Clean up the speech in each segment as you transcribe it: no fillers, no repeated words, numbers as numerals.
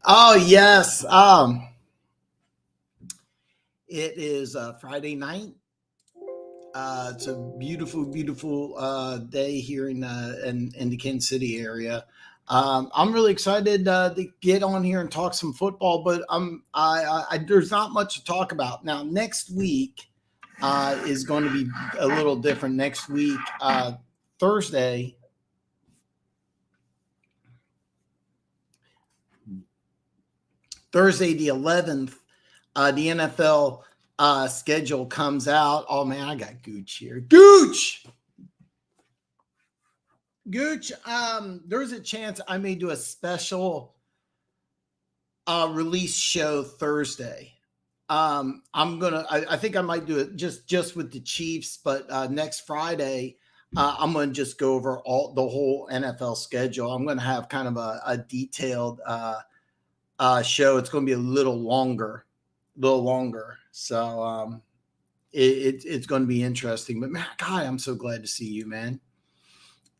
Oh yes. It is Friday night. It's a beautiful, beautiful day here in the Kansas City area. I'm really excited to get on here and talk some football, but there's not much to talk about now. Next week is going to be a little different. Next week, Thursday, Thursday the 11th, the NFL schedule comes out. Oh man, I got Gooch here. Gooch. There's a chance I may do a special release show Thursday. I think I might do it just with the Chiefs, but next Friday, I'm gonna just go over the whole NFL schedule. I'm gonna have kind of a detailed show. It's gonna be a little longer. So it's going to be interesting. But man, God, I'm so glad to see you, man.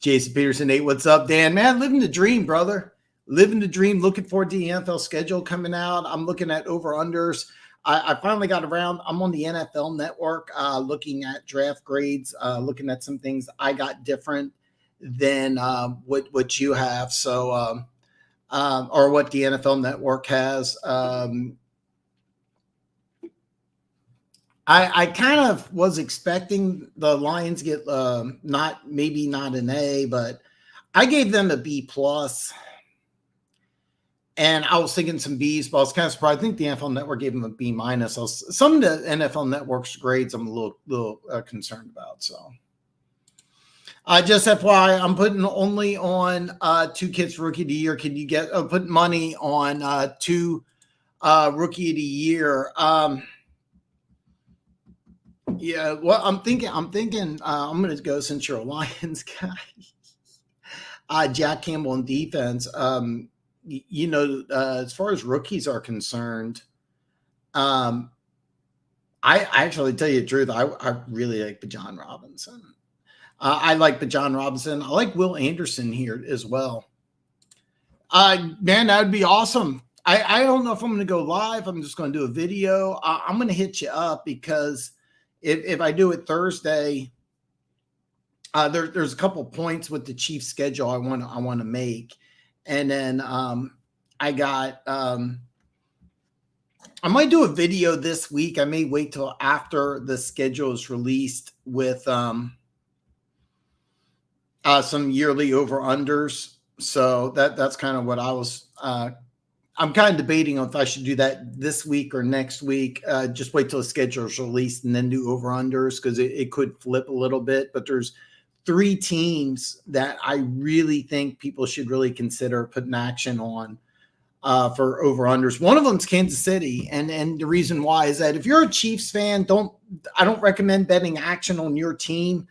Jason Peterson, Nate, what's up, Dan? Man, living the dream, brother. Living the dream. Looking forward to the NFL schedule coming out. I'm looking at over-unders. I finally got around. I'm on the NFL Network looking at draft grades, looking at some things I got different than what you have. So, or what the NFL Network has. I kind of was expecting the Lions get not an A, but I gave them a B plus, and I was thinking some Bs, but I was kind of surprised. I think the NFL Network gave them a B minus. Some of the NFL Network's grades I'm a little concerned about. So, just FYI, I'm putting only on 2 kids for Rookie of the Year. Can you put money on 2 Rookie of the Year? Yeah, well, I'm thinking. I'm going to go, since you're a Lions guy. Jack Campbell on defense. As far as rookies are concerned, I actually, tell you the truth, I really like Bijan Robinson. I like Bijan Robinson. I like Will Anderson here as well. Man, that would be awesome. I don't know if I'm going to go live. I'm just going to do a video. I'm going to hit you up because if I do it Thursday, there's a couple points with the Chiefs schedule I want to make, and then I might do a video this week. I may wait till after the schedule is released with some yearly over unders. So that's kind of what I was. I'm kind of debating on if I should do that this week or next week. Just wait till the schedule is released and then do over-unders, because it could flip a little bit. But there's 3 teams that I really think people should really consider putting action on for over-unders. One of them is Kansas City. And the reason why is that if you're a Chiefs fan, I don't recommend betting action on your team.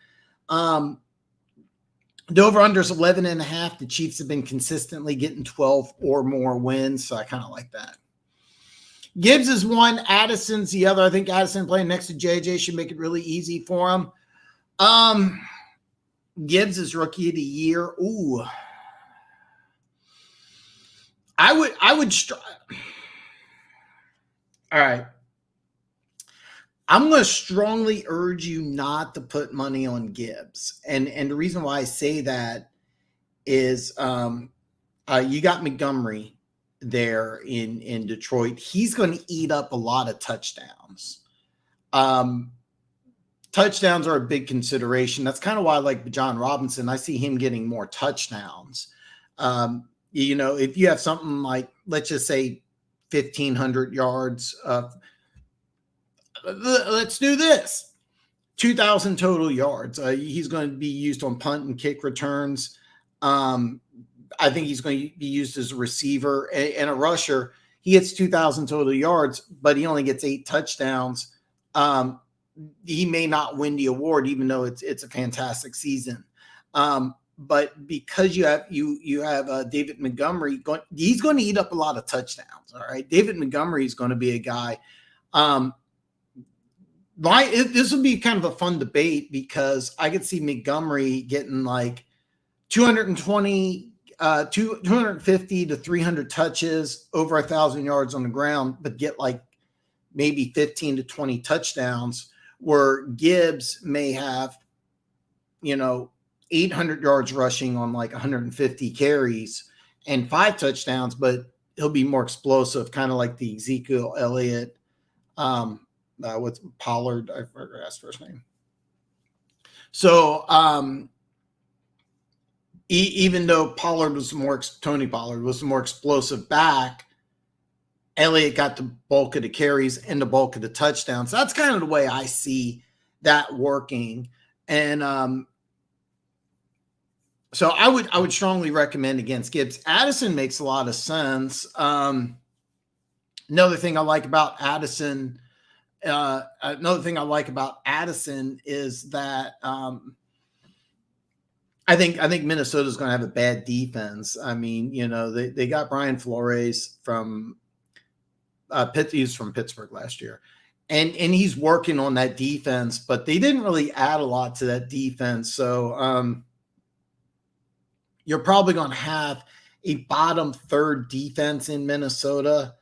The over-under is 11.5. The Chiefs have been consistently getting 12 or more wins, so I kind of like that. Gibbs is one. Addison's the other. I think Addison playing next to JJ should make it really easy for him. Gibbs is Rookie of the Year. Ooh. I would all right. I'm going to strongly urge you not to put money on Gibbs. And the reason why I say that is you got Montgomery there in Detroit. He's going to eat up a lot of touchdowns. Touchdowns are a big consideration. That's kind of why I like Bijan Robinson. I see him getting more touchdowns. If you have something like, let's just say 1,500 yards let's do this. 2,000 total yards. He's going to be used on punt and kick returns. I think he's going to be used as a receiver and a rusher. He gets 2,000 total yards, but he only gets 8 touchdowns. He may not win the award, even though it's a fantastic season. But because you have David Montgomery, he's going to eat up a lot of touchdowns. All right, David Montgomery is going to be a guy. This would be kind of a fun debate, because I could see Montgomery getting like 220 250 to 300 touches, over 1,000 yards on the ground, but get like maybe 15 to 20 touchdowns, where Gibbs may have, 800 yards rushing on like 150 carries and 5 touchdowns, but he'll be more explosive, kind of like the Ezekiel Elliott, with Pollard. I forgot his first name. So even though Tony Pollard was the more explosive back, Elliott got the bulk of the carries and the bulk of the touchdowns. So that's kind of the way I see that working. And so I would strongly recommend against Gibbs. Addison makes a lot of sense. Another thing I like about Addison is that I think Minnesota's going to have a bad defense. I mean, they got Brian Flores from he's from Pittsburgh last year, and he's working on that defense, but they didn't really add a lot to that defense. So you're probably going to have a bottom third defense in Minnesota.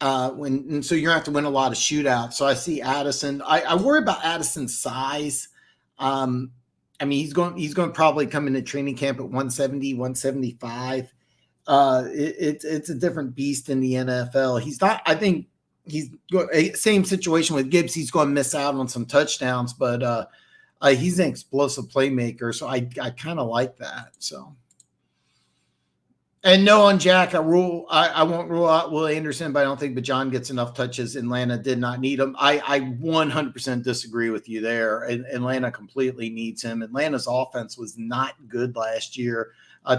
So you're going to have to win a lot of shootouts. So I see Addison. I worry about Addison's size. I mean, he's going to probably come into training camp at 170, 175. It's a different beast in the NFL. He's not, I think he's same situation with Gibbs. He's going to miss out on some touchdowns, but he's an explosive playmaker. So I kind of like that. So. And no, on Jack, I won't rule out Will Anderson, but I don't think Bajan gets enough touches. Atlanta did not need him. I 100% disagree with you there. Atlanta completely needs him. Atlanta's offense was not good last year.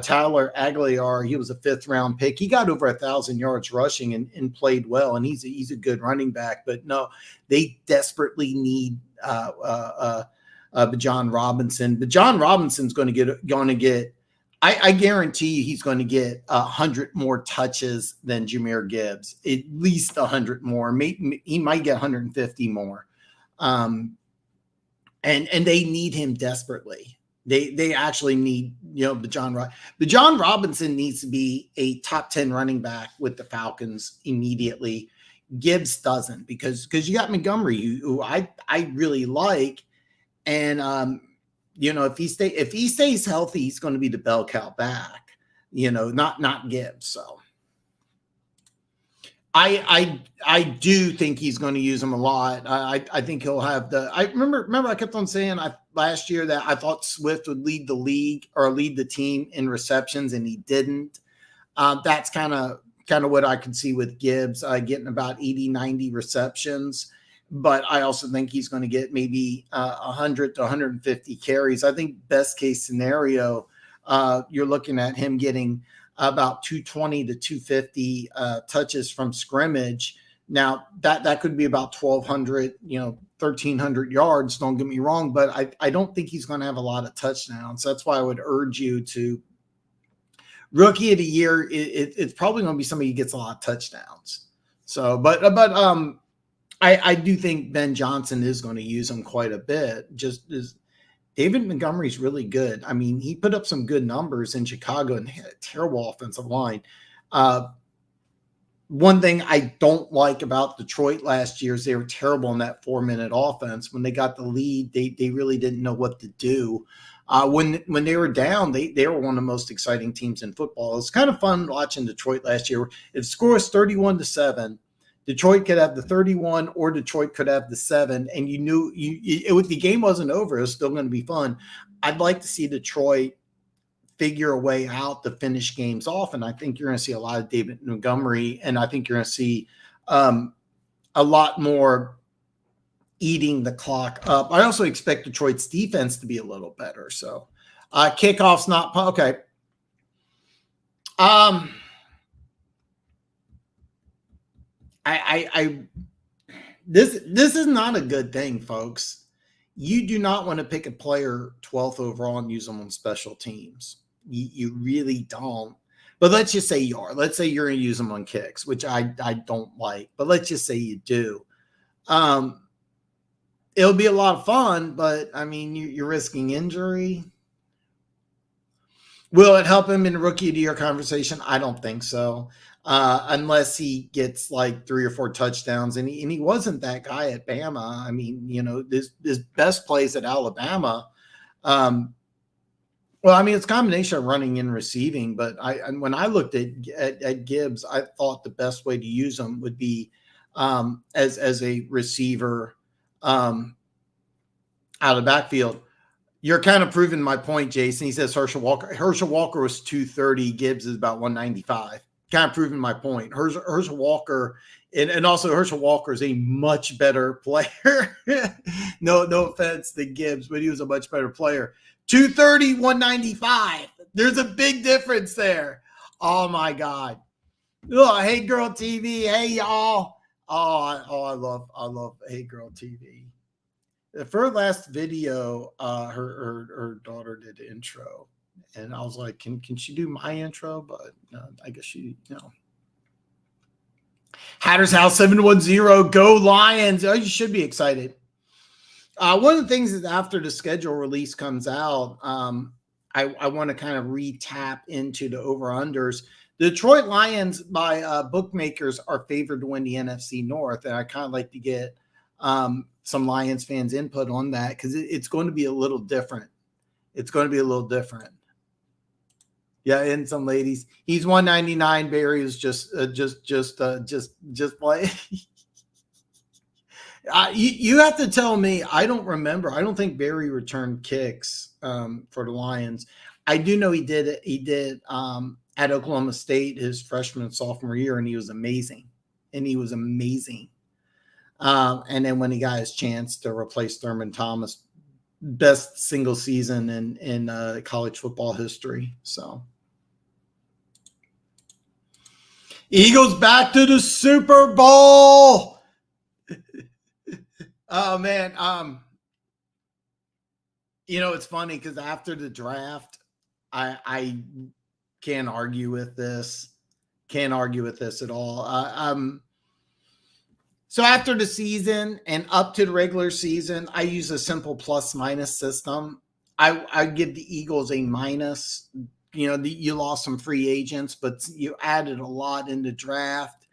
Tyler Aguilar, he was a 5th-round pick. He got over 1,000 yards rushing and played well, and he's a good running back. But no, they desperately need Bajan Robinson. Bajan Robinson's going to get. I guarantee you he's going to get 100 more touches than Jahmyr Gibbs, at least 100 more. Maybe he might get 150 more. And they need him desperately. They actually need, Bajan Robinson needs to be a top 10 running back with the Falcons immediately. Gibbs doesn't, because you got Montgomery, who I really like. And, if he stays healthy, he's going to be the bell cow back, not Gibbs. So I do think he's going to use him a lot. I think he'll have I remember I kept on saying last year that I thought Swift would lead the league or lead the team in receptions, and he didn't. That's kind of what I could see with Gibbs, getting about 80, 90 receptions. But I also think he's going to get maybe 100 to 150 carries. I think best case scenario, you're looking at him getting about 220 to 250 touches from scrimmage. Now that could be about 1,200, 1,300 yards. Don't get me wrong, but I don't think he's going to have a lot of touchdowns. That's why I would urge you to rookie of the year. It's probably going to be somebody who gets a lot of touchdowns. So, but I do think Ben Johnson is going to use him quite a bit. Just as David Montgomery's really good. I mean, he put up some good numbers in Chicago and had a terrible offensive line. One thing I don't like about Detroit last year is they were terrible in that 4-minute offense. When they got the lead, they really didn't know what to do. When they were down, they were one of the most exciting teams in football. It was kind of fun watching Detroit last year. If the score is 31-7, Detroit could have the 31 or Detroit could have the 7, and you knew the game wasn't over. It was still going to be fun. I'd like to see Detroit figure a way out to finish games off, and I think you're going to see a lot of David Montgomery, and I think you're going to see a lot more eating the clock up. I also expect Detroit's defense to be a little better. So kickoff's not okay. This is not a good thing, folks. You do not want to pick a player 12th overall and use them on special teams. You really don't. But let's just say you are. Let's say you're going to use them on kicks, which I don't like. But let's just say you do. It'll be a lot of fun, but I mean, you're risking injury. Will it help him in rookie of the year conversation? I don't think so. Unless he gets like 3 or 4 touchdowns, and he wasn't that guy at Bama. I mean, his best plays at Alabama. Well, I mean, it's a combination of running and receiving, but when I looked at Gibbs, I thought the best way to use him would be as a receiver out of backfield. You're kind of proving my point, Jason. He says Herschel Walker. Herschel Walker was 230. Gibbs is about 195. Kind of proving my point. Herschel Walker, and also Herschel Walker is a much better player. No offense to Gibbs, but he was a much better player. 230, 195. There's a big difference there. Oh my God. Oh, Hey Girl TV. Hey y'all. I love Hey Girl TV. For her last video, her daughter did the intro, and I was like, can she do my intro? But I guess she, Hatter's House 710, go Lions. Oh, you should be excited. One of the things is after the schedule release comes out, I want to kind of re-tap into the over-unders. The Detroit Lions by bookmakers are favored to win the NFC North, and I kind of like to get some Lions fans' input on that because it's going to be a little different. It's going to be a little different. Yeah, and some ladies. He's 199. Barry is just like. You have to tell me. I don't remember. I don't think Barry returned kicks for the Lions. I do know he did it. He did at Oklahoma State his freshman and sophomore year, and he was amazing. And then when he got his chance to replace Thurman Thomas, best single season in college football history. So, Eagles back to the Super Bowl. Oh man, it's funny because after the draft, I can't argue with this. Can't argue with this at all. So after the season and up to the regular season, I use a simple plus minus system. I give the Eagles a minus. You lost some free agents, but you added a lot in the draft.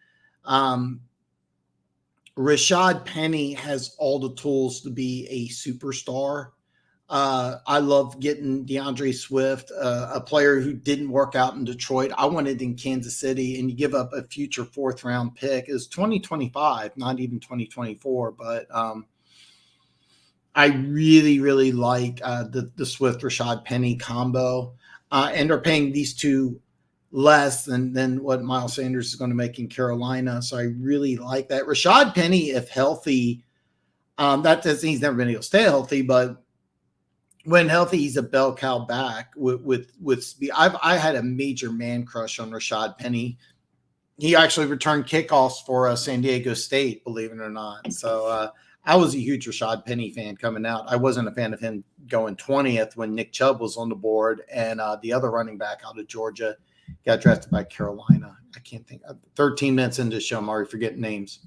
Rashad Penny has all the tools to be a superstar. I love getting DeAndre Swift, a player who didn't work out in Detroit. I wanted in Kansas City, and you give up a future 4th round pick. It's 2025, not even 2024. But I really, really like the Swift Rashad Penny combo, and they're paying these two less than what Miles Sanders is going to make in Carolina. So I really like that. Rashad Penny, if healthy, that doesn't he's never been able to stay healthy, but when healthy, he's a bell cow back with speed. I had a major man crush on Rashad Penny. He actually returned kickoffs for San Diego State, believe it or not. So I was a huge Rashad Penny fan coming out. I wasn't a fan of him going 20th when Nick Chubb was on the board, and the other running back out of Georgia got drafted by Carolina. I can't think. 13 minutes into the show, I'm already forgetting names.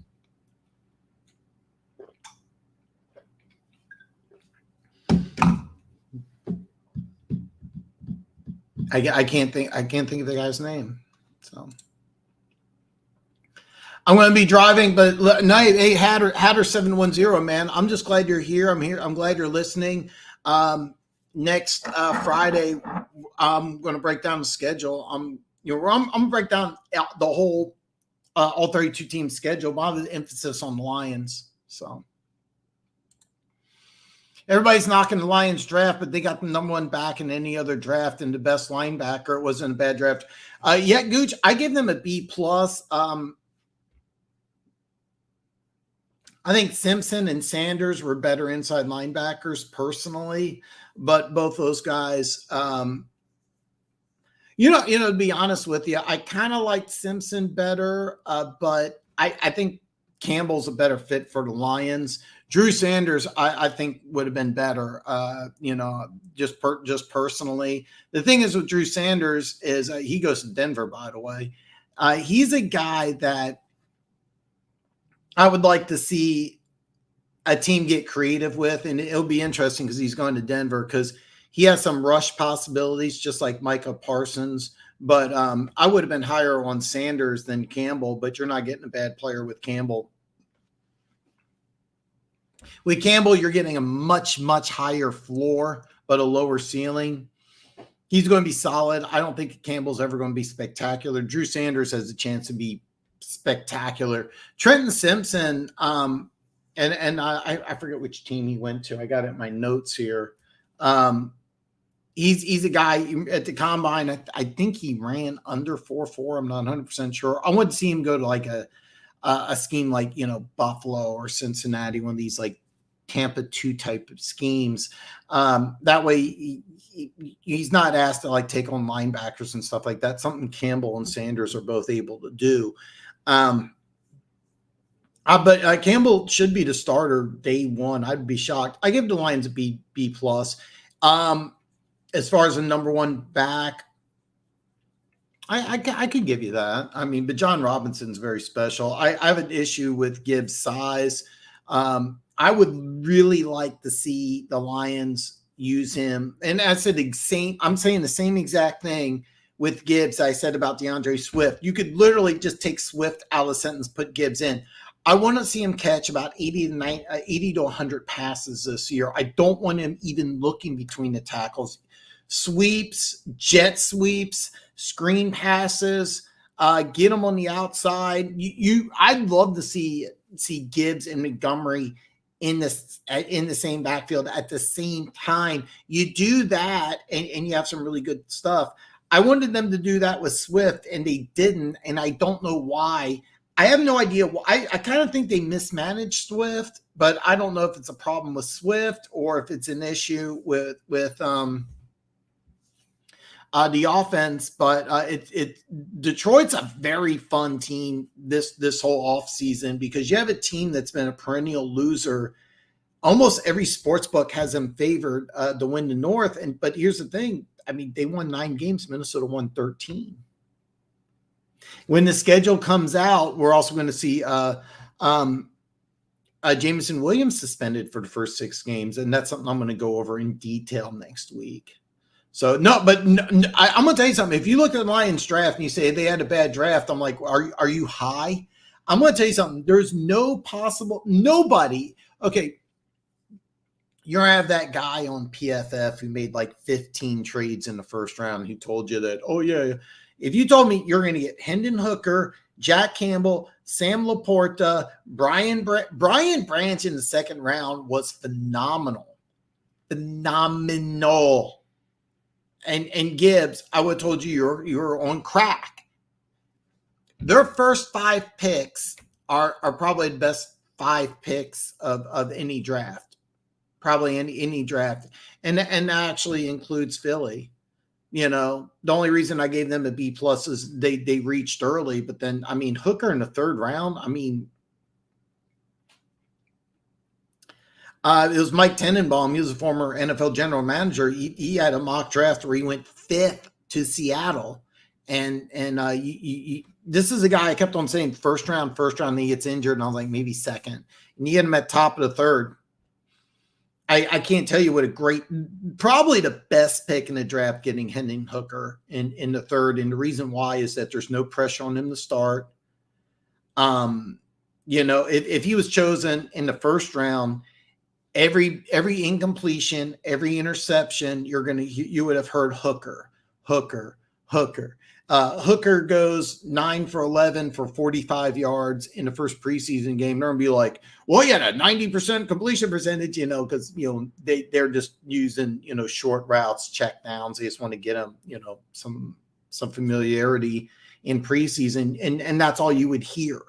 I can't think of the guy's name. So I'm going to be driving, but night, hey, Hatter 710, man. I'm just glad you're here. I'm glad you're listening. Next Friday, I'm going to break down the schedule. I'm going to break down the whole all 32 team schedule. A lot of the emphasis on the Lions. So everybody's knocking the Lions draft, but they got the number 1 back in any other draft and the best linebacker. It wasn't a bad draft. Yeah, Gooch, I give them a B+. I think Simpson and Sanders were better inside linebackers personally, but both those guys, to be honest with you, I kind of liked Simpson better, but I think Campbell's a better fit for the Lions. Drew Sanders, I think would have been better, just personally. The thing is with Drew Sanders is he goes to Denver, by the way. He's a guy that I would like to see a team get creative with, and it'll be interesting because he's going to Denver because He has some rush possibilities, just like Micah Parsons. But I would have been higher on Sanders than Campbell, but you're not getting a bad player with Campbell. With Campbell, you're getting a much, much higher floor, but a lower ceiling. He's going to be solid. I don't think Campbell's ever going to be spectacular. Drew Sanders has a chance to be spectacular. Trenton Simpson, and I forget which team he went to. I got it in my notes here. He's a guy at the combine. I think he ran under 4.4. I'm not 100% sure. I want to see him go to like a scheme like, Buffalo or Cincinnati, one of these like Tampa 2 type of schemes. That way he's not asked to like take on linebackers and stuff like that. Something Campbell and Sanders are both able to do. But Campbell should be the starter day one. I'd be shocked. I give the Lions a B plus. As far as the number one back, I could give you that. I mean, but John Robinson's very special. I have an issue with Gibbs' size. I would really like to see the Lions use him. And I said I'm saying the same exact thing with Gibbs I said about DeAndre Swift. You could literally just take Swift out of the sentence, put Gibbs in. I want to see him catch about 80 to 100 passes this year. I don't want him even looking between the tackles. Sweeps, jet sweeps, screen passes, get him on the outside. I'd love to see Gibbs and Montgomery in the same backfield at the same time. You do that, and you have some really good stuff. I wanted them to do that with Swift, and they didn't, and I don't know why. I have no idea why. I kind of think they mismanaged Swift, but I don't know if it's a problem with Swift or if it's an issue with the offense. But Detroit's a very fun team this whole offseason because you have a team that's been a perennial loser. Almost every sports book has them favored to win the North. But here's the thing. I mean, they won 9 games. Minnesota won 13. When the schedule comes out, we're also going to see Jameson Williams suspended for the first 6 games. And that's something I'm going to go over in detail next week. So, I'm going to tell you something. If you look at the Lions draft and you say they had a bad draft, I'm like, are you high? I'm going to tell you something. There's nobody. Okay. You're going to have that guy on PFF who made like 15 trades in the first round who told you that, oh, yeah. If you told me you're going to get Hendon Hooker, Jack Campbell, Sam Laporta, Brian Branch in the second round was phenomenal. Phenomenal. And Gibbs, I would have told you you're on crack. Their first 5 picks are probably the best 5 picks of any draft. Probably any draft. And that actually includes Philly. The only reason I gave them a B plus is they reached early, but then, I mean, Hooker in the 3rd round, I mean, it was Mike Tenenbaum. He was a former NFL general manager. He had a mock draft where he went 5th to Seattle. And this is a guy I kept on saying first round, and he gets injured. And I was like, maybe 2nd. And you get him at top of the 3rd. I can't tell you what probably the best pick in the draft, getting Hendon Hooker in the 3rd. And the reason why is that there's no pressure on him to start. If he was chosen in the 1st round, every incompletion, every interception, you would have heard Hooker. Hooker goes 9 for 11 for 45 yards in the first preseason game. They're going to be like, well, he had a 90% completion percentage, because, they're just using, short routes, check downs. They just want to get them, some familiarity in preseason. And that's all you would hear.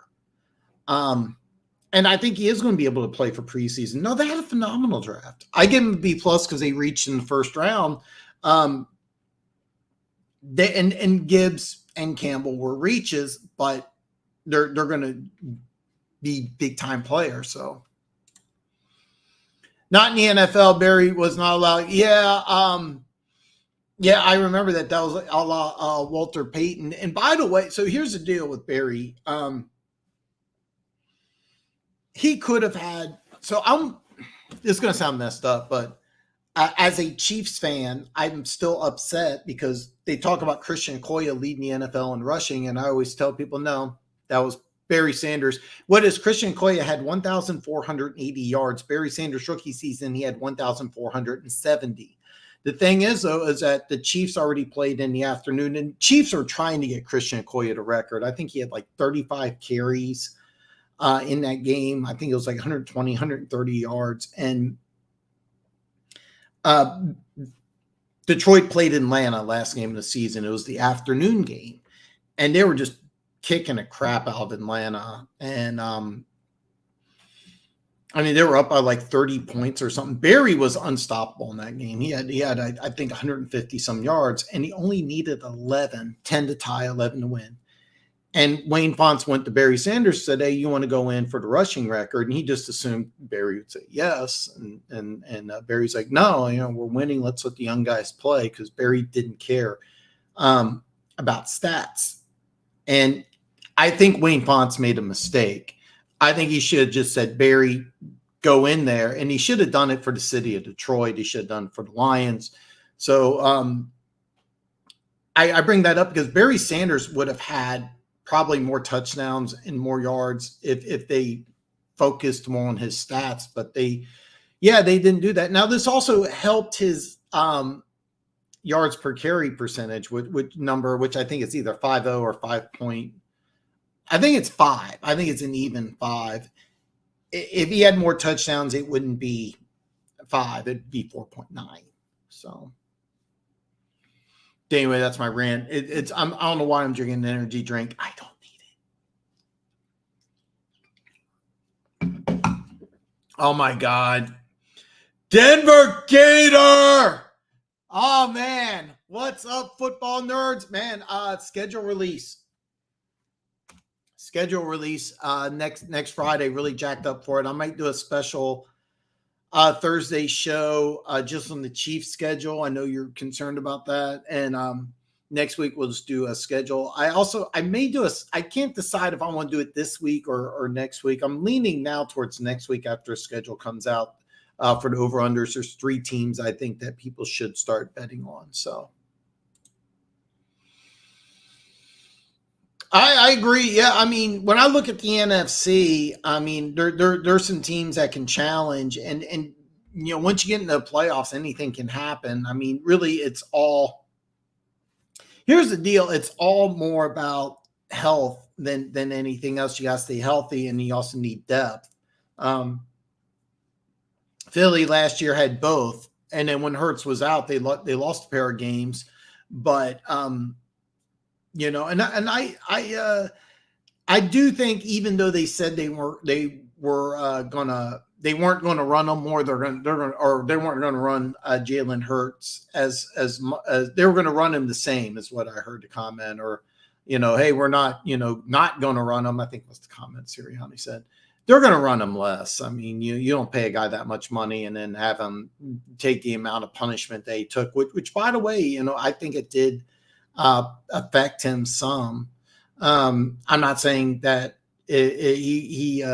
And I think he is going to be able to play for preseason. No, they had a phenomenal draft. I give him a B plus because they reached in the 1st round. And Gibbs and Campbell were reaches, but they're going to be big time players. So not in the NFL. Barry was not allowed. Yeah. I remember that was a la Walter Payton. And by the way, so here's the deal with Barry. He could have had, it's going to sound messed up, but As a Chiefs fan, I'm still upset because they talk about Christian Okoye leading the NFL in rushing, and I always tell people, no, that was Barry Sanders. What is Christian Okoye had 1,480 yards. Barry Sanders rookie season, he had 1,470. The thing is, though, is that the Chiefs already played in the afternoon, and Chiefs are trying to get Christian Okoye to record. I think he had like 35 carries in that game. I think it was like 120, 130 yards. And Detroit played Atlanta last game of the season. It was the afternoon game, and they were just kicking the crap out of Atlanta. And I mean, they were up by like 30 points or something. Barry was unstoppable in that game. He had I think 150 some yards, and he only needed 10 to tie, 11 to win. And Wayne Fontes went to Barry Sanders, said, hey, you want to go in for the rushing record? And he just assumed Barry would say yes. And Barry's like, no, we're winning. Let's let the young guys play, because Barry didn't care about stats. And I think Wayne Fontes made a mistake. I think he should have just said, Barry, go in there. And he should have done it for the city of Detroit. He should have done it for the Lions. So I bring that up because Barry Sanders would have had probably more touchdowns and more yards if they focused more on his stats, but they didn't do that. Now, this also helped his yards per carry percentage, which I think is either 5.0 or 5 point. I think it's 5. I think it's an even 5. If he had more touchdowns, it wouldn't be 5. It'd be 4.9. So anyway, that's my rant. I don't know why I'm drinking an energy drink. I don't need it. Oh my God. Denver Gator. Oh man. What's up, football nerds? Man, schedule release next Friday. Really jacked up for it. I might do a special Thursday show just on the Chiefs schedule. I know you're concerned about that. And next week we'll just do a schedule. I may do I can't decide if I want to do it this week or next week. I'm leaning now towards next week after a schedule comes out for the over-unders. There's 3 teams I think that people should start betting on. So I agree. Yeah, I mean, when I look at the NFC, I mean, there's some teams that can challenge, and once you get into the playoffs, anything can happen. I mean, really, here's the deal. It's all more about health than anything else. You got to stay healthy, and you also need depth. Philly last year had both, and then when Hurts was out, they lost a pair of games, but I do think, even though they said they weren't going to run them more, they weren't going to run Jalen Hurts as they were going to run him the same, is what I heard the comment. Or hey, we're not not going to run him. I think was the comment Sirianni said. They're going to run him less. I mean, you don't pay a guy that much money and then have him take the amount of punishment they took, which by the way, I think it did affect him some. I'm not saying that if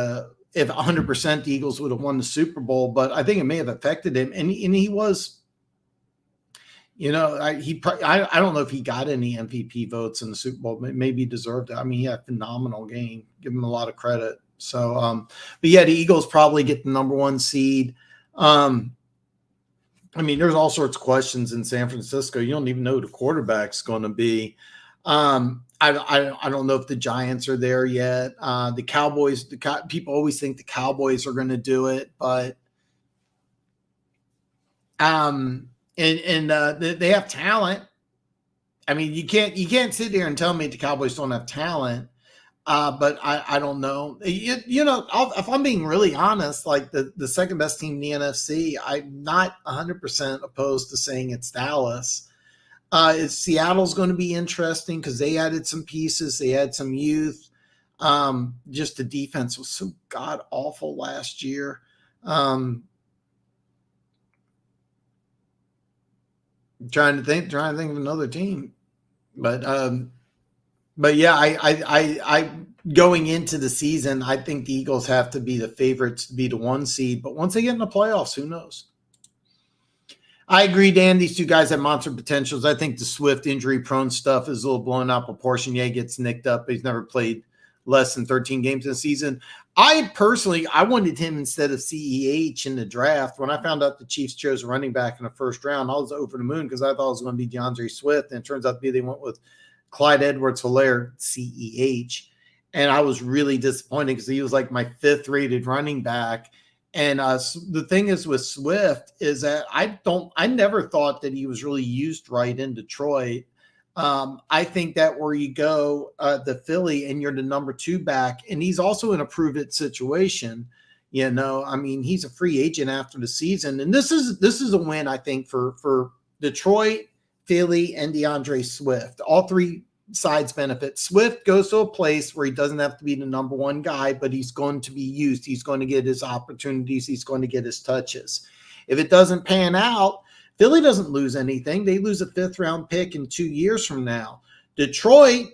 100% the Eagles would have won the Super Bowl, but I think it may have affected him. And he was, I don't know if he got any MVP votes in the Super Bowl. Maybe he deserved it. I mean, he had a phenomenal game. Give him a lot of credit. So, but yeah, the Eagles probably get the number 1 seed. I mean, there's all sorts of questions in San Francisco. You don't even know who the quarterback's going to be. I don't know if the Giants are there yet. The Cowboys, people always think the Cowboys are going to do it, but they have talent. I mean, you can't sit there and tell me the Cowboys don't have talent. But I don't know. If I'm being really honest, like the second best team in the NFC, I'm not 100% opposed to saying it's Dallas. Seattle's going to be interesting because they added some pieces. They had some youth. Just the defense was so god awful last year. Trying to think of another team, but yeah, I going into the season, I think the Eagles have to be the favorites to be the 1 seed. But once they get in the playoffs, who knows? I agree, Dan. These two guys have monster potentials. I think the Swift injury prone stuff is a little blown out proportion. Yeah, he gets nicked up. He's never played less than 13 games in a season. I wanted him instead of CEH in the draft. When I found out the Chiefs chose a running back in the first round, I was over the moon because I thought it was going to be DeAndre Swift. And it turns out to be they went with Clyde Edwards-Helaire, CEH. And I was really disappointed because he was like my 5th rated running back. And the thing is with Swift is that I never thought that he was really used right in Detroit. I think that where you go, the Philly, and you're the number 2 back, and he's also in a prove-it situation. You know, I mean, he's a free agent after the season, and this is a win, I think, for Detroit, Philly, and DeAndre Swift. All 3 sides benefit. Swift goes to a place where he doesn't have to be the number 1 guy, but he's going to be used. He's going to get his opportunities. He's going to get his touches. If it doesn't pan out, Philly doesn't lose anything. They lose a 5th round pick in 2 years from now. Detroit,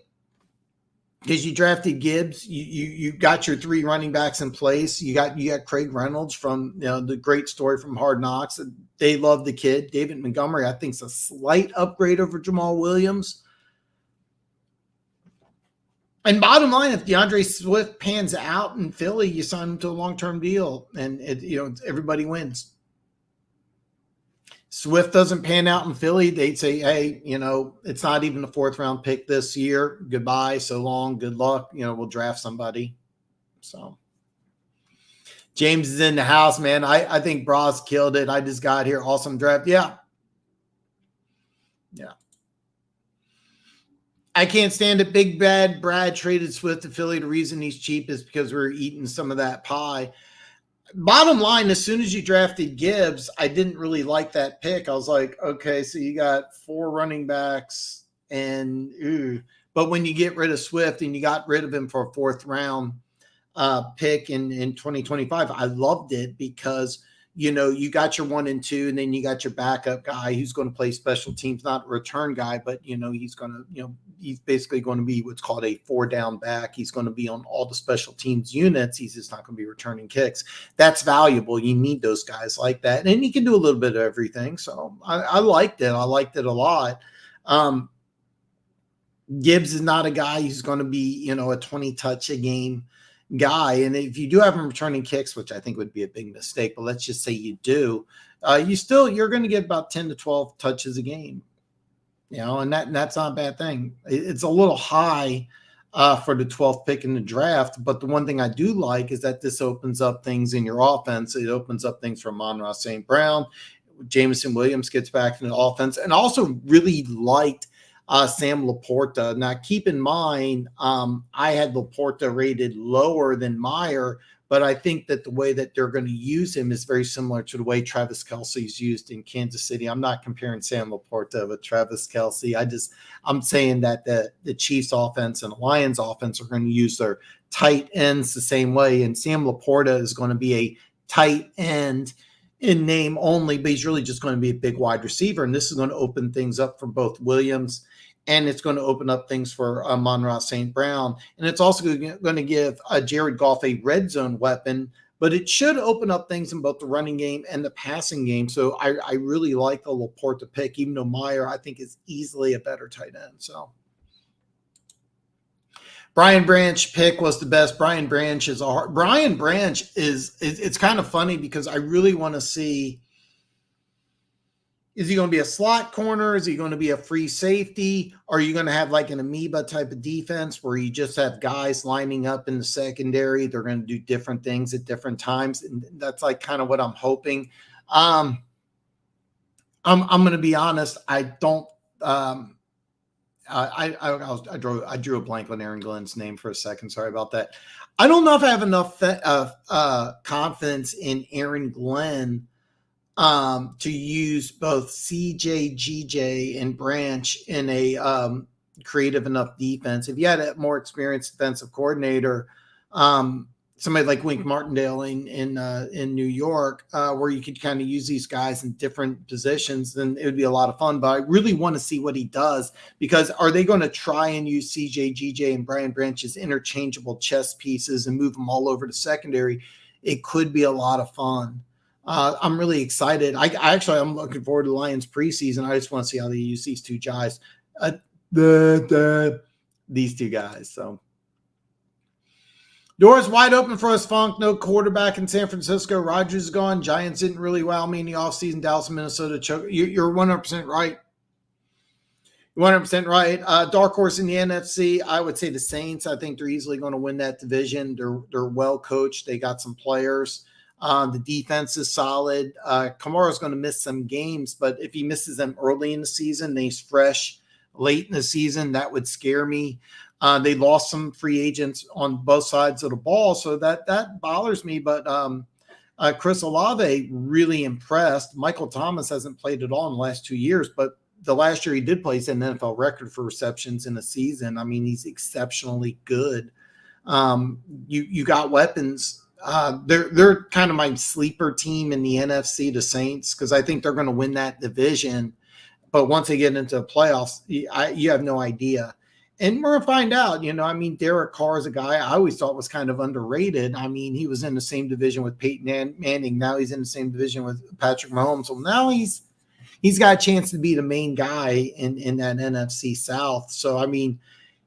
because you drafted Gibbs, you got your 3 running backs in place. You got Craig Reynolds from the great story from Hard Knocks. They love the kid. David Montgomery, I think, is a slight upgrade over Jamal Williams. And bottom line, if DeAndre Swift pans out in Philly, you sign him to a long-term deal, and everybody wins. Swift doesn't pan out in Philly, they'd say, hey, it's not even a 4th round pick this year. Goodbye, so long, good luck. We'll draft somebody. So James is in the house, man. I think Bras killed it. I just got here. Awesome draft. Yeah. I can't stand it. Big Bad Brad traded Swift to Philly. The reason he's cheap is because we're eating some of that pie. Bottom line, as soon as you drafted Gibbs, I didn't really like that pick. I was like, okay, so you got 4 running backs but when you get rid of Swift and you got rid of him for a 4th round pick in 2025, I loved it because you got your 1 and 2, and then you got your backup guy who's going to play special teams, not a return guy, but he's going to, he's basically going to be what's called a 4-down back. He's going to be on all the special teams units. He's just not going to be returning kicks. That's valuable. You need those guys like that. And he can do a little bit of everything. So I liked it. I liked it a lot. Gibbs is not a guy who's going to be, a 20 touch a game guy. And if you do have him returning kicks, which I think would be a big mistake, but let's just say you do, you're going to get about 10 to 12 touches a game, and that's not a bad thing. It's a little high for the 12th pick in the draft, but the one thing I do like is that this opens up things in your offense. It opens up things for Amon-Ra St. Brown. Jameson Williams gets back in the offense, and also really liked Sam Laporta. Now, keep in mind, I had Laporta rated lower than Meyer, but I think that the way that they're going to use him is very similar to the way Travis Kelce's used in Kansas City. I'm not comparing Sam Laporta with Travis Kelce. I'm saying that the Chiefs offense and the Lions offense are going to use their tight ends the same way, and Sam Laporta is going to be a tight end in name only, but he's really just going to be a big wide receiver, and this is going to open things up for both Williams, and it's going to open up things for Amon-Ra St. Brown. And it's also going to give Jared Goff a red zone weapon, but it should open up things in both the running game and the passing game. So I really like the Laporta pick, even though Meyer, I think, is easily a better tight end. So Brian Branch pick was the best. Brian Branch is it's kind of funny because I really want to see, is he going to be a slot corner? Is he going to be a free safety? Are you going to have like an amoeba type of defense where you just have guys lining up in the secondary? They're going to do different things at different times. And that's like kind of what I'm hoping. I'm going to be honest. I don't, I drew a blank on Aaron Glenn's name for a second. Sorry about that. I don't know if I have enough confidence in Aaron Glenn to use both CJ, GJ, and Branch in a creative enough defense. If you had a more experienced defensive coordinator, somebody like Wink Martindale in New York, where you could kind of use these guys in different positions, then it would be a lot of fun. But I really want to see what he does, because are they going to try and use CJ, GJ, and Brian Branch as interchangeable chess pieces and move them all over to secondary? It could be a lot of fun. I'm really excited. I'm looking forward to the Lions preseason. I just want to see how they use these two guys, these two guys. So doors wide open for us, Funk. No quarterback in San Francisco. Rodgers is gone. Giants didn't really wow me in the offseason. Dallas and Minnesota choke. You're 100% right. 100% right. Dark horse in the NFC, I would say the Saints. I think they're easily going to win that division. They're well coached. They got some players. The defense is solid. Kamara's going to miss some games, but if he misses them early in the season, he's fresh late in the season, that would scare me. They lost some free agents on both sides of the ball, so that bothers me. But Chris Olave really impressed. Michael Thomas hasn't played at all in the last 2 years, but the last year he did play an NFL record for receptions in a season. I mean, he's exceptionally good. You got weapons. They're kind of my sleeper team in the NFC, the Saints, because I think they're going to win that division. But once they get into the playoffs, you have no idea. And we're going to find out, Derek Carr is a guy I always thought was kind of underrated. I mean, he was in the same division with Peyton Manning. Now he's in the same division with Patrick Mahomes. So now he's got a chance to be the main guy in that NFC South. So, I mean,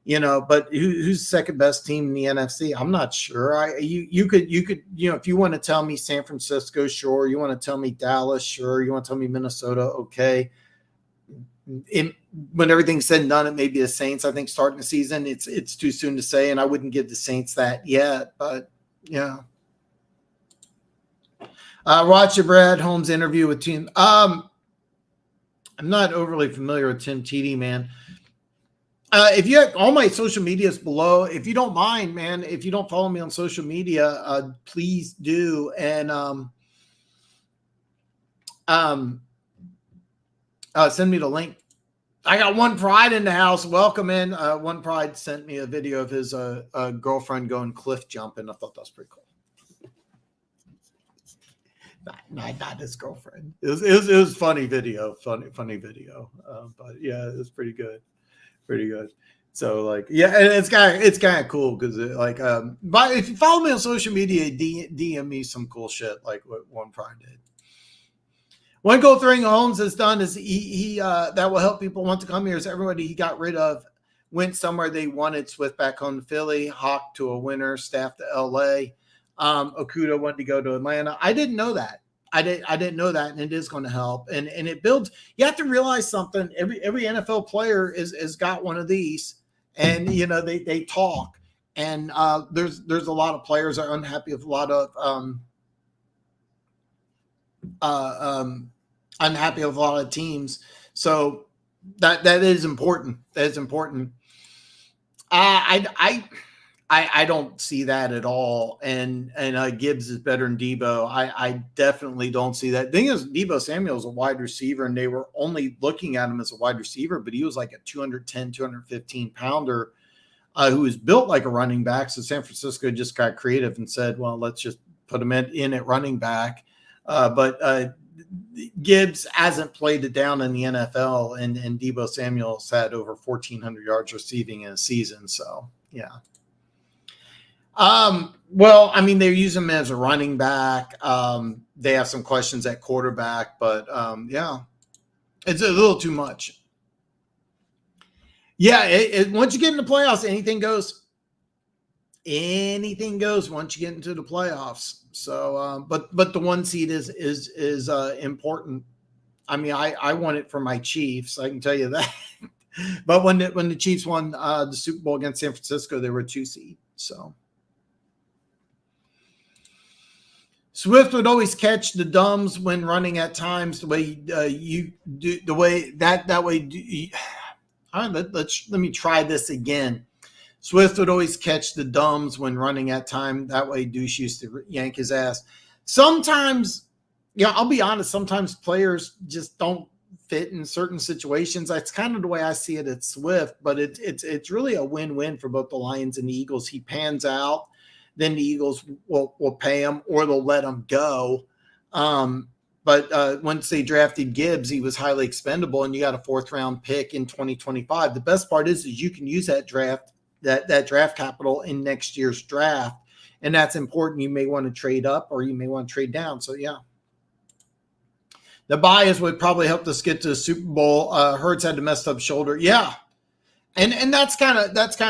but who's the second best team in the NFC? I'm not sure. You could, if you want to tell me San Francisco, sure. You want to tell me Dallas, sure. You want to tell me Minnesota, okay. When everything's said and done, it may be the Saints. I think starting the season, it's too soon to say, and I wouldn't give the Saints that yet. But yeah. Watch your Brad Holmes interview with Tim. I'm not overly familiar with Tim Teddy, man. If you have all my social media is below, if you don't mind, man, if you don't follow me on social media, please do. And send me the link. I got One Pride in the house. Welcome in. One Pride sent me a video of his girlfriend going cliff jumping. I thought that was pretty cool. Not his girlfriend. It was funny video. Funny video. But yeah, it was pretty good. Pretty good. So like, yeah, and it's kind of cool because but if you follow me on social media, DM me some cool shit like what One Pride did. One cool thing Holmes has done is he that will help people want to come here is everybody he got rid of went somewhere they wanted. Swift back home to Philly, Hawk to a winner, Staff to LA. Okuda wanted to go to Atlanta. I didn't know that. I didn't know that, and it is going to help. And it builds. You have to realize something. Every NFL player is got one of these, and they talk. And there's a lot of players are unhappy with a lot of unhappy with a lot of teams. So that is important. That is important. I don't see that at all. And Gibbs is better than Debo. I definitely don't see that. The thing is, Debo Samuel is a wide receiver, and they were only looking at him as a wide receiver, but he was like a 210, 215 pounder who was built like a running back. So San Francisco just got creative and said, well, let's just put him in at running back. But Gibbs hasn't played it down in the NFL, and Debo Samuel's had over 1,400 yards receiving in a season. So, yeah. Well, I mean, they're using him as a running back. They have some questions at quarterback, but yeah, it's a little too much. Yeah, once you get into playoffs, anything goes. Anything goes once you get into the playoffs. So, but the one seed is important. I mean, I want it for my Chiefs. I can tell you that. But when the Chiefs won the Super Bowl against San Francisco, they were a 2 seed. So. Swift would always catch the dumbs when running at times the way you do the way that way. All right, let me try this again. Swift would always catch the dumbs when running at time. That way Douche used to yank his ass. Sometimes, I'll be honest, sometimes players just don't fit in certain situations. That's kind of the way I see it at Swift, but it's really a win-win for both the Lions and the Eagles. He pans out, then the Eagles will pay him or they'll let him go. But once they drafted Gibbs, he was highly expendable, and you got a 4th-round pick in 2025. The best part is you can use that draft capital in next year's draft, and that's important. You may want to trade up or you may want to trade down. So, yeah. The bias would probably help us get to the Super Bowl. Hurts had the messed up shoulder. Yeah. And that's kind of, that's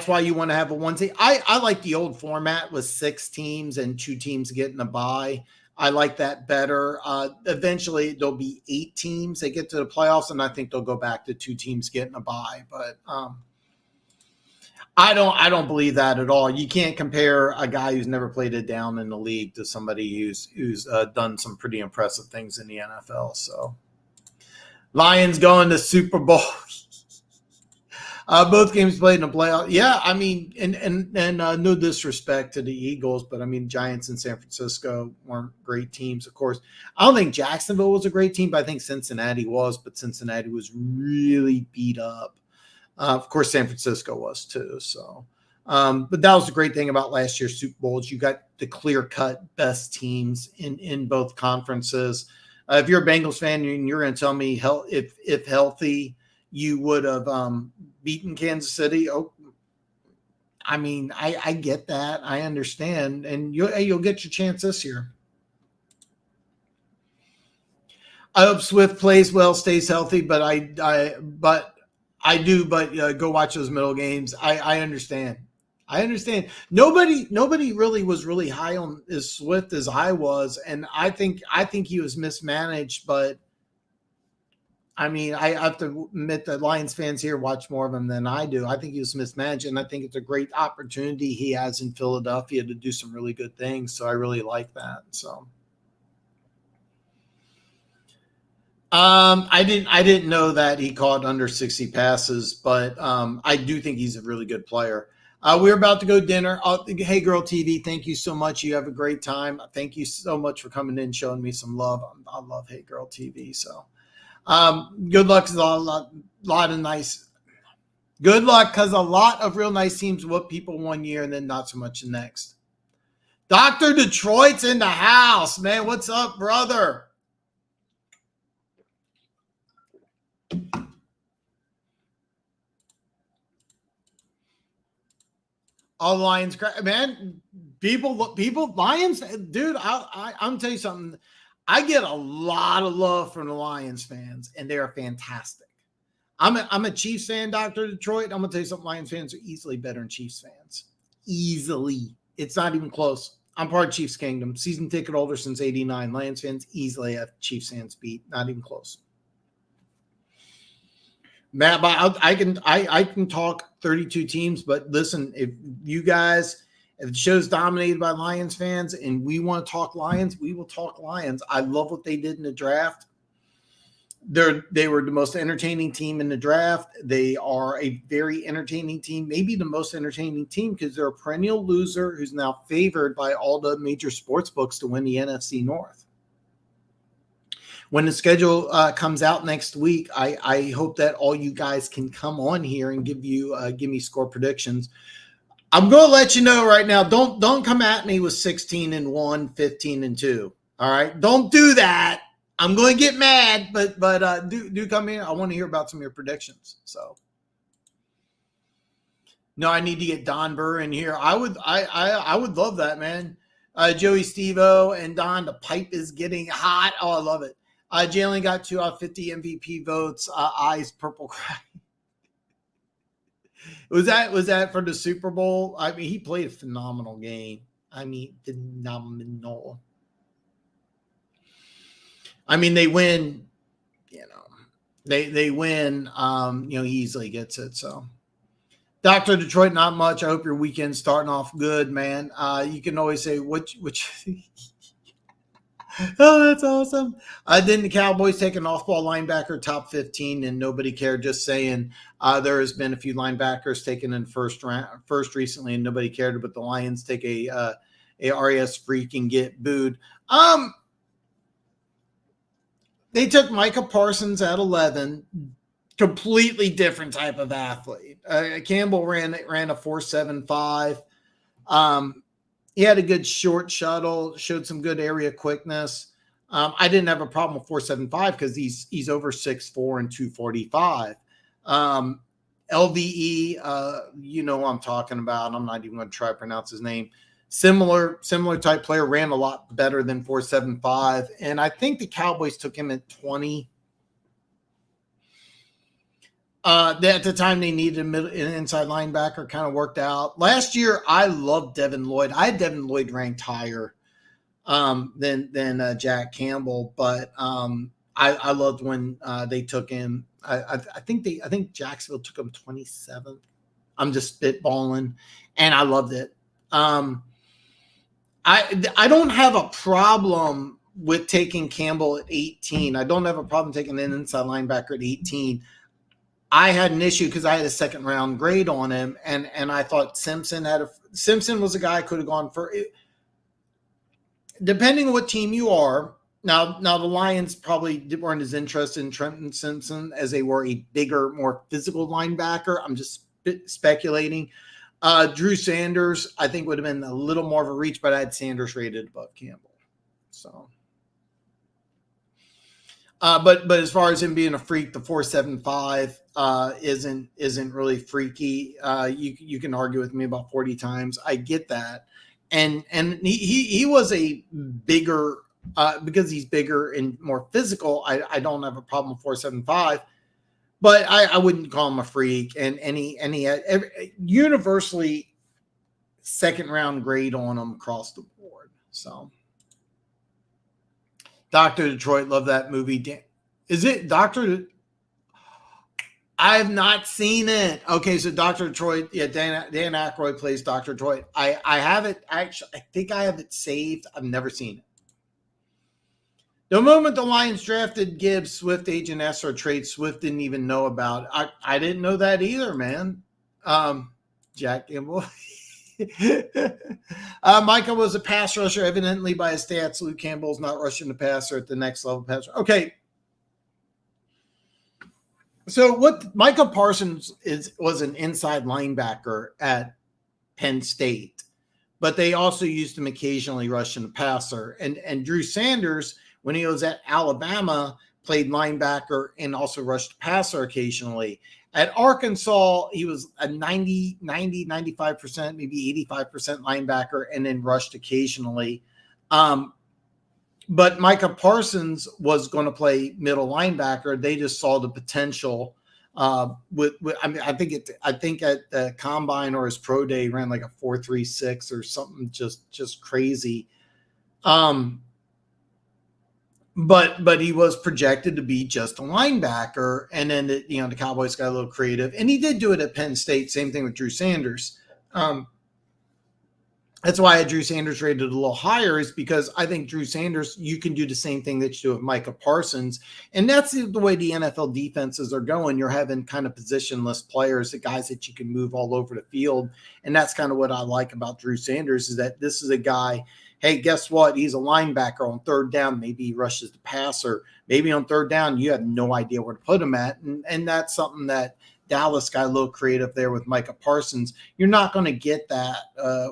why you want to have a one team. I like the old format with 6 teams and 2 teams getting a bye. I like that better. Eventually there'll be 8 teams that get to the playoffs, and I think they'll go back to 2 teams getting a bye. But I don't believe that at all. You can't compare a guy who's never played it down in the league to somebody who's done some pretty impressive things in the NFL. So Lions going to Super Bowl. Both games played in the playoff. Yeah, I mean, and no disrespect to the Eagles, but I mean, Giants and San Francisco weren't great teams, of course. I don't think Jacksonville was a great team, but I think Cincinnati was. But Cincinnati was really beat up. Of course, San Francisco was too. So, but that was the great thing about last year's Super Bowls. You got the clear-cut best teams in both conferences. If you're a Bengals fan and you're going to tell me if healthy, you would have beaten Kansas City. Oh, I mean, I get that. I understand. And you'll get your chance this year. I hope Swift plays well, stays healthy, but go watch those middle games. I understand. I understand. Nobody really was really high on as Swift as I was. And I think he was mismanaged, but I mean, I have to admit that Lions fans here watch more of him than I do. I think he was mismanaged, and I think it's a great opportunity he has in Philadelphia to do some really good things. So I really like that. So I didn't know that he caught under 60 passes, but I do think he's a really good player. We're about to go dinner. Hey Girl TV, thank you so much. You have a great time. Thank you so much for coming in, showing me some love. I love Hey Girl TV. So. Good luck because a lot of nice. Good luck because a lot of real nice teams whoop people one year and then not so much the next. Dr. Detroit's in the house, man. What's up, brother? All Lions, man. People, Lions, dude. I'm tell you something. I get a lot of love from the Lions fans, and they are fantastic. I'm a Chiefs fan, Dr. Detroit. I'm going to tell you something. Lions fans are easily better than Chiefs fans. Easily. It's not even close. I'm part of Chiefs Kingdom. Season ticket holder since 89. Lions fans easily have Chiefs fans beat. Not even close. Matt, I can talk 32 teams, but listen, if the show's dominated by Lions fans and we want to talk Lions, we will talk Lions. I love what they did in the draft. They were the most entertaining team in the draft. They are a very entertaining team, maybe the most entertaining team because they're a perennial loser who's now favored by all the major sports books to win the NFC North. When the schedule comes out next week, I hope that all you guys can come on here and give me score predictions. I'm going to let you know right now, don't come at me with 16-1, 15-2. All right. Don't do that. I'm going to get mad, but do come here. I want to hear about some of your predictions. So no, I need to get Don Burr in here. I would love that, man. Joey Stevo and Don, the pipe is getting hot. Oh, I love it. Jalen got 2 out of 50 MVP votes. Eyes purple cry. Was that for the Super Bowl? I mean, he played a phenomenal game. I mean, phenomenal. I mean, they win, they win, he easily gets it. So Dr. Detroit, not much. I hope your weekend's starting off good, man. You can always say which oh, that's awesome. Didn't the Cowboys take an off-ball linebacker top 15 and nobody cared? Just saying there has been a few linebackers taken in first recently and nobody cared, but the Lions take a RAS freak and get booed. They took Micah Parsons at 11, completely different type of athlete. Campbell ran a 4.75. He had a good short shuttle, showed some good area quickness. I didn't have a problem with 4.75 because he's over 6'4" and 245. LVE, what I'm talking about. I'm not even going to try to pronounce his name. similar type player, ran a lot better than 4.75, and I think the Cowboys took him at 20. At the time they needed an inside linebacker, kind of worked out. Last year, I loved Devin Lloyd. I had Devin Lloyd ranked higher than Jack Campbell, but I loved when they took him. I think Jacksonville took him 27th. I'm just spitballing, and I loved it. I don't have a problem with taking Campbell at 18. I don't have a problem taking an inside linebacker at 18. I had an issue because I had a second round grade on him, and I thought Simpson was a guy I could have gone for. Depending on what team you are. Now the Lions probably weren't as interested in Trenton Simpson as they were a bigger, more physical linebacker. I'm just speculating. Drew Sanders, I think, would have been a little more of a reach, but I had Sanders rated above Campbell. So, but as far as him being a freak, the 4.75 isn't really freaky. You can argue with me about 40 times. I get that, and he was a bigger because he's bigger and more physical. I don't have a problem with 4.75. But I wouldn't call him a freak, and he had universally second round grade on him across the board. So, Dr. Detroit, love that movie. Is it Dr. I have not seen it. Okay, so Dr. Detroit, yeah, Dan Aykroyd plays Dr. Detroit. I have it actually. I think I have it saved. I've never seen it. The moment the Lions drafted Gibbs, Swift agent asked for a trade Swift didn't even know about. I didn't know that either, man. Jack Campbell. Micah was a pass rusher, evidently by his stats. Luke Campbell's not rushing the passer at the next level passer. Okay. So what Micah Parsons was an inside linebacker at Penn State, but they also used him occasionally rushing the passer. And Drew Sanders, when he was at Alabama, played linebacker and also rushed passer occasionally. At Arkansas, he was a 95%, maybe 85% linebacker and then rushed occasionally. But Micah Parsons was going to play middle linebacker. They just saw the potential. I think at the combine or his pro day, he ran like a 4.36 or something just crazy. But he was projected to be just a linebacker, and then the Cowboys got a little creative, and he did do it at Penn State. Same thing with Drew Sanders. That's why I had Drew Sanders rated a little higher, is because I think Drew Sanders, you can do the same thing that you do with Micah Parsons, and that's the way the NFL defenses are going. You're having kind of positionless players, the guys that you can move all over the field, and that's kind of what I like about Drew Sanders, is that this is a guy. Hey, guess what? He's a linebacker on third down. Maybe he rushes the passer. Maybe on third down, you have no idea where to put him at. And that's something that Dallas got a little creative there with Micah Parsons. You're not going to get that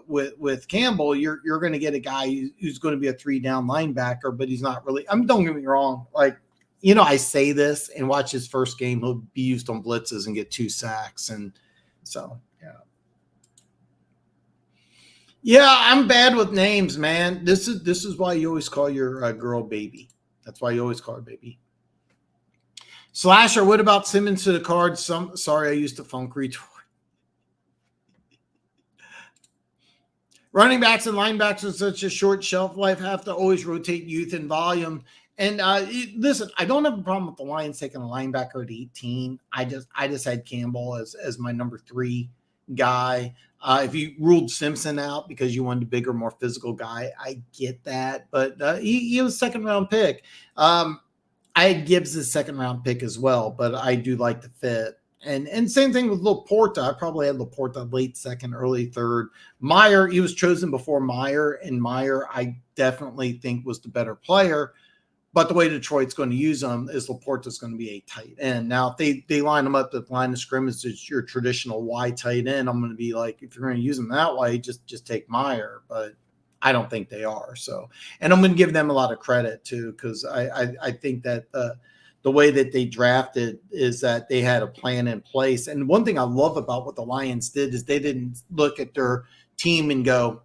with Campbell. You're going to get a guy who's going to be a 3-down linebacker, but he's not really. Don't get me wrong. I say this, and watch his first game, he'll be used on blitzes and get 2 sacks. And so, yeah. Yeah, I'm bad with names, man. This is why you always call your girl baby. That's why you always call her baby. Slasher, what about Simmons to the Cards? Sorry, I used the funk retort. Running backs and linebackers with such a short shelf life have to always rotate youth and volume. And listen, I don't have a problem with the Lions taking a linebacker at 18. I just had Campbell as my number 3 guy. If you ruled Simpson out because you wanted a bigger, more physical guy, I get that. But he was a second-round pick. I had Gibbs as second-round pick as well, but I do like the fit. And same thing with Laporta. I probably had Laporta late second, early third. Meyer, he was chosen before Meyer, and Meyer I definitely think was the better player. But the way Detroit's going to use him is Laporta's going to be a tight end. Now, if they line him up at the line of scrimmage, it's your traditional wide tight end. I'm going to be like, if you're going to use him that way, just take Meyer. But I don't think they are. So, and I'm going to give them a lot of credit too, because I think that the way that they drafted is that they had a plan in place. And one thing I love about what the Lions did is they didn't look at their team and go,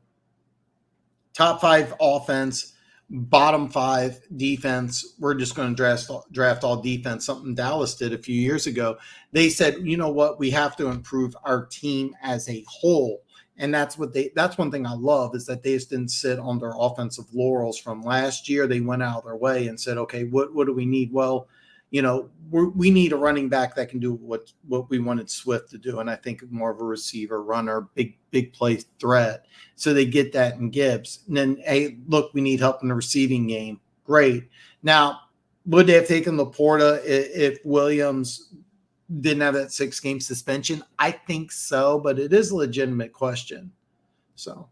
top 5 offense, bottom 5 defense. We're just going to draft all defense, something Dallas did a few years ago. They said, you know what, we have to improve our team as a whole. And that's one thing I love, is that they just didn't sit on their offensive laurels from last year. They went out of their way and said, okay, what do we need? Well, we need a running back that can do what we wanted Swift to do. And I think more of a receiver, runner, big play threat. So they get that in Gibbs. And then, hey, look, we need help in the receiving game. Great. Now, would they have taken Laporta if Williams didn't have that 6-game suspension? I think so, but it is a legitimate question. So.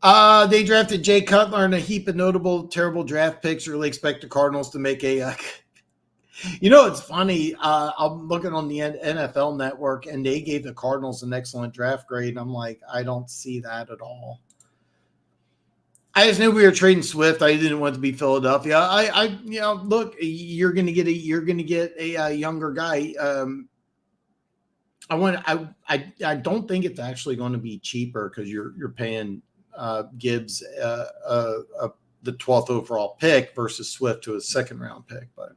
They drafted Jay Cutler and a heap of notable, terrible draft picks. Really expect the Cardinals to make a. It's funny. I'm looking on the NFL Network, and they gave the Cardinals an excellent draft grade. And I'm like, I don't see that at all. I just knew we were trading Swift. I didn't want it to be Philadelphia. Look, you're going to get a younger guy. I don't think it's actually going to be cheaper, because you're paying Gibbs the 12th overall pick versus Swift to a 2nd round pick. But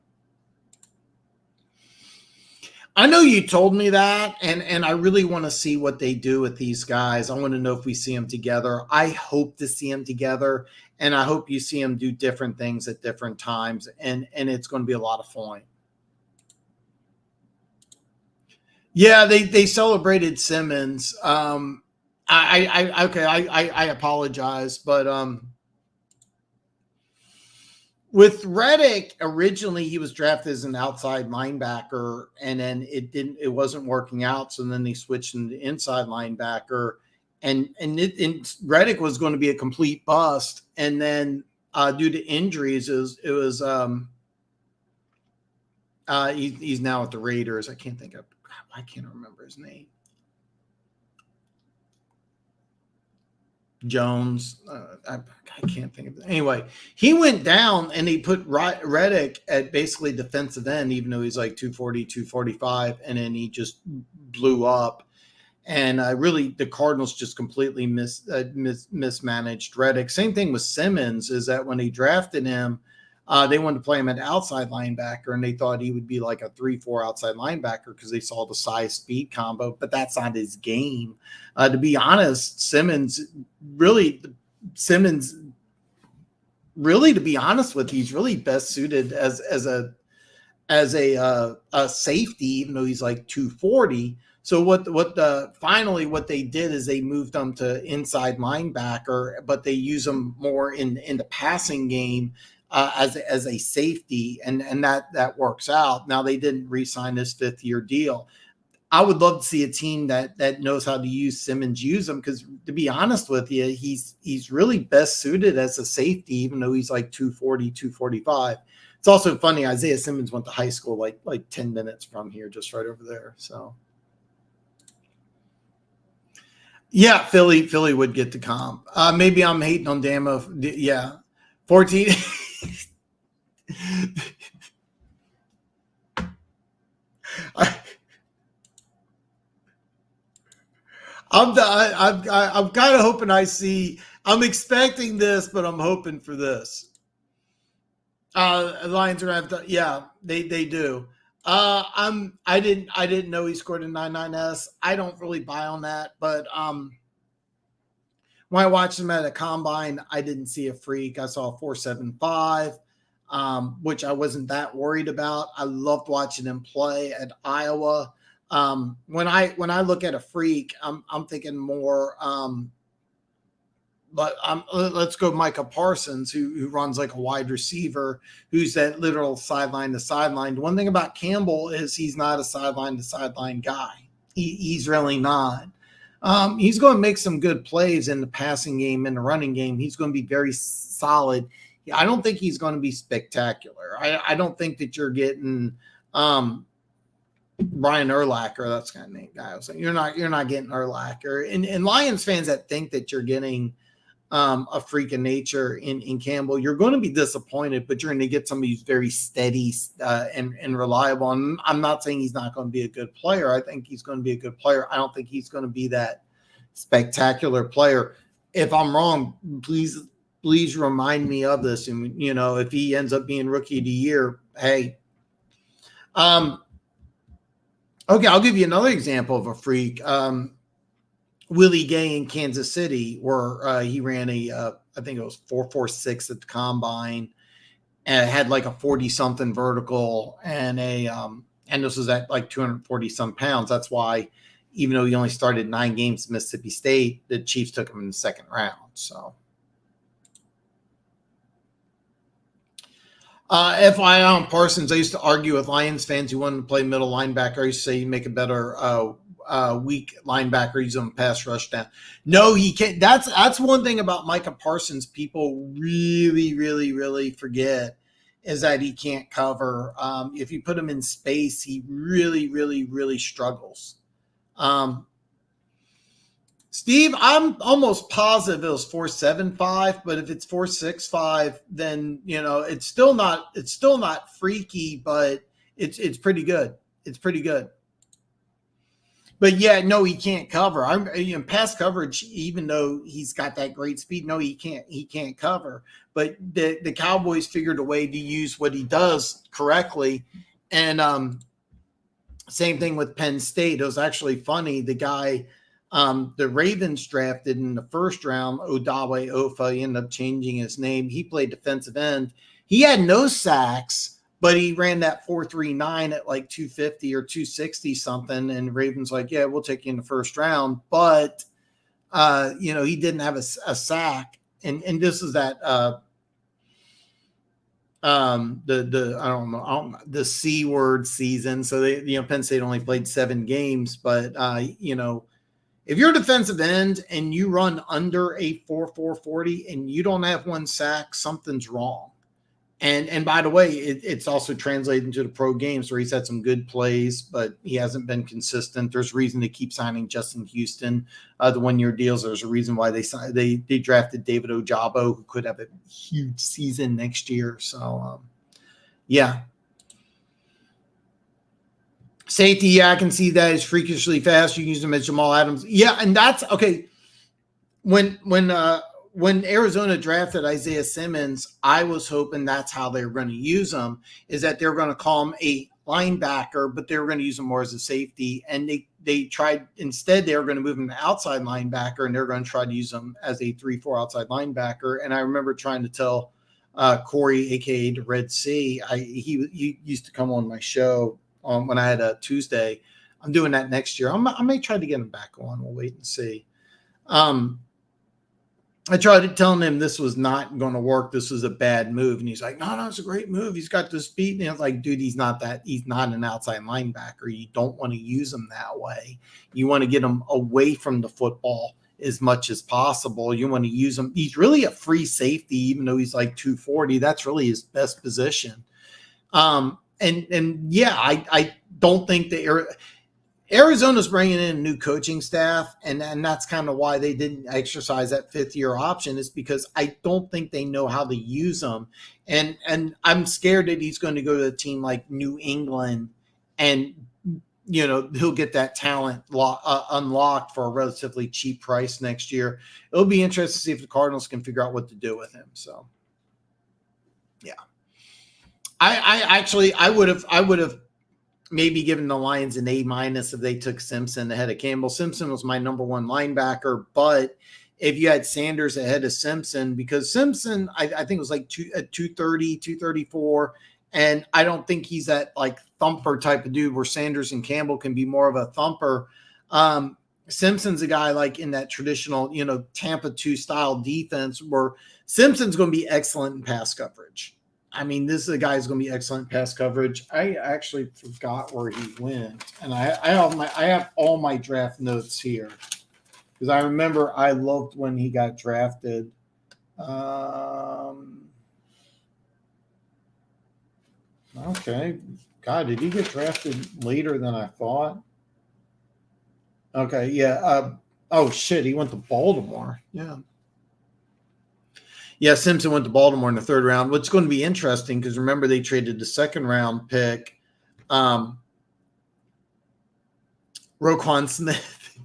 I know you told me that, and I really want to see what they do with these guys. I want to know if we see them together. I hope to see them together, and I hope you see them do different things at different times, and it's going to be a lot of fun. Yeah, they celebrated Simmons. I apologize, but with Reddick, originally he was drafted as an outside linebacker, and then it wasn't working out, so then they switched him to inside linebacker, and Reddick was going to be a complete bust, and then due to injuries, he's now at the Raiders. I can't remember his name. Jones. I can't think of it. Anyway, he went down, and he put Reddick at basically defensive end, even though he's like 240, 245, and then he just blew up. And really, the Cardinals just completely mismanaged Reddick. Same thing with Simmons, is that when they drafted him, they wanted to play him at outside linebacker, and they thought he would be like a 3-4 outside linebacker because they saw the size speed combo, but that's not his game. To be honest, Simmons, to be honest with you, he's really best suited as a safety, even though he's like 240. So what they did is they moved him to inside linebacker, but they use him more in the passing game as a safety, and that works out. Now, they didn't re-sign this 5th-year deal. I would love to see a team that knows how to use Simmons, use him, because to be honest with you, he's really best suited as a safety, even though he's like 240, 245. It's also funny, Isaiah Simmons went to high school like 10 minutes from here, just right over there. So yeah, Philly would get the comp. Maybe I'm hating on Damo. Yeah, 14. I'm kind of hoping I'm expecting this, but I'm hoping for this. Lions are have to, yeah, they do. I didn't know he scored a 99S. I don't really buy on that, but when I watched him at a combine, I didn't see a freak. I saw a 4.75, which I wasn't that worried about. I loved watching him play at Iowa. When I look at a freak, I'm thinking more. But let's go Micah Parsons, who runs like a wide receiver, who's that literal sideline to sideline. The one thing about Campbell is he's not a sideline to sideline guy. He's really not. He's going to make some good plays in the passing game and the running game. He's going to be very solid. I don't think he's going to be spectacular. I don't think that you're getting Brian Urlacher. That's kind of name guy. I was like, you're not getting Urlacher. And Lions fans that think that you're getting a freak of nature in Campbell, you're going to be disappointed, but you're going to get somebody who's very steady and reliable. And I'm not saying he's not going to be a good player. I think he's going to be a good player. I don't think he's going to be that spectacular player. If I'm wrong, please remind me of this. And if he ends up being rookie of the year, hey. Okay, I'll give you another example of a freak. Willie Gay in Kansas City, where he ran I think it was 4.46 at the combine, and had like a 40-something vertical, and and this was at like 240 some pounds. That's why, even though he only started 9 games at Mississippi State, the Chiefs took him in the second round. So, FYI on Parsons, I used to argue with Lions fans who wanted to play middle linebacker. I used to say you make a better weak linebacker, use him pass rush down. No, he can't. That's one thing about Micah Parsons people really, really, really forget, is that he can't cover. If you put him in space, he really, really, really struggles. Steve, I'm almost positive it was 4.75, but if it's 4.65, then it's still not freaky, but it's pretty good. It's pretty good. But yeah, no, he can't cover. Pass coverage, even though he's got that great speed, no, he can't cover. But the Cowboys figured a way to use what he does correctly. And same thing with Penn State. It was actually funny. The guy the Ravens drafted in the first round, Odawe Ofa, he ended up changing his name. He played defensive end. He had no sacks, but he ran that 4.39 at like 250 or 260 something. And Ravens like, yeah, we'll take you in the first round. But, he didn't have a sack. And this is that the C word season. So they, Penn State only played 7 games, but if you're a defensive end and you run under a 4.40 and you don't have 1 sack, something's wrong. And by the way, it's also translated into the pro games where he's had some good plays, but he hasn't been consistent. There's reason to keep signing Justin Houston, the 1-year deals. There's a reason why they drafted David Ojabo, who could have a huge season next year. So, yeah. Safety, yeah, I can see that. He's freakishly fast. You can use him as Jamal Adams. Yeah, and that's okay. When Arizona drafted Isaiah Simmons, I was hoping that's how they were going to use him, is that they were going to call him a linebacker, but they were going to use him more as a safety. And they tried, instead, they were going to move him to outside linebacker, and they're going to try to use him as a 3-4 outside linebacker. And I remember trying to tell Corey, aka the Red Sea, he used to come on my show when I had a Tuesday. I'm doing that next year. I may try to get him back on. We'll wait and see. I tried telling him this was not going to work. This was a bad move. And he's like, no, it's a great move. He's got the speed. And I was like, dude, he's not an outside linebacker. You don't want to use him that way. You want to get him away from the football as much as possible. You want to use him. He's really a free safety, even though he's like 240. That's really his best position. And yeah, I don't think Arizona's bringing in a new coaching staff, and that's kind of why they didn't exercise that 5th-year option, is because I don't think they know how to use them. And I'm scared that he's going to go to a team like New England and, he'll get that talent unlocked for a relatively cheap price next year. It'll be interesting to see if the Cardinals can figure out what to do with him. So, yeah. I would have maybe given the Lions an A- if they took Simpson ahead of Campbell. Simpson was my number 1 linebacker, but if you had Sanders ahead of Simpson, because Simpson, I think it was like 230, 234, and I don't think he's that like thumper type of dude where Sanders and Campbell can be more of a thumper. Simpson's a guy like in that traditional, Tampa 2 style defense where Simpson's going to be excellent in pass coverage. I mean, this is a guy who's going to be excellent pass coverage. I actually forgot where he went, and I have all my draft notes here because I remember I loved when he got drafted. Okay, God, did he get drafted later than I thought? Okay, yeah. Oh shit, he went to Baltimore. Yeah. Yeah, Simpson went to Baltimore in the 3rd round, which is going to be interesting because remember they traded the 2nd round pick, Roquan Smith.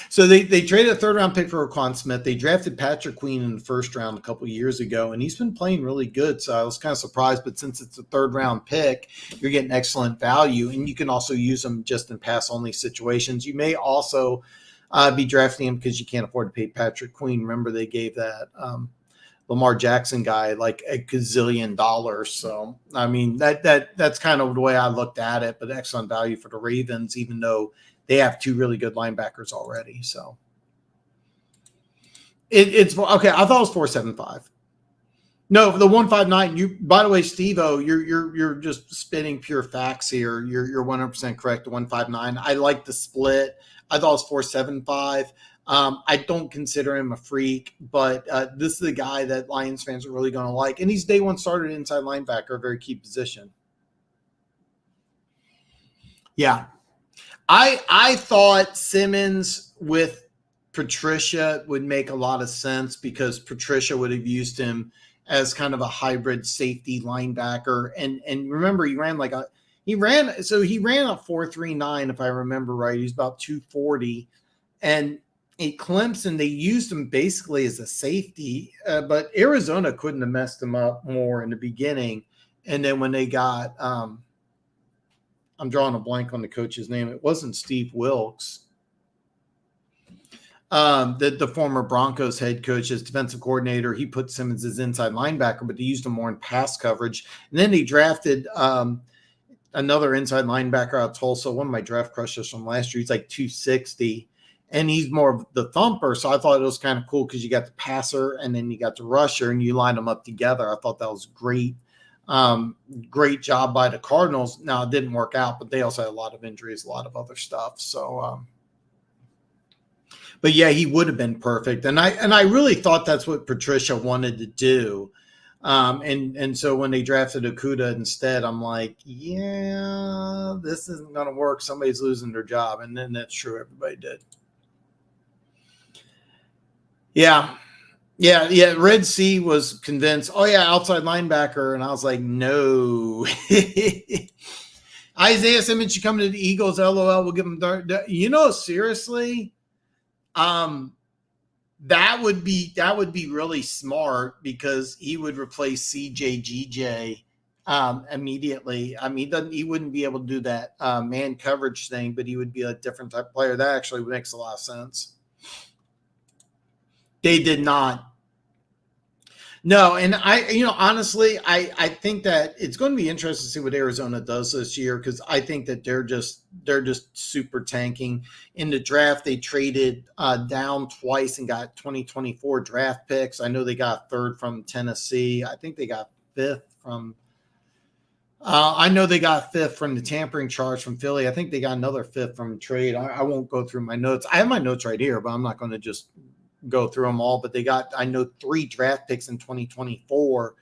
So they traded a third-round pick for Roquan Smith. They drafted Patrick Queen in the first round a couple of years ago, and he's been playing really good. So I was kind of surprised. But since it's a third-round pick, you're getting excellent value, and you can also use them just in pass-only situations. You may also be drafting him because you can't afford to pay Patrick Queen. Remember, they gave that Lamar Jackson guy like a gazillion dollars. So I mean that's kind of the way I looked at it. But excellent value for the Ravens, even though they have two really good linebackers already. So it's okay. I thought it was 475. No, the 159. You, by the way, Steve-O, you're just spitting pure facts here. You're 100% correct. The 159. I like the split. I thought it was 475. I don't consider him a freak, but this is the guy that Lions fans are really going to like. And he's day one started inside linebacker, a very key position. Yeah. I thought Simmons with Patricia would make a lot of sense because Patricia would have used him as kind of a hybrid safety linebacker. And remember, he ran a 4.39, if I remember right. He's about 240. And at Clemson, they used him basically as a safety, but Arizona couldn't have messed him up more in the beginning. And then when they got I'm drawing a blank on the coach's name. It wasn't Steve Wilkes. The former Broncos head coach as defensive coordinator, he put Simmons as inside linebacker, but they used him more in pass coverage. And then they drafted another inside linebacker out of Tulsa, one of my draft crushes from last year. He's like 260, and he's more of the thumper. So I thought it was kind of cool because you got the passer and then you got the rusher and you line them up together. I thought that was great. Great job by the Cardinals. Now it didn't work out, but they also had a lot of injuries, a lot of other stuff. So, but yeah, he would have been perfect. And I really thought that's what Patricia wanted to do. And so when they drafted Okudah instead, I'm like, yeah, this isn't going to work. Somebody's losing their job. And then that's true. Everybody did. Yeah. Red Sea was convinced, oh, yeah, outside linebacker. And I was like, no. Isaiah Simmons should come to the Eagles. LOL. We'll give him seriously. That would be really smart because he would replace CJGJ immediately. I mean, he wouldn't be able to do that man coverage thing, but he would be a different type of player. That actually makes a lot of sense. They did not. No, and honestly, I think that it's going to be interesting to see what Arizona does this year because I think that they're just super tanking. In the draft, they traded down twice and got 2024 draft picks. I know they got third from Tennessee. I think they got fifth from I know they got fifth from the tampering charge from Philly. I think they got another fifth from trade. I won't go through my notes. I have my notes right here, but I'm not going to just go through them all, but they got, I know, 3 draft picks in 2024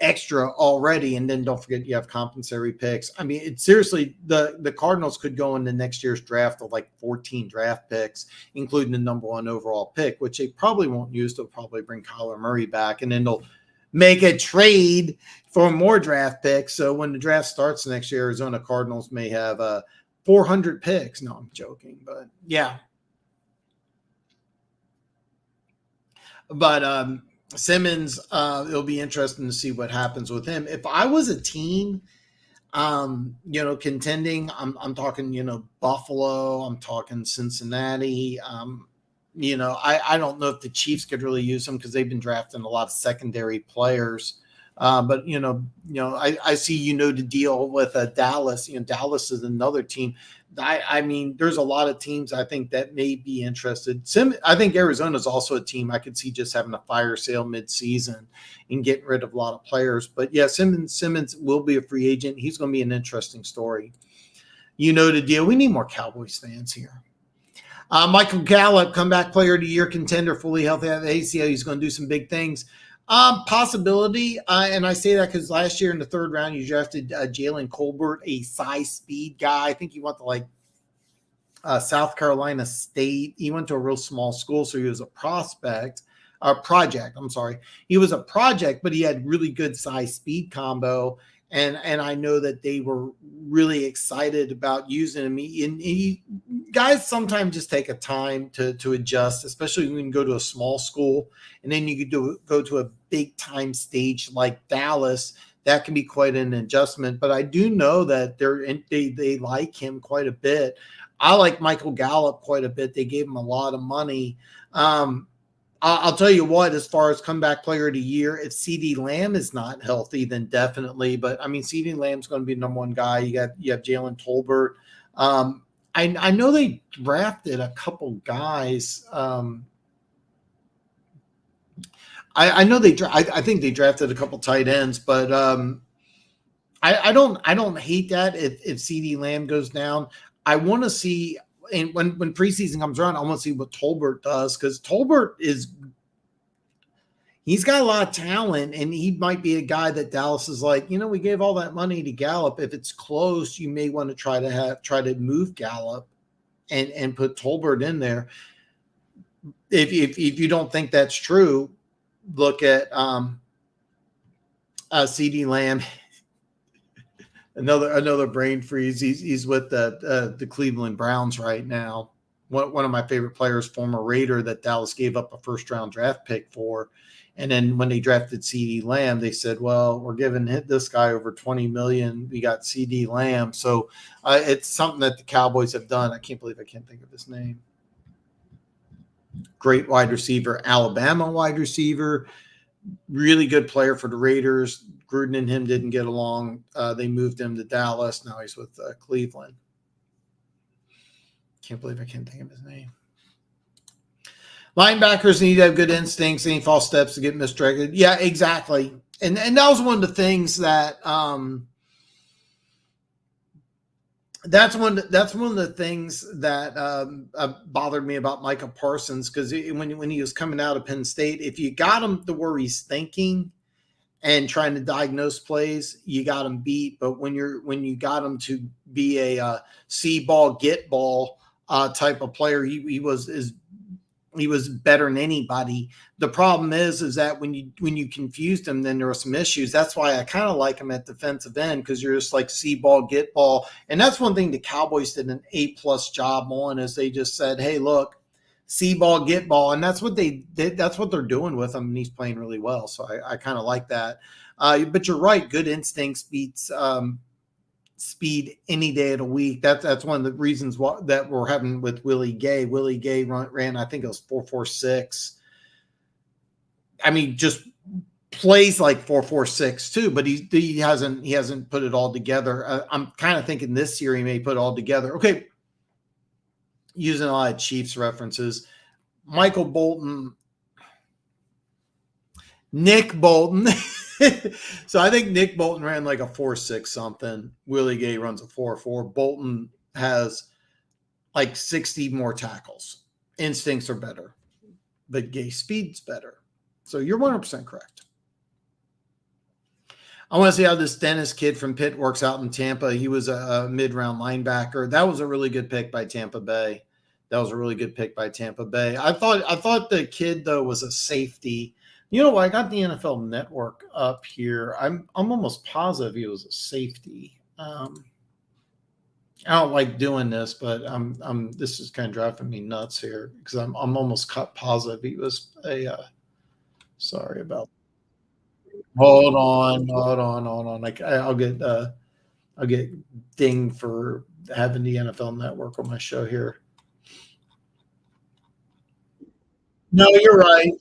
extra already. And then don't forget you have compensatory picks. I mean, it's seriously, the Cardinals could go into next year's draft of like 14 draft picks, including the number 1 overall pick, which they probably won't use. They'll probably bring Kyler Murray back and then they'll make a trade for more draft picks. So when the draft starts next year, Arizona Cardinals may have 400 picks. No, I'm joking, but yeah. But Simmons, it'll be interesting to see what happens with him. If I was a team, contending, I'm talking, Buffalo, I'm talking Cincinnati. I don't know if the Chiefs could really use him because they've been drafting a lot of secondary players. But I see the deal with Dallas. Dallas is another team. I mean, there's a lot of teams I think that may be interested. I think Arizona is also a team I could see just having a fire sale mid-season and getting rid of a lot of players. But yeah, Simmons will be a free agent. He's going to be an interesting story. The deal. We need more Cowboys fans here. Michael Gallup, comeback player of the year contender, fully healthy at the ACL. He's going to do some big things. Possibility, and I say that because last year in the 3rd round, you drafted Jalen Colbert, a size speed guy. I think he went to South Carolina State. He went to a real small school, so he was a project. He was a project, but he had really good size speed combo. And I know that they were really excited about using him. He guys sometimes just take a time to adjust, especially when you go to a small school and then you go to a big time stage like Dallas. That can be quite an adjustment. But I do know that they like him quite a bit. I like Michael Gallup quite a bit. They gave him a lot of money. I'll tell you what, as far as comeback player of the year, if CeeDee Lamb is not healthy, then definitely. But I mean, CeeDee Lamb's going to be the number one guy. You have Jalen Tolbert. I know they drafted a couple guys. I know I think they drafted a couple tight ends, but I don't hate that if CeeDee Lamb goes down. I want to see. And when preseason comes around, I want to see what Tolbert does, because Tolbert he's got a lot of talent, and he might be a guy that Dallas is like, we gave all that money to Gallup. If it's close, you may want to try to move Gallup and put Tolbert in there. If you don't think that's true, look at CeeDee Lamb. Another brain freeze. He's with the Cleveland Browns right now. One of my favorite players, former Raider that Dallas gave up a first-round draft pick for. And then when they drafted CeeDee Lamb, they said, well, we're giving this guy over $20 million. We got CeeDee Lamb. So it's something that the Cowboys have done. I can't believe I can't think of his name. Great wide receiver, Alabama wide receiver. Really good player for the Raiders. Gruden and him didn't get along. They moved him to Dallas. Now he's with Cleveland. Can't believe I can't think of his name. Linebackers need to have good instincts. Any false steps to get misdirected. Yeah, exactly. And that was one of the things that that's one of the things that bothered me about Micah Parsons, because when he was coming out of Penn State, if you got him to where he's thinking and trying to diagnose plays, you got him beat. But when you got him to be a see ball, get ball type of player, he was better than anybody. The problem is that when you confused him, then there were some issues. That's why I kind of like him at defensive end, because you're just like see ball, get ball. And that's one thing the Cowboys did an A+ job on, is they just said, hey, look, see ball, get ball. And that's what they did. That's what they're doing with him. And he's playing really well. So I kind of like that. But you're right. Good instincts beats speed any day of the week. That's one of the reasons that we're having with Willie Gay. Willie Gay ran, I think it was 4.46. I mean, just plays like 4.46 too, but he hasn't put it all together. I'm kind of thinking this year he may put it all together. Okay, using a lot of Chiefs references. Michael Bolton, Nick Bolton. So I think Nick Bolton ran like a 4.6 something. Willie Gay runs a 4.4. Bolton has like 60 more tackles. Instincts are better, but Gay speed's better. So you're 100% correct. I want to see how this Dennis kid from Pitt works out in Tampa. He was a mid-round linebacker. That was a really good pick by Tampa Bay. I thought the kid, though, was a safety. You know what? I got the NFL Network up here. I'm almost positive he was a safety. I don't like doing this, but this is kind of driving me nuts here, because I'm almost positive he was a. Sorry about. Hold on. I'll get dinged for having the NFL Network on my show here. No, you're right.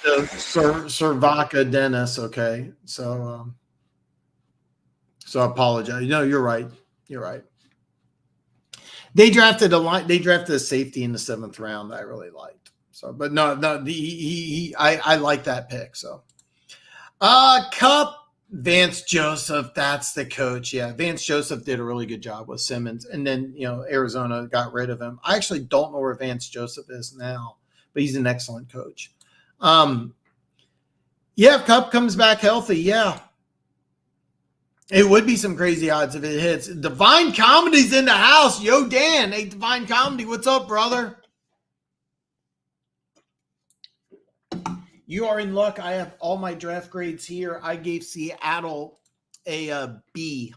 Servaca Dennis. Okay, so I apologize. No, you're right. They drafted a safety in the 7th round that I really liked. So, but no, I like that pick. So, Cup, Vance Joseph, that's the coach. Yeah, Vance Joseph did a really good job with Simmons, and then Arizona got rid of him. I actually don't know where Vance Joseph is now, but he's an excellent coach. If Cup comes back healthy, yeah. It would be some crazy odds if it hits. Divine Comedy's in the house. Yo, Dan. Hey, Divine Comedy, what's up, brother? You are in luck. I have all my draft grades here. I gave Seattle a B.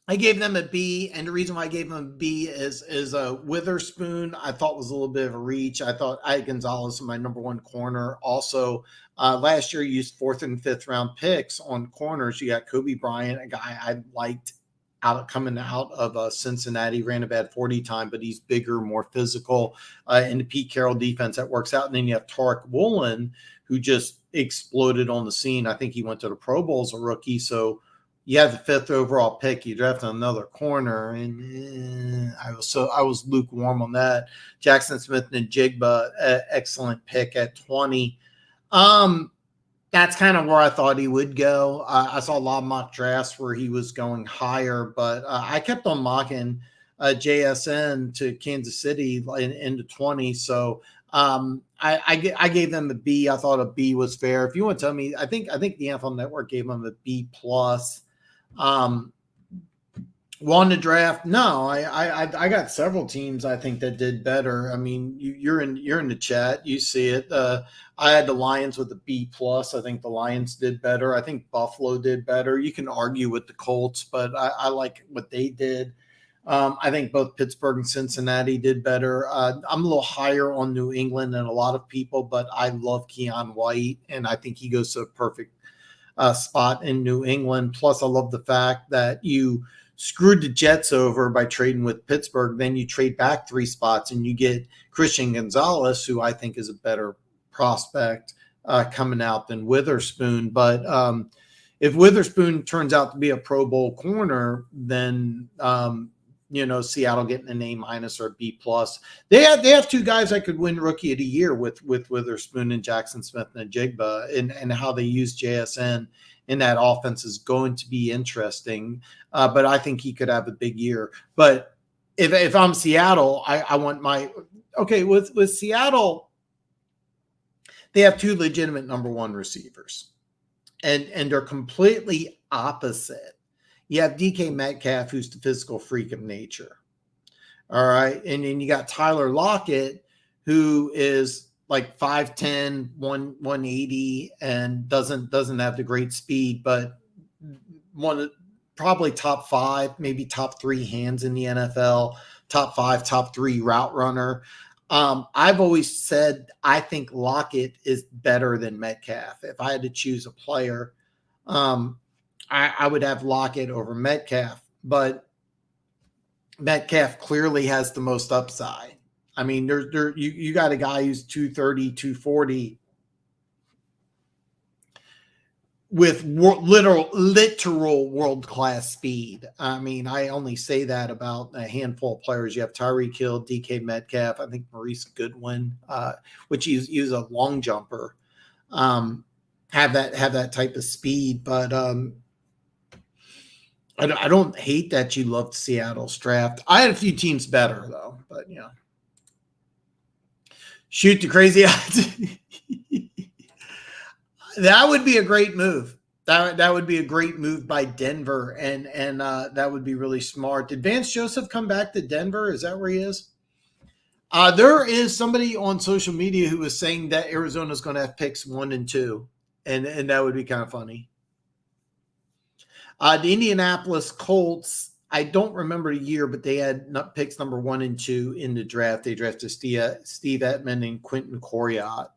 I gave them a B, and the reason why I gave them a B is a Witherspoon. I thought was a little bit of a reach. I thought I had Gonzalez in my number one corner. Also, last year you used fourth and fifth round picks on corners. You got Kobe Bryant, a guy I liked coming out of Cincinnati, ran a bad 40 time, but he's bigger, more physical, in the Pete Carroll defense that works out. And then you have Tarek Woolen, who just exploded on the scene. I think he went to the Pro Bowl as a rookie, so you have the fifth overall pick. You draft another corner, and I was lukewarm on that. Jackson Smith and Jigba, excellent pick at 20. That's kind of where I thought he would go. I saw a lot of mock drafts where he was going higher, but I kept on mocking JSN to Kansas City in the 20. So I gave them a B. I thought a B was fair. If you want to tell me, I think the NFL Network gave him a B plus. Won the draft? No, I got several teams I think that did better. I mean, you're in the chat, you see it. I had the Lions with a B plus. I think the Lions did better. I think Buffalo did better. You can argue with the Colts, but I like what they did. I think both Pittsburgh and Cincinnati did better. I'm a little higher on New England than a lot of people, but I love Keon White, and I think he goes to a perfect spot in New England. Plus, I love the fact that you screwed the Jets over by trading with Pittsburgh. Then you trade back 3 spots and you get Christian Gonzalez, who I think is a better prospect coming out than Witherspoon. But if Witherspoon turns out to be a Pro Bowl corner, then Seattle getting an A minus or a B plus. They have 2 guys that could win Rookie of the Year with Witherspoon and Jackson Smith and Jigba, and how they use JSN in that offense is going to be interesting. But I think he could have a big year. But if I'm Seattle, I want with Seattle, they have 2 legitimate number 1 receivers, and they're completely opposite. You have DK Metcalf, who's the physical freak of nature. All right. And then you got Tyler Lockett, who is like 5'10", 180, and doesn't have the great speed, but probably top 5, maybe top 3 hands in the NFL, top 5, top 3 route runner. I've always said I think Lockett is better than Metcalf. If I had to choose a player, I would have Lockett over Metcalf, but Metcalf clearly has the most upside. I mean, you got a guy who's 230, 240 with literal world-class speed. I mean, I only say that about a handful of players. You have Tyreek Hill, DK Metcalf, I think Maurice Goodwin, which he's a long jumper, have that type of speed, but I don't hate that you loved Seattle's draft. I had a few teams better, though, but yeah. Shoot the crazy odds. That would be a great move. That would be a great move by Denver, and that would be really smart. Did Vance Joseph come back to Denver? Is that where he is? There is somebody on social media who was saying that Arizona is going to have picks 1 and 2, and that would be kind of funny. The Indianapolis Colts, I don't remember the year, but they had picks number 1 and 2 in the draft. They drafted Steve Ettman and Quentin Coriat.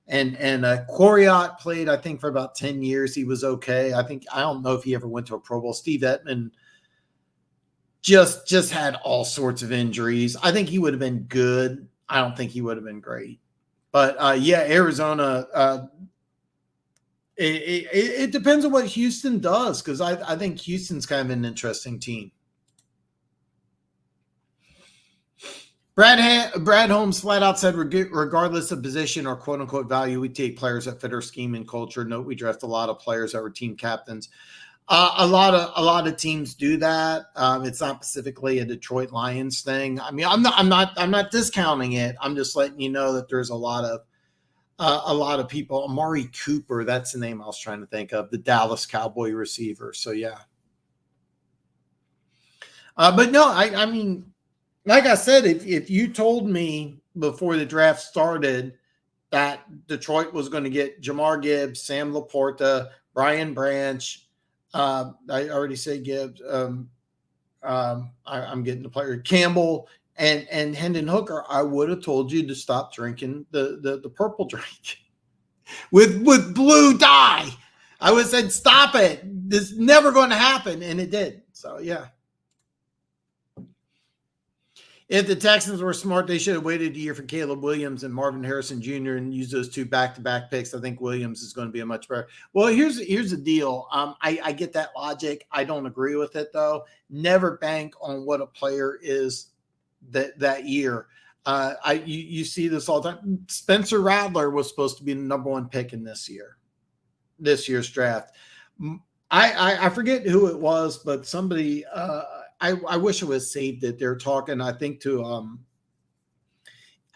And Coriat played, I think, for about 10 years. He was okay. I don't know if he ever went to a Pro Bowl. Steve Ettman just had all sorts of injuries. I think he would have been good. I don't think he would have been great. But, Arizona, it depends on what Houston does, because I think Houston's kind of an interesting team. Brad Holmes flat out said, regardless of position or quote unquote value, we take players that fit our scheme and culture. Note we draft a lot of players that were team captains. A lot of teams do that. It's not specifically a Detroit Lions thing. I mean, I'm not discounting it. I'm just letting you know that there's a lot of people. Amari Cooper, that's the name I was trying to think of, the Dallas Cowboy receiver. So yeah. But no, I mean, like I said, if you told me before the draft started that Detroit was going to get Jamar Gibbs, Sam Laporta, Brian Branch, I already said Gibbs, I'm getting the player Campbell and Hendon Hooker. I would have told you to stop drinking the purple drink with blue dye. I would have said, stop it. This is never going to happen. And it did. So, yeah. If the Texans were smart, they should have waited a year for Caleb Williams and Marvin Harrison Jr. and used those 2 back-to-back picks. I think Williams is going to be a much better. Well, here's the deal. I get that logic. I don't agree with it, though. Never bank on what a player is that year. You see this all the time. Spencer Rattler was supposed to be the number 1 pick in this year's draft. I forget who it was, but somebody I wish I was saved it. They're talking, I think, to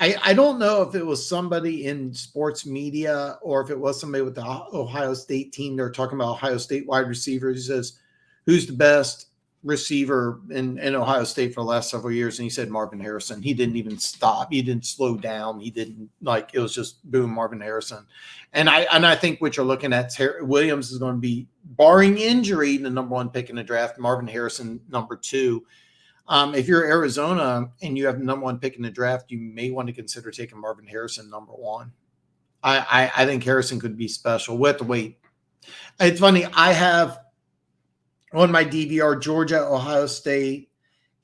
I don't know if it was somebody in sports media or if it was somebody with the Ohio State team. They're talking about Ohio State wide receivers. He says, who's the best receiver in Ohio State for the last several years? And he said Marvin Harrison. He didn't even stop. He didn't slow down. He didn't it was just boom, Marvin Harrison. And I think what you're looking at, Williams is going to be, barring injury, the number 1 pick in the draft. Marvin Harrison, number 2. If you're Arizona and you have the number 1 pick in the draft, you may want to consider taking Marvin Harrison, number 1. I think Harrison could be special. We'll have to wait. It's funny. I have on my DVR Georgia, Ohio State,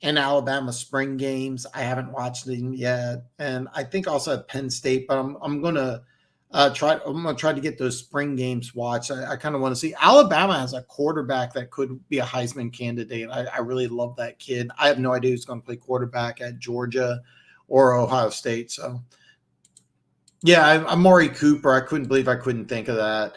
and Alabama spring games. I haven't watched them yet, and I think also at Penn State. But I'm gonna try to get those spring games watched. I kind of want to see. Alabama has a quarterback that could be a Heisman candidate. I really love that kid. I have no idea who's going to play quarterback at Georgia or Ohio State. So, yeah, Amari Cooper. I couldn't believe I couldn't think of that.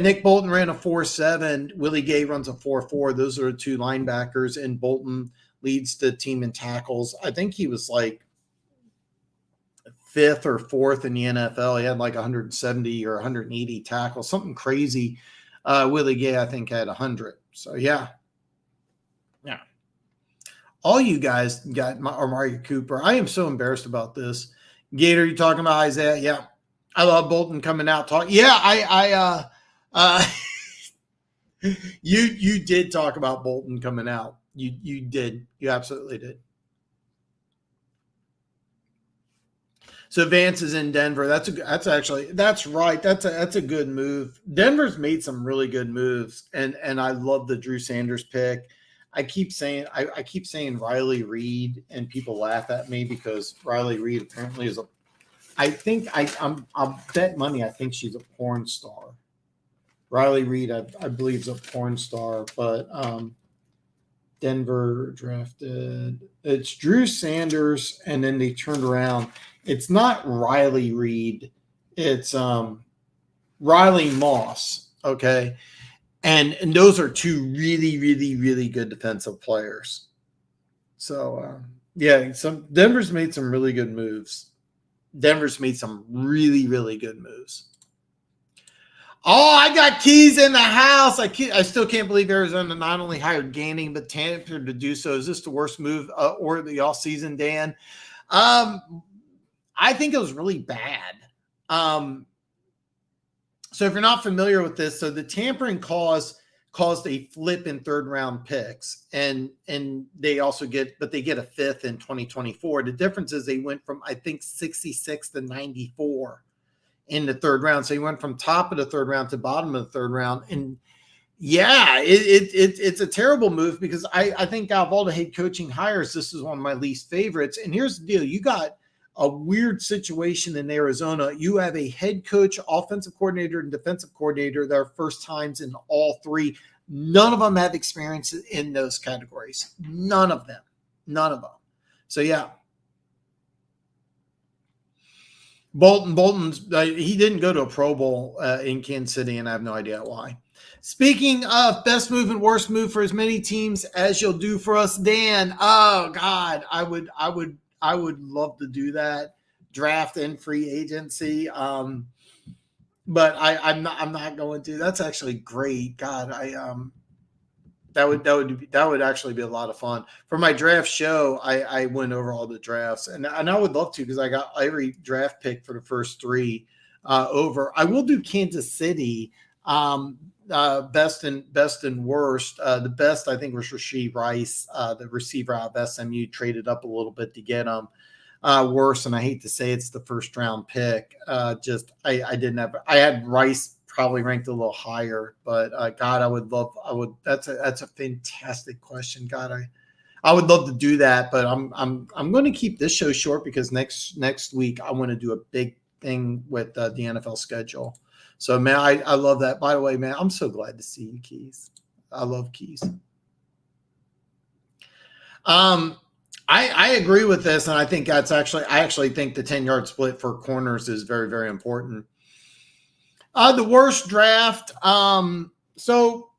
Nick Bolton ran a 4.7. Willie Gay runs a 4.4. Those are the 2 linebackers, and Bolton leads the team in tackles. I think he was like 5th or 4th in the NFL. He had like 170 or 180 tackles, something crazy. Willie Gay, I think, had 100. So, yeah. All you guys got Amari Cooper. I am so embarrassed about this. Gator, you talking about Isaiah? Yeah. I love Bolton coming out talking. Yeah, you did talk about Bolton coming out. You did. You absolutely did. So Vance is in Denver. That's right. That's a good move. Denver's made some really good moves, and I love the Drew Sanders pick. I keep saying Riley Reed, and people laugh at me because Riley Reed apparently is I'll bet money I think she's a porn star. Riley Reed, I believe, is a porn star, but Denver drafted. It's Drew Sanders, and then they turned around. It's not Riley Reed. It's Riley Moss. Okay. And those are 2 really, really, really good defensive players. So, Denver's made some really good moves. Denver's made some really, really good moves. Oh, I got keys in the house. I still can't believe Arizona not only hired Ganning, but Tampa to do so. Is this the worst move or the offseason, Dan? I think it was really bad. So if you're not familiar with this, so the tampering caused a flip in 3rd round picks, and they also get a 5th in 2024. The difference is they went from, I think, 66 to 94 in the 3rd round. So he went from top of the 3rd round to bottom of the 3rd round. And yeah, it's a terrible move because I think out of all the head coaching hires, this is one of my least favorites. And here's the deal. You got a weird situation in Arizona. You have a head coach, offensive coordinator, and defensive coordinator that are first times in all 3. None of them have experience in those categories. None of them. So, yeah. Bolton's he didn't go to a Pro Bowl in Kansas City, and I have no idea why. Speaking of best move and worst move for as many teams as you'll do for us, Dan. Oh God, I would love to do that. Draft and free agency. But I'm not going to. That's actually great. God, that would actually be a lot of fun. For my draft show, I went over all the drafts, and I would love to because I got every draft pick for the first 3 over. I will do Kansas City. best and worst. The best I think was Rashee Rice, the receiver out of SMU, traded up a little bit to get him. Worse, and I hate to say it's the first round pick. I didn't have. I had Rice probably ranked a little higher, but God, I would. That's a fantastic question. God, I would love to do that, but I'm going to keep this show short because next week I want to do a big thing with the NFL schedule. So, man, I love that. By the way, man, I'm so glad to see you, Keys. I love Keys. I agree with this, and I think I actually think the 10-yard split for corners is very, very important. The worst draft. So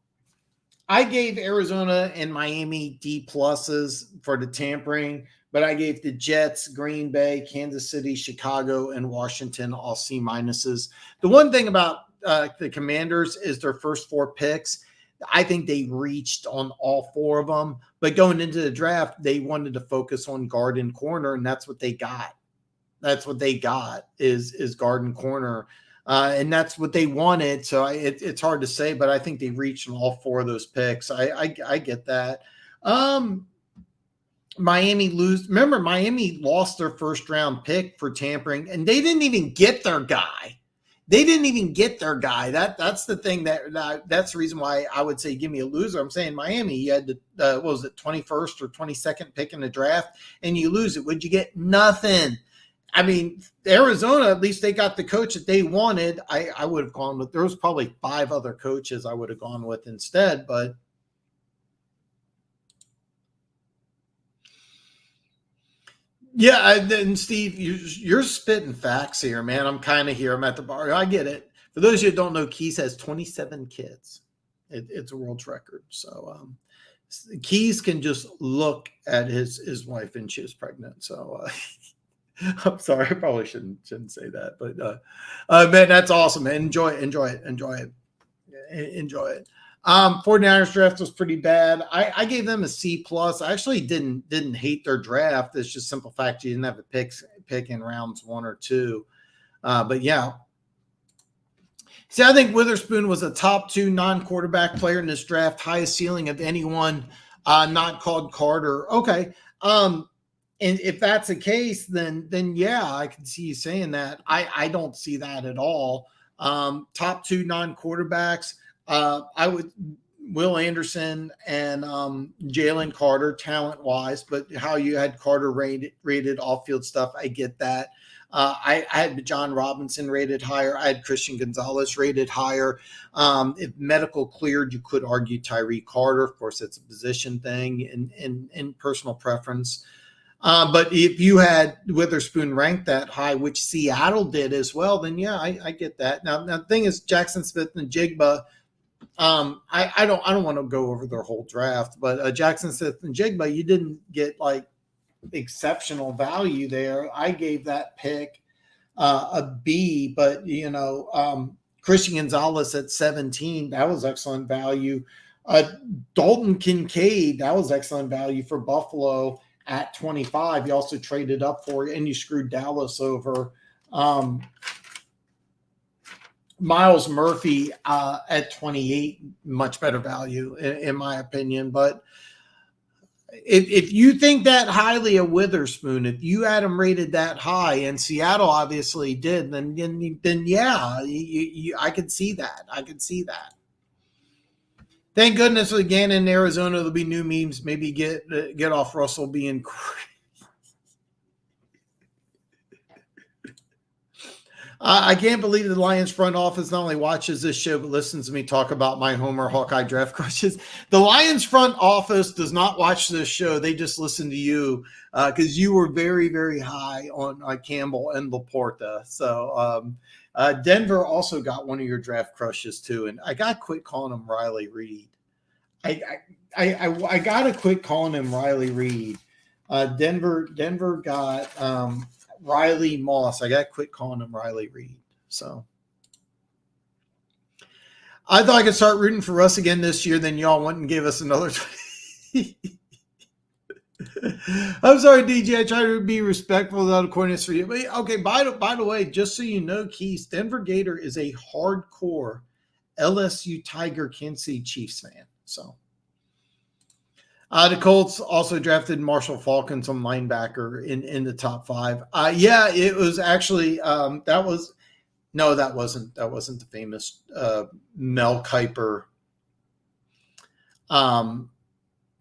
I gave Arizona and Miami D pluses for the tampering, but I gave the Jets, Green Bay, Kansas City, Chicago, and Washington all C minuses. The one thing about the Commanders is their first 4 picks. I think they reached on all 4 of them, but going into the draft, they wanted to focus on guard and corner, and that's what they got. That's what they got is guard and corner. And that's what they wanted. So it's hard to say, but I think they reached on all 4 of those picks. I get that. Miami remember, Miami lost their first round pick for tampering, and they didn't even get their guy. That's the thing that's the reason why I would say give me a loser. I'm saying Miami, you had the what was it, 21st or 22nd pick in the draft, and you lose it. Would you get? Nothing. I mean, Arizona, at least they got the coach that they wanted. I would have gone with, there was probably 5 other coaches I would have gone with instead, but yeah, and Steve, you're spitting facts here, man. I'm kind of here. I'm at the bar. I get it. For those of you who don't know, Keys has 27 kids. It's a world record. So Keys can just look at his wife and she is pregnant. So I'm sorry, I probably shouldn't say that, but man, that's awesome, man. Enjoy it. 49ers draft was pretty bad. I gave them a C plus. I actually didn't hate their draft. It's just simple fact you didn't have a pick in rounds 1 or 2. But yeah. See, I think Witherspoon was a top 2 non-quarterback player in this draft, highest ceiling of anyone not called Carter. Okay. And if that's the case, then yeah, I can see you saying that. I don't see that at all. Top 2 non-quarterbacks. I would Will Anderson and Jalen Carter, talent-wise, but how you had Carter rated off-field stuff, I get that. I had John Robinson rated higher. I had Christian Gonzalez rated higher. If medical cleared, you could argue Tyree Carter. Of course, it's a position thing and personal preference. But if you had Witherspoon ranked that high, which Seattle did as well, then yeah, I get that. Now the thing is, Jackson Smith and Jigba, I don't want to go over their whole draft, but Jackson Smith and Jigba, you didn't get like exceptional value there. I gave that pick a B, but Christian Gonzalez at 17, that was excellent value. Dalton Kincaid, that was excellent value for Buffalo at 25. You also traded up for it, and you screwed Dallas over. Miles Murphy at 28, much better value in my opinion. But if you think that highly of Witherspoon, if you had him rated that high, and Seattle obviously did, then yeah, I could see that. Thank goodness again in Arizona there'll be new memes. Maybe get off Russell being crazy. I can't believe the Lions front office not only watches this show, but listens to me talk about my Homer Hawkeye draft crushes. The Lions front office does not watch this show. They just listen to you because you were very, very high on Campbell and Laporta. So Denver also got one of your draft crushes too. And I got to quit calling him Riley Reed. I got to quit calling him Riley Reed. Denver got Riley Moss. I got to quit calling him Riley Reed. So I thought I could start rooting for Russ again this year. Then y'all went and gave us another. I'm sorry, DJ. I try to be respectful without a corniness for you. But okay, by the way, just so you know, Keith, Denver Gator is a hardcore LSU Tiger, Kansas City Chiefs fan. So the Colts also drafted Marshall Falcon, some linebacker in the top 5. Yeah, it was actually that wasn't the famous Mel Kiper.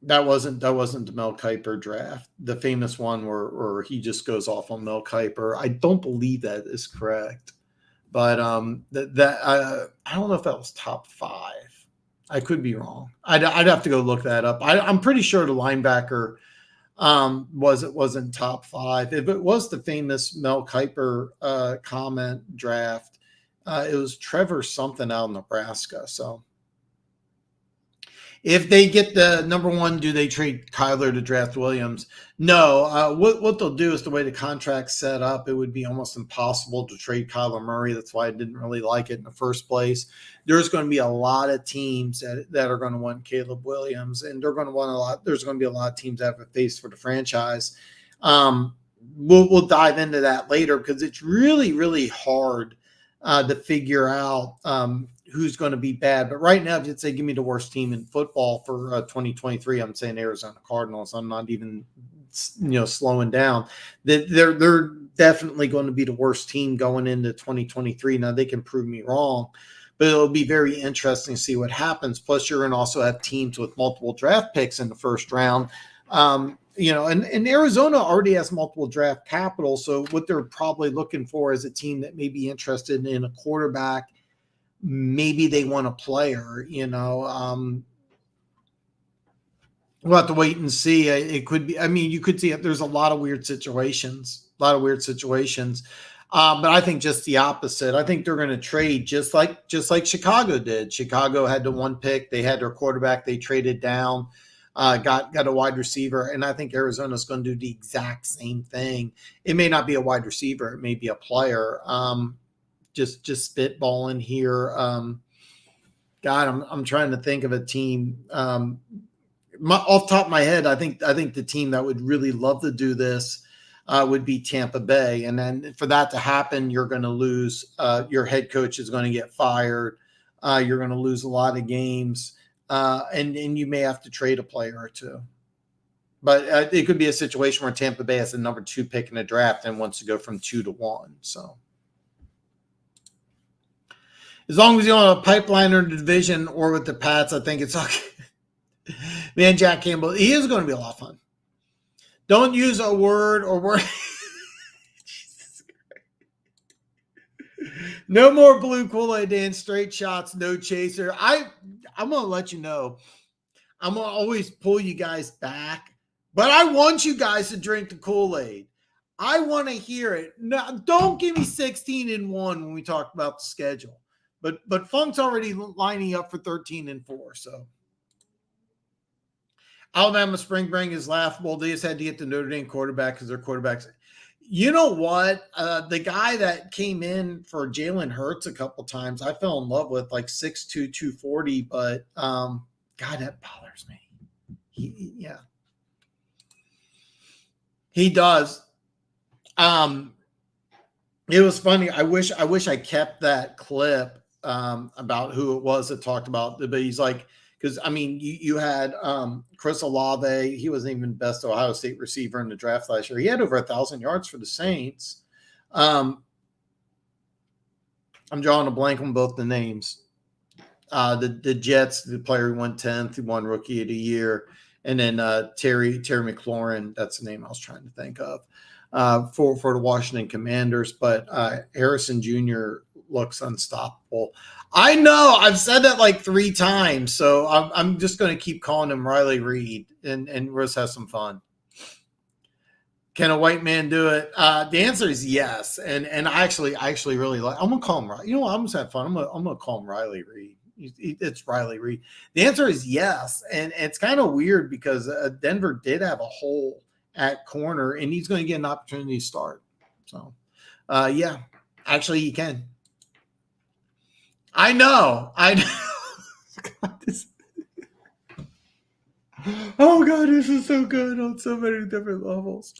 That wasn't the Mel Kiper draft. The famous one where he just goes off on Mel Kiper. I don't believe that is correct, but I don't know if that was top 5. I could be wrong. I'd have to go look that up. I'm pretty sure the linebacker wasn't top 5. If it was the famous Mel Kiper comment draft, it was Trevor something out of Nebraska. So if they get the number 1, do they trade Kyler to draft Williams? No. What they'll do is the way the contract's set up, it would be almost impossible to trade Kyler Murray. That's why I didn't really like it in the first place. There's going to be a lot of teams that are going to want Caleb Williams, and they're going to want a lot. There's going to be a lot of teams that have a face for the franchise. We'll dive into that later because it's really, really hard to figure out who's going to be bad. But right now, if you'd say, give me the worst team in football for 2023, I'm saying Arizona Cardinals. I'm not even, slowing down. They're definitely going to be the worst team going into 2023. Now, they can prove me wrong, but it'll be very interesting to see what happens. Plus, you're going to also have teams with multiple draft picks in the first round. And Arizona already has multiple draft capital. So what they're probably looking for is a team that may be interested in a quarterback. Maybe they want a player, we'll have to wait and see. It could be, you could see it. There's a lot of weird situations, But I think just the opposite. I think they're going to trade just like Chicago did. Chicago had the 1 pick. They had their quarterback. They traded down, got a wide receiver. And I think Arizona's going to do the exact same thing. It may not be a wide receiver. It may be a player. Just spitballing here. I'm trying to think of a team. Off the top of my head, I think the team that would really love to do this would be Tampa Bay. And then for that to happen, you're going to lose. Your head coach is going to get fired. You're going to lose a lot of games, and you may have to trade a player or two. But it could be a situation where Tampa Bay has the number 2 pick in the draft and wants to go from 2 to 1. So. As long as you don't have a pipeline or the division or with the Pats, I think it's okay. Man, Jack Campbell, he is going to be a lot of fun. Don't use a word or word. No more blue Kool-Aid dance, straight shots, no chaser. I'm going to let you know. I'm going to always pull you guys back, but I want you guys to drink the Kool-Aid. I want to hear it. Now, don't give me 16-1 when we talk about the schedule. But Funk's already lining up for 13-4. So Alabama spring break is laughable. They just had to get the Notre Dame quarterback because their quarterbacks. You know what? The guy that came in for Jalen Hurts a couple times, I fell in love with, like 6'2", 240. But God, that bothers me. He does. It was funny. I wish I kept that clip. About who it was that talked about, but he's like, because you had Chris Olave. He wasn't even best Ohio State receiver in the draft last year. He had over 1,000 yards for the Saints. I'm drawing a blank on both the names. The Jets, the player who went 10th, who won Rookie of the Year, and then Terry McLaurin. That's the name I was trying to think of for the Washington Commanders. But Harrison Jr. looks unstoppable. I know I've said that like 3 times, so I'm just going to keep calling him Riley Reed, and we'll just have some fun. Can a white man do it? The answer is yes, and I actually really like. I'm gonna call him. I'm just have fun. I'm gonna call him Riley Reed. It's Riley Reed. The answer is yes, and it's kind of weird because Denver did have a hole at corner, and he's going to get an opportunity to start. So, yeah, actually, he can. I know. Oh God, this is so good on so many different levels.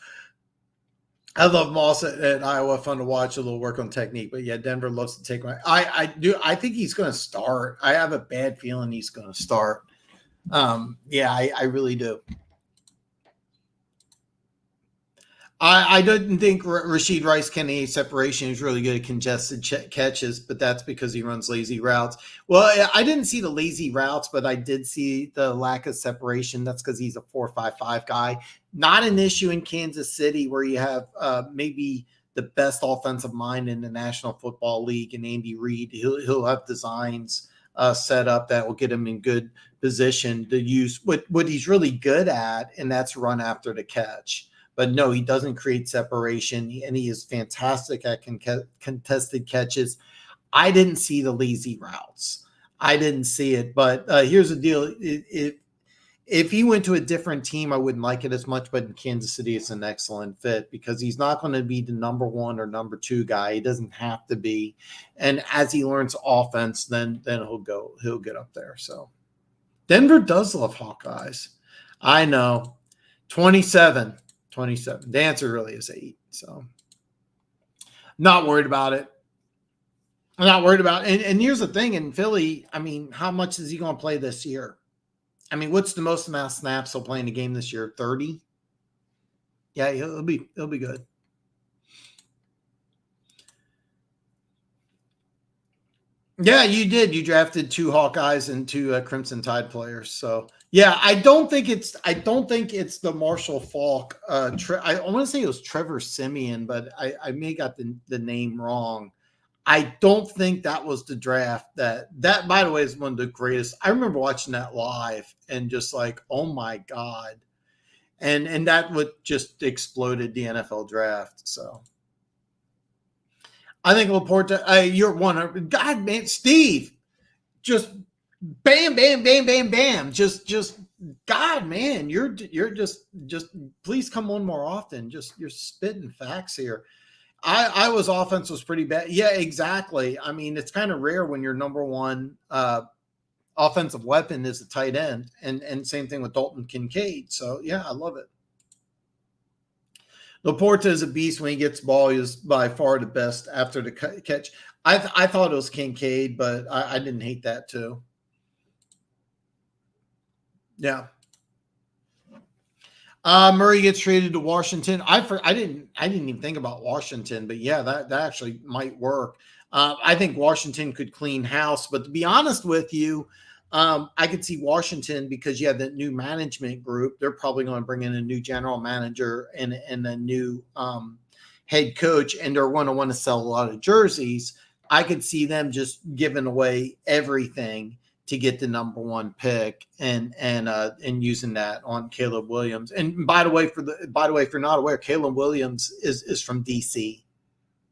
I love Moss at Iowa. Fun to watch. A little work on technique, but yeah, Denver loves to take my. I do. I think he's going to start. I have a bad feeling he's going to start. Yeah, I really do. I didn't think Rashid Rice Kennedy separation is really good at congested catches, but that's because he runs lazy routes. Well, I didn't see the lazy routes, but I did see the lack of separation. That's because he's a 4-5-5 guy. Not an issue in Kansas City, where you have maybe the best offensive mind in the National Football League, and Andy Reid. He'll have designs set up that will get him in good position to use what he's really good at, and that's run after the catch. But no, he doesn't create separation, and he is fantastic at contested catches. I didn't see the lazy routes. I didn't see it. But here's the deal. If he went to a different team, I wouldn't like it as much. But in Kansas City, it's an excellent fit because he's not going to be the number 1 or number 2 guy. He doesn't have to be. And as he learns offense, then he'll get up there. So Denver does love Hawkeyes. I know. 27. The answer really is 8. So not worried about it. I'm not worried about it. And here's the thing in Philly, I mean, how much is he going to play this year? I mean, what's the most amount of snaps he'll play in a game this year? 30? Yeah, he'll be good. Yeah, you did. You drafted 2 Hawkeyes and 2 Crimson Tide players. So yeah, I don't think it's the Marshall Faulk. I want to say it was Trevor Simeon, but I may got the name wrong. I don't think that was the draft that by the way is one of the greatest. I remember watching that live and just like, oh my God. And that would just exploded the NFL draft. So I think Laporta, you're one. God, man, Steve, just bam, bam, bam, bam, bam. Just God, man, you're just please come on more often. Just you're spitting facts here. Iowa's offense was pretty bad. Yeah, exactly. I mean, it's kind of rare when your number 1 offensive weapon is a tight end, and same thing with Dalton Kincaid. So yeah, I love it. Laporta is a beast when he gets the ball. He is by far the best after the catch. I thought it was Kincaid, but I didn't hate that too. Yeah. Murray gets traded to Washington. I didn't even think about Washington, but yeah, that actually might work. I think Washington could clean house, but to be honest with you, I could see Washington because you have that new management group. They're probably going to bring in a new general manager and a new head coach, and they're going to want to sell a lot of jerseys. I could see them just giving away everything to get the number 1 pick and using that on Caleb Williams. And by the way, if you're not aware, Caleb Williams is from DC.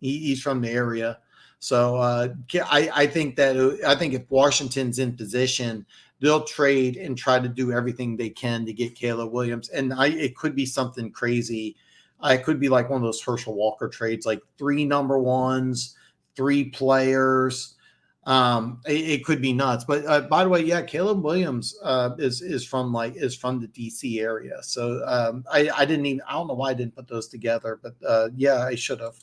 He's from the area. So I think if Washington's in position, they'll trade and try to do everything they can to get Caleb Williams. And it could be something crazy. It could be like one of those Herschel Walker trades, like 3 number 1s, 3 players. It could be nuts. But by the way, yeah, Caleb Williams is from the DC area. So I don't know why I didn't put those together, but yeah, I should have.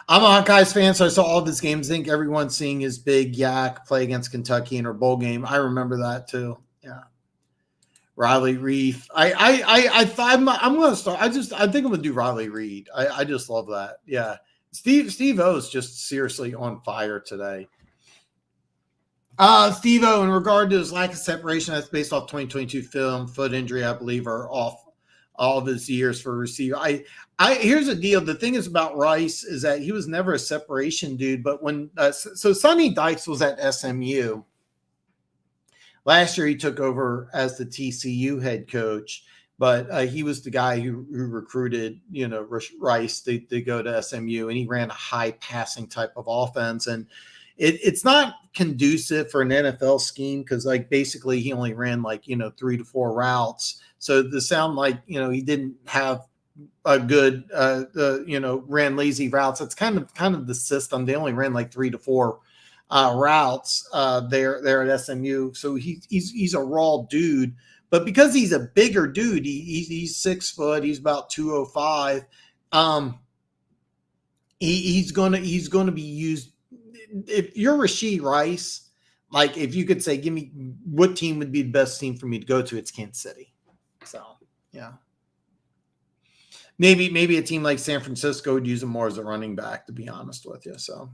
I'm a Hawkeyes fan, so I saw all of his games. I think everyone's seeing his big yak play against Kentucky in our bowl game. I remember that too. Yeah. Riley Reef. I'm going to start. I think I'm going to do Riley Reed. I just love that. Yeah. Steve O is just seriously on fire today. Steve O, in regard to his lack of separation, that's based off 2022 film, foot injury, I believe, are off all of his years for receiver. Here's the deal. The thing is about Rice is that he was never a separation dude, but when so Sonny Dykes was at SMU. Last year he took over as the TCU head coach, but he was the guy who recruited, Rice to go to SMU, and he ran a high passing type of offense. And it's not conducive for an NFL scheme because, basically he only ran 3 to 4 routes. So to sound like, he didn't have a good, ran lazy routes. It's kind of the system. They only ran 3 to 4 routes there at SMU. So he's a raw dude. but because he's a bigger dude, he's 6 foot, he's about 205. He's gonna be used. If you're Rashee Rice, like if you could say, give me what team would be the best team for me to go to, it's Kansas City. So yeah, maybe a team like San Francisco would use him more as a running back, to be honest with you. So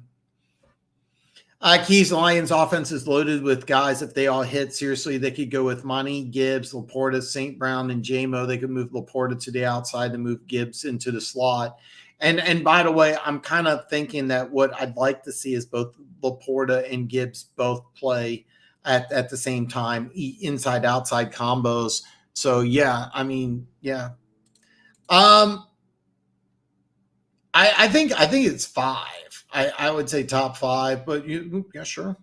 Keys Lions offense is loaded with guys. If they all hit, seriously, they could go with Money, Gibbs, Laporta, St. Brown, and JMO. They could move Laporta to the outside and move Gibbs into the slot. And by the way, I'm kind of thinking that what I'd like to see is both Laporta and Gibbs both play at the same time, inside outside combos. So yeah, I mean, yeah. I think it's 5. I would say top 5, but yeah, sure.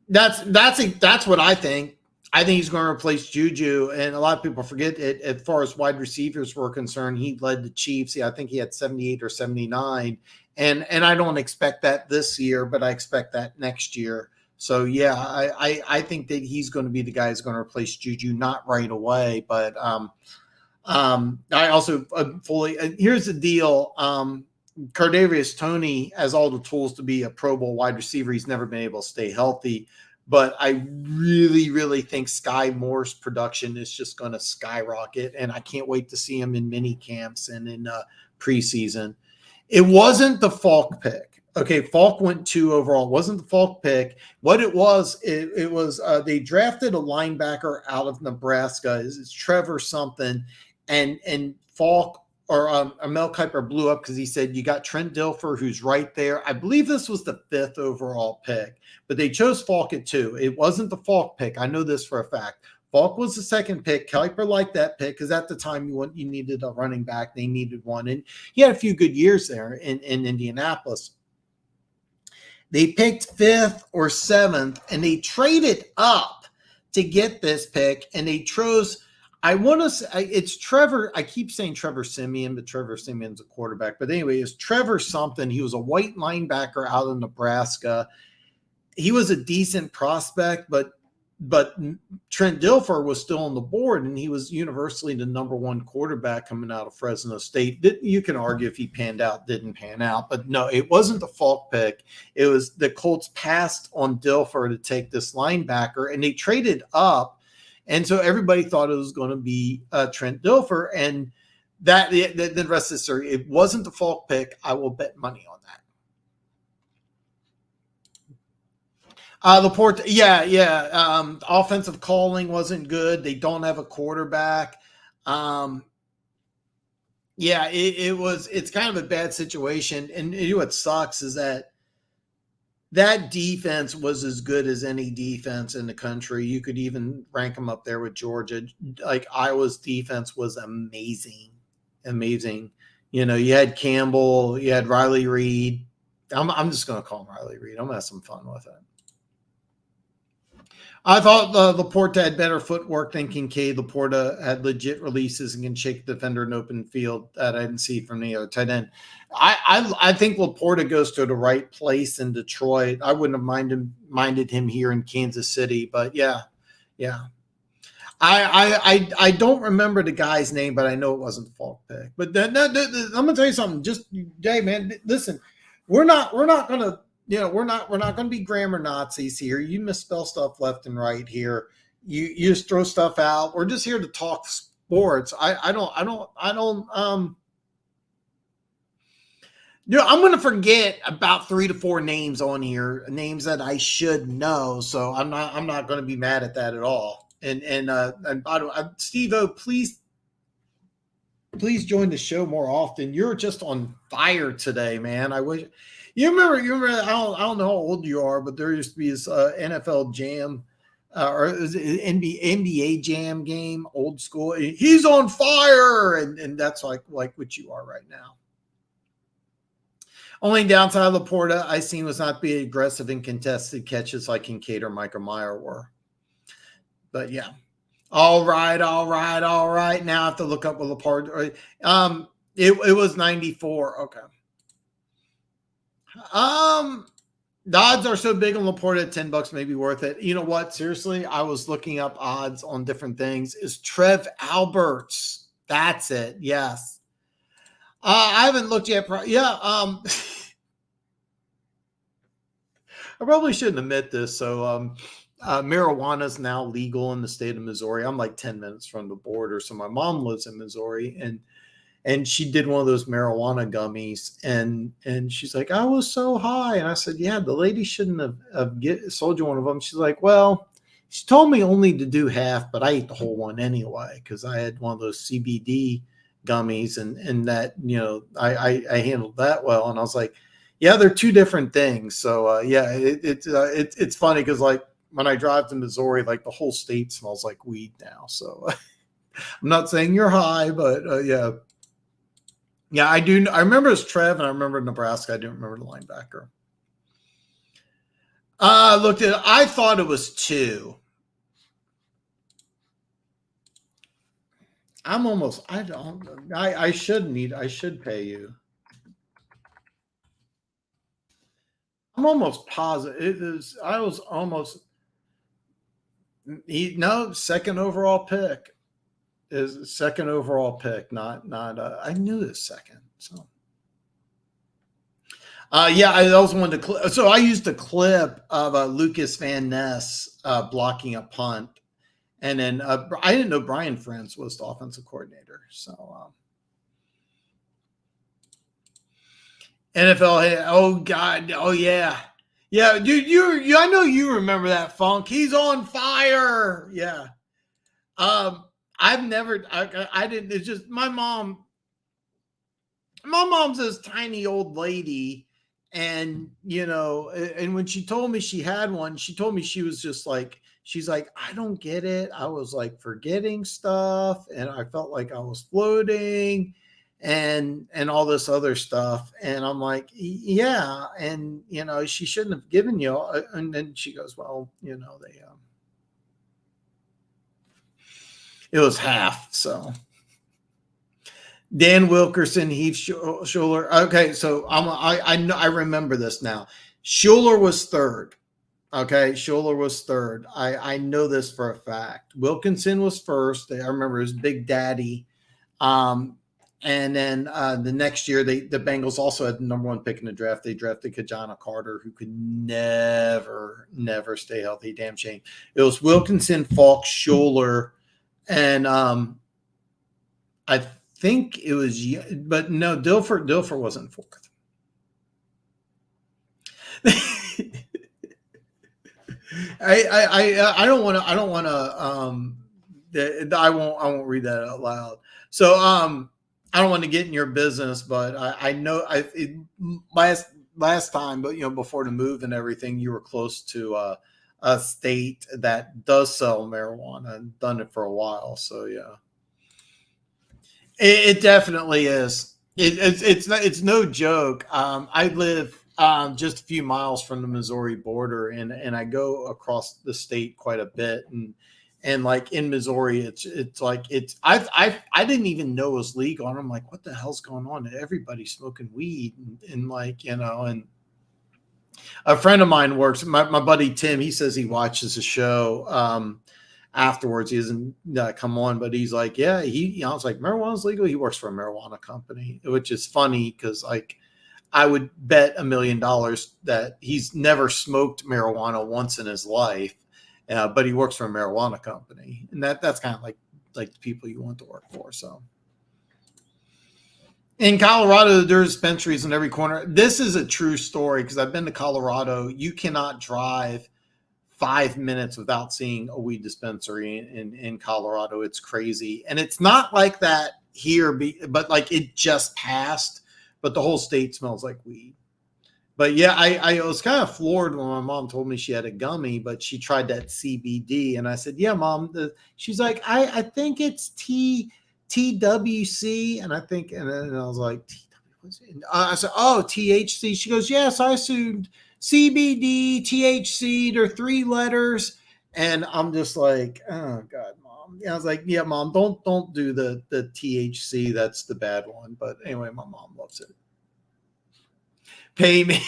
That's what I think. I think he's going to replace Juju, and a lot of people forget it. As far as wide receivers were concerned, he led the Chiefs. I think he had 78 or 79, and I don't expect that this year, but I expect that next year. So yeah, I think that he's going to be the guy who's going to replace Juju, not right away, but I also fully here's the deal. Kadarius Toney has all the tools to be a Pro Bowl wide receiver. He's never been able to stay healthy, but I really, really think Sky Moore's production is just going to skyrocket, and I can't wait to see him in mini camps and in preseason. It wasn't the Falk pick. Okay, Falk went 2 overall. It wasn't the Falk pick. What it was, it was they drafted a linebacker out of Nebraska. It's Trevor something. And Falk or Mel Kiper blew up because he said, you got Trent Dilfer, who's right there. I believe this was the 5th overall pick, but they chose Falk at 2. It wasn't the Falk pick. I know this for a fact. Falk was the 2nd pick. Kiper liked that pick because at the time you needed a running back. They needed one. And he had a few good years there in Indianapolis. They picked 5th or 7th, and they traded up to get this pick, and they chose – I want to say it's Trevor. I keep saying Trevor Siemian, but Trevor Siemian's a quarterback. But anyway, it's Trevor something. He was a white linebacker out of Nebraska. He was a decent prospect, but Trent Dilfer was still on the board, and he was universally the number 1 quarterback coming out of Fresno State. You can argue if he panned out, didn't pan out, but no, it wasn't the Falk pick. It was the Colts passed on Dilfer to take this linebacker, and they traded up. And so everybody thought it was going to be Trent Dilfer, and that the rest of the story. It wasn't the Falk pick. I will bet money on that. Laporte, yeah. Offensive calling wasn't good. They don't have a quarterback. It's kind of a bad situation. And you know what sucks is that defense was as good as any defense in the country. You could even rank them up there with Georgia. Like Iowa's defense was amazing. You know, you had Campbell, you had Riley Reed. I'm just going to call him Riley Reed. I'm going to have some fun with it. I thought Laporta had better footwork than Kincaid. Laporta had legit releases and can shake the defender in open field that I didn't see from the other tight end. I think Laporta goes to the right place in Detroit. I wouldn't have minded him here in Kansas City, but yeah. I don't remember the guy's name, but I know it wasn't the Falk pick. But I'm gonna tell you something. Just Jay, man, listen, we're not gonna. You know, we're not going to be grammar Nazis here. You misspell stuff left and right here. You just throw stuff out. We're just here to talk sports. I'm going to forget about 3 to 4 names on here, names that I should know. So I'm not going to be mad at that at all. And by the way, Steve-O, please join the show more often. You're just on fire today, man. I wish. You remember, I don't know how old you are, but there used to be this NFL Jam or NBA Jam game, old school. He's on fire, and that's like what you are right now. Only downside of Laporta I seen was not be aggressive in contested catches like Kincaid or Micah Meyer were. But yeah. All right. Now I have to look up what Laporta. It was 94. Okay. The odds are so big on Laporta at $10 may be worth it. You know what? Seriously, I was looking up odds on different things. Is Trev Alberts? That's it. Yes. I haven't looked yet. Yeah. I probably shouldn't admit this. So, marijuana is now legal in the state of Missouri. I'm like 10 minutes from the border. So my mom lives in Missouri, and she did one of those marijuana gummies, and she's like, I was so high. And I said, yeah, the lady shouldn't have sold you one of them. She's like, well, she told me only to do half, but I ate the whole one anyway, because I had one of those CBD gummies, and that, I handled that well. And I was like, yeah, they're two different things. So yeah, it's funny because like when I drive to Missouri, like the whole state smells like weed now. So I'm not saying you're high, but yeah. Yeah, I do. I remember it was Trev, and I remember Nebraska. I didn't remember the linebacker. Looked at it. I thought it was 2. I'm almost. I don't. I should pay you. I'm almost positive it is. I was almost. No, second overall pick. Is second overall pick, not I knew this second. So yeah, I also wanted to so I used a clip of Lucas Van Ness blocking a punt, and then I didn't know Brian France was the offensive coordinator. So NFL, oh God, oh yeah, dude, you I know you remember that Funk. He's on fire. Yeah. I've never, I didn't, it's just my mom's this tiny old lady. And, and when she told me she had one, she told me she was just like, she's like, I don't get it. I was like forgetting stuff, and I felt like I was floating and all this other stuff. And I'm like, yeah. And, she shouldn't have given you, and then she goes, well, they, it was half. So Dan Wilkerson, Heath Schuler. Okay, so I remember this now. Schuler was third. Okay, Schuler was third. I know this for a fact. Wilkinson was first. I remember his Big Daddy. And then the next year, the Bengals also had the number 1 pick in the draft. They drafted Kajana Carter, who could never stay healthy. Damn shame. It was Wilkinson, Falk, Schuler. And I think it was, but no, Dilfer wasn't fourth. I don't want to. I won't read that out loud. So I don't want to get in your business, but I know last time, but before the move and everything, you were close to a state that does sell marijuana and done it for a while. So yeah, it definitely is. It's no joke. I live just a few miles from the Missouri border, and I go across the state quite a bit, and like in Missouri, it's like I didn't even know it was legal, and I'm like, what the hell's going on? Everybody's smoking weed, and like and a friend of mine works, my buddy Tim, he says he watches the show afterwards. He doesn't come on, but he's like, yeah, I was like, marijuana's legal. He works for a marijuana company, which is funny because like I would bet $1 million that he's never smoked marijuana once in his life, but he works for a marijuana company, and that's kind of like the people you want to work for. So. In Colorado, there's dispensaries in every corner. This is a true story because I've been to Colorado. You cannot drive 5 minutes without seeing a weed dispensary in Colorado. It's crazy. And it's not like that here, but like it just passed, but the whole state smells like weed. But yeah, I was kind of floored when my mom told me she had a gummy, but she tried that CBD. And I said, yeah, Mom. She's like, I think it's TWC, and then I was like, I said, oh, THC. She goes, yes, I assumed CBD, THC. They're 3 letters, and I'm just like, oh God, Mom. I was like, yeah, Mom, don't do the THC. That's the bad one. But anyway, my mom loves it. Pay me.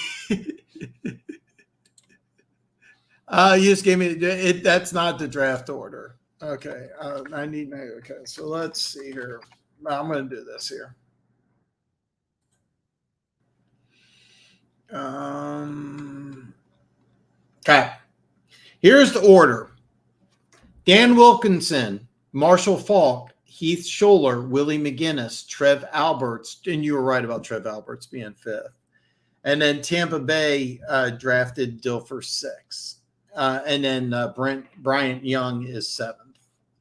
You just gave me it. That's not the draft order. Okay. I need. Okay. So let's see here. I'm going to do this here. Okay. Here's the order: Dan Wilkinson, Marshall Faulk, Heath Schuler, Willie McGinnis, Trev Alberts, and you were right about Trev Alberts being fifth. And then Tampa Bay drafted Dilfer sixth. And then Bryant Young is seventh.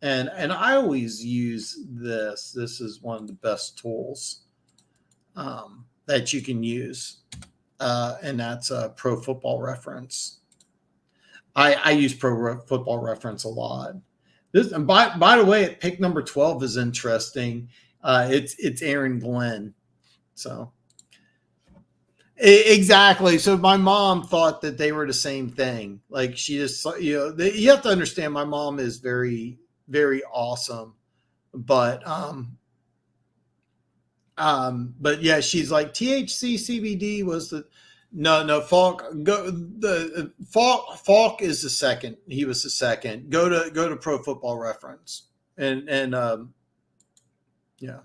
And I always use this. This is one of the best tools that you can use. And that's Pro Football Reference. I use Pro Football Reference a lot. This, and by the way, pick number 12 is interesting. It's Aaron Glenn. So exactly. So my mom thought that they were the same thing. Like she just, you have to understand. My mom is very, very awesome, but yeah, she's like THC CBD was the. No, Falk. Falk is the second. He was the second. Go to Pro Football Reference, and yeah.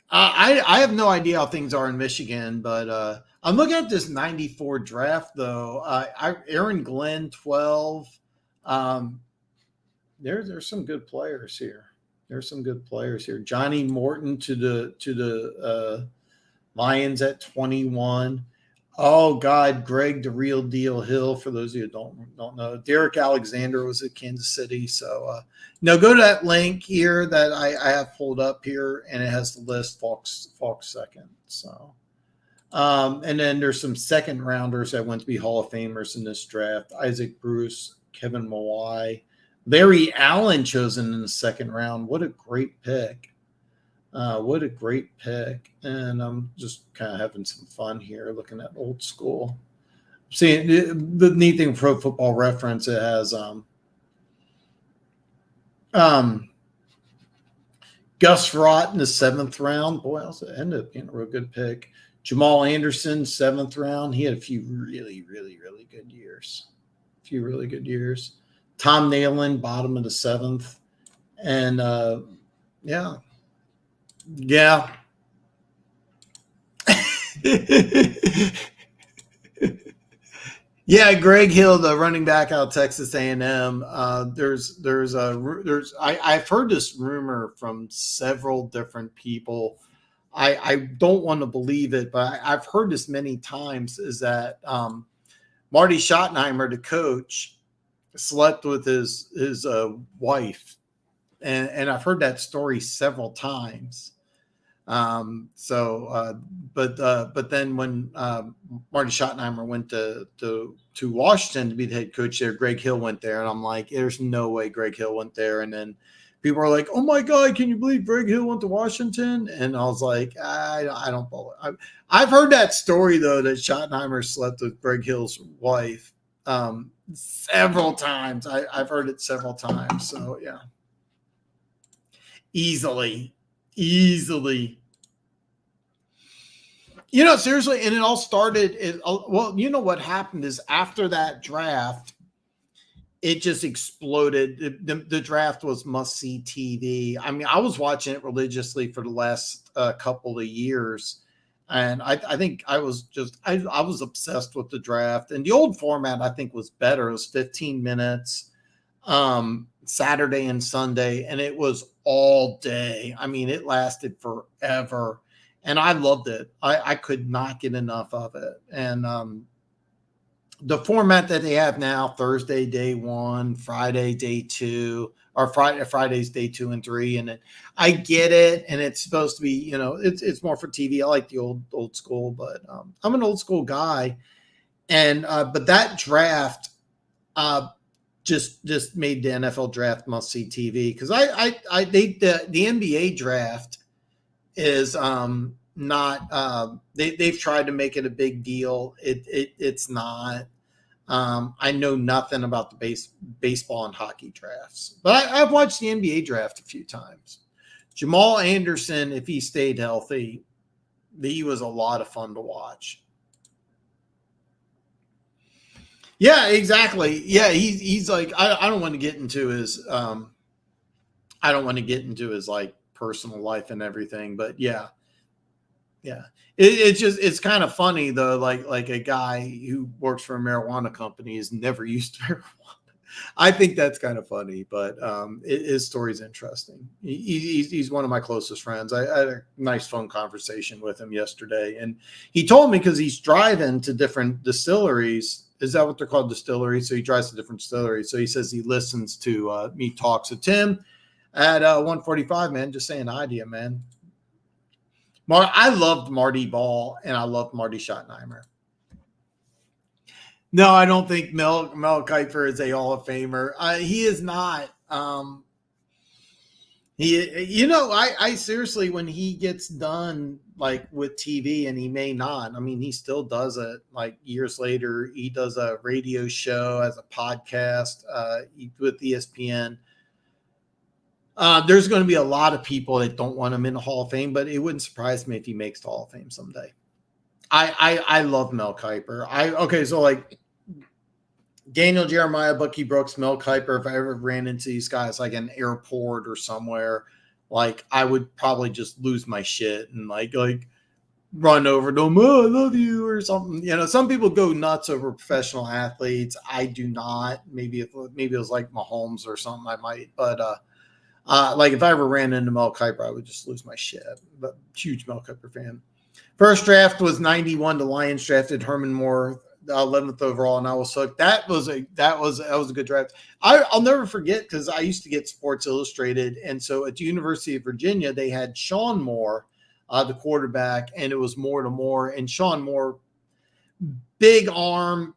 I have no idea how things are in Michigan, but I'm looking at this '94 draft though. Aaron Glenn 12. There's some good players here. There's some good players here. Johnny Morton to the Lions at 21. Oh God, Greg the Real Deal Hill. For those of you who don't know, Derek Alexander was at Kansas City. So now go to that link here that I have pulled up here, and it has the list. Falk's second. So and then there's some second rounders that went to be Hall of Famers in this draft. Isaac Bruce, Kevin Mawai, Larry Allen chosen in the second round. What a great pick. What a great pick. And I'm just kind of having some fun here looking at old school. See, the neat thing, Pro Football Reference, it has Gus Frott in the seventh round. Boy, it ended up being a real good pick. Jamal Anderson, seventh round. He had a few really, really, really good years. Tom Nalen, bottom of the seventh. And yeah. Yeah, Greg Hill, the running back out of Texas A&M. I've heard this rumor from several different people. I don't want to believe it, but I've heard this many times, is that Marty Schottenheimer, the coach, slept with his wife. And I've heard that story several times. But then when Marty Schottenheimer went to Washington to be the head coach there, Greg Hill went there, and I'm like, there's no way Greg Hill went there. And then people are like, oh my God, can you believe Greg Hill went to Washington? And I was like, I don't believe it. I've heard that story though, that Schottenheimer slept with Greg Hill's wife several times. I've heard it several times. So yeah. Easily. Seriously, and it all started. Well, what happened is after that draft, it just exploded. The draft was must-see TV. I mean, I was watching it religiously for the last couple of years, and I think I was obsessed with the draft. And the old format, I think, was better. It was 15 minutes. Saturday and Sunday, and it was all day. I mean, it lasted forever, and I loved it. I could not get enough of it. And the format that they have now, Thursday day one, Friday day two, or Fridays day 2 and 3, and I get it, and it's supposed to be, it's more for TV. I like the old school, but I'm an old school guy, and but that draft just made the NFL draft must see TV, because the NBA draft is not they've tried to make it a big deal. It's not. I know nothing about the baseball and hockey drafts, but I've watched the NBA draft a few times. Jamal Anderson, if he stayed healthy, he was a lot of fun to watch. Yeah, exactly. Yeah, he's like, I don't want to get into his I don't want to get into his like personal life and everything, but yeah, yeah. It's just it's kind of funny though, like a guy who works for a marijuana company has never used marijuana. I think that's kind of funny, but his story's interesting. He's one of my closest friends. I had a nice phone conversation with him yesterday, and he told me because he's driving to different distilleries. Is that what they're called, distilleries? So he drives to different distilleries. So he says he listens to me talk. So Tim at 145, man, just saying hi to you, man. I loved Marty Ball and I loved Marty Schottenheimer. No, I don't think Mel Kiper is a Hall of Famer. He is not. I seriously, when he gets done like with TV, and he may not. I mean, he still does it. Like years later, he does a radio show as a podcast with ESPN. There's going to be a lot of people that don't want him in the Hall of Fame, but it wouldn't surprise me if he makes the Hall of Fame someday. I love Mel Kiper. So like Daniel Jeremiah, Bucky Brooks, Mel Kiper, if I ever ran into these guys like an airport or somewhere, like I would probably just lose my shit and like run over to them, oh, I love you or something. You know, some people go nuts over professional athletes. I do not. Maybe it was like Mahomes or something I might, but like if I ever ran into Mel Kiper, I would just lose my shit. But huge Mel Kiper fan. First draft was 91. The Lions drafted Herman Moore, 11th overall, and I was hooked. That was a good draft. I'll never forget because I used to get Sports Illustrated, and so at the University of Virginia they had Sean Moore, the quarterback, and it was Moore to Moore, and Sean Moore, big arm.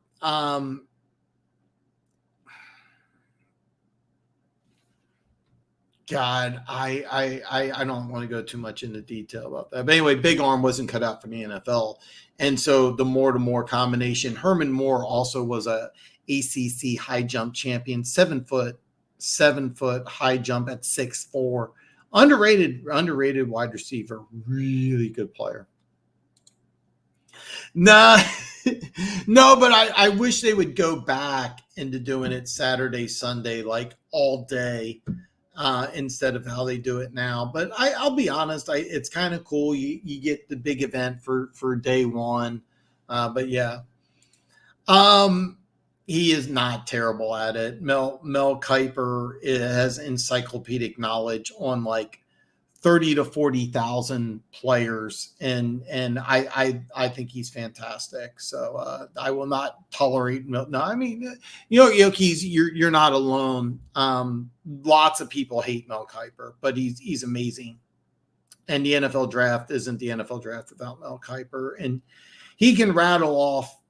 God, I don't want to go too much into detail about that. But anyway, big arm wasn't cut out for the NFL. And so the Moore to Moore combination, Herman Moore also was a ACC high jump champion, 7 foot high jump at 6'4". Underrated wide receiver, really good player. Nah, no, but I wish they would go back into doing it Saturday, Sunday, like all day. Instead of how they do it now. But I'll be honest, it's kind of cool. You get the big event for day one. But yeah, he is not terrible at it. Mel Kiper has encyclopedic knowledge on like 30 to 40,000 players, and I think he's fantastic. So I will not tolerate. No, I mean, Yoki's, you're not alone. Lots of people hate Mel Kiper, but he's amazing. And the NFL draft isn't the NFL draft without Mel Kiper, and he can rattle off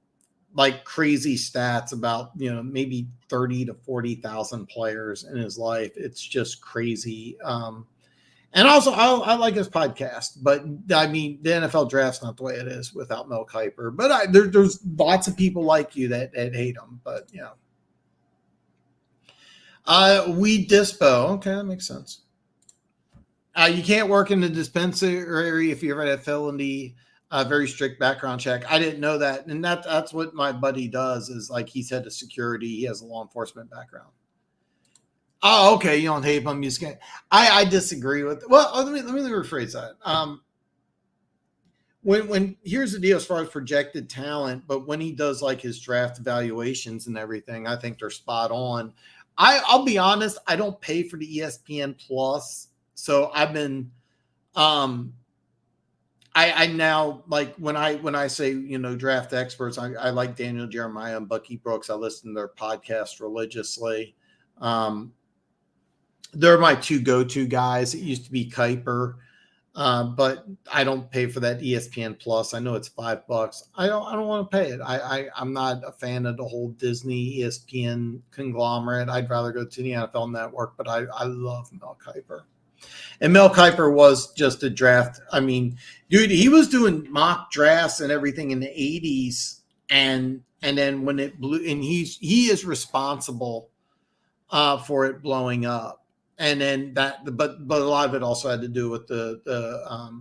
like crazy stats about maybe 30 to 40,000 players in his life. It's just crazy. And also, I like his podcast, but I mean, the NFL draft's not the way it is without Mel Kiper. But there's lots of people like you that hate him. But we dispo. Okay, that makes sense. You can't work in the dispensary if you ever had a felony. Very strict background check. I didn't know that, and that's what my buddy does. Is like he's head of security. He has a law enforcement background. Oh, okay. You don't hate him. You just I disagree with. Well, let me rephrase that. When here's the deal as far as projected talent, but when he does like his draft evaluations and everything, I think they're spot on. I'll be honest. I don't pay for the ESPN Plus, so I've been. I now like when I say draft experts, I like Daniel Jeremiah and Bucky Brooks. I listen to their podcast religiously. They're my two go-to guys. It used to be Kiper, but I don't pay for that ESPN Plus. I know it's $5. I don't want to pay it. I'm not a fan of the whole Disney ESPN conglomerate. I'd rather go to the NFL Network, but I love Mel Kiper. And Mel Kiper was just a draft. I mean, dude, he was doing mock drafts and everything in the 80s, and then when it blew, and he is responsible for it blowing up. And then but a lot of it also had to do with the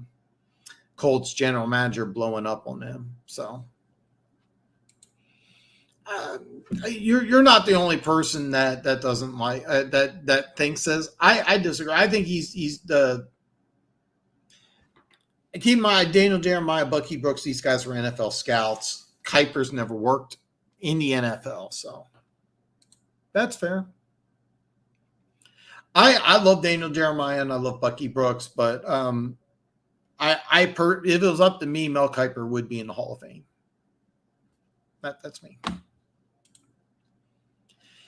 Colts general manager blowing up on him. So You're not the only person that doesn't like that thinks this. I disagree. I think he's the keep in mind Daniel Jeremiah, Bucky Brooks. These guys were NFL scouts. Kuiper's never worked in the NFL, so that's fair. I love Daniel Jeremiah and I love Bucky Brooks, but if it was up to me, Mel Kiper would be in the Hall of Fame. That's me.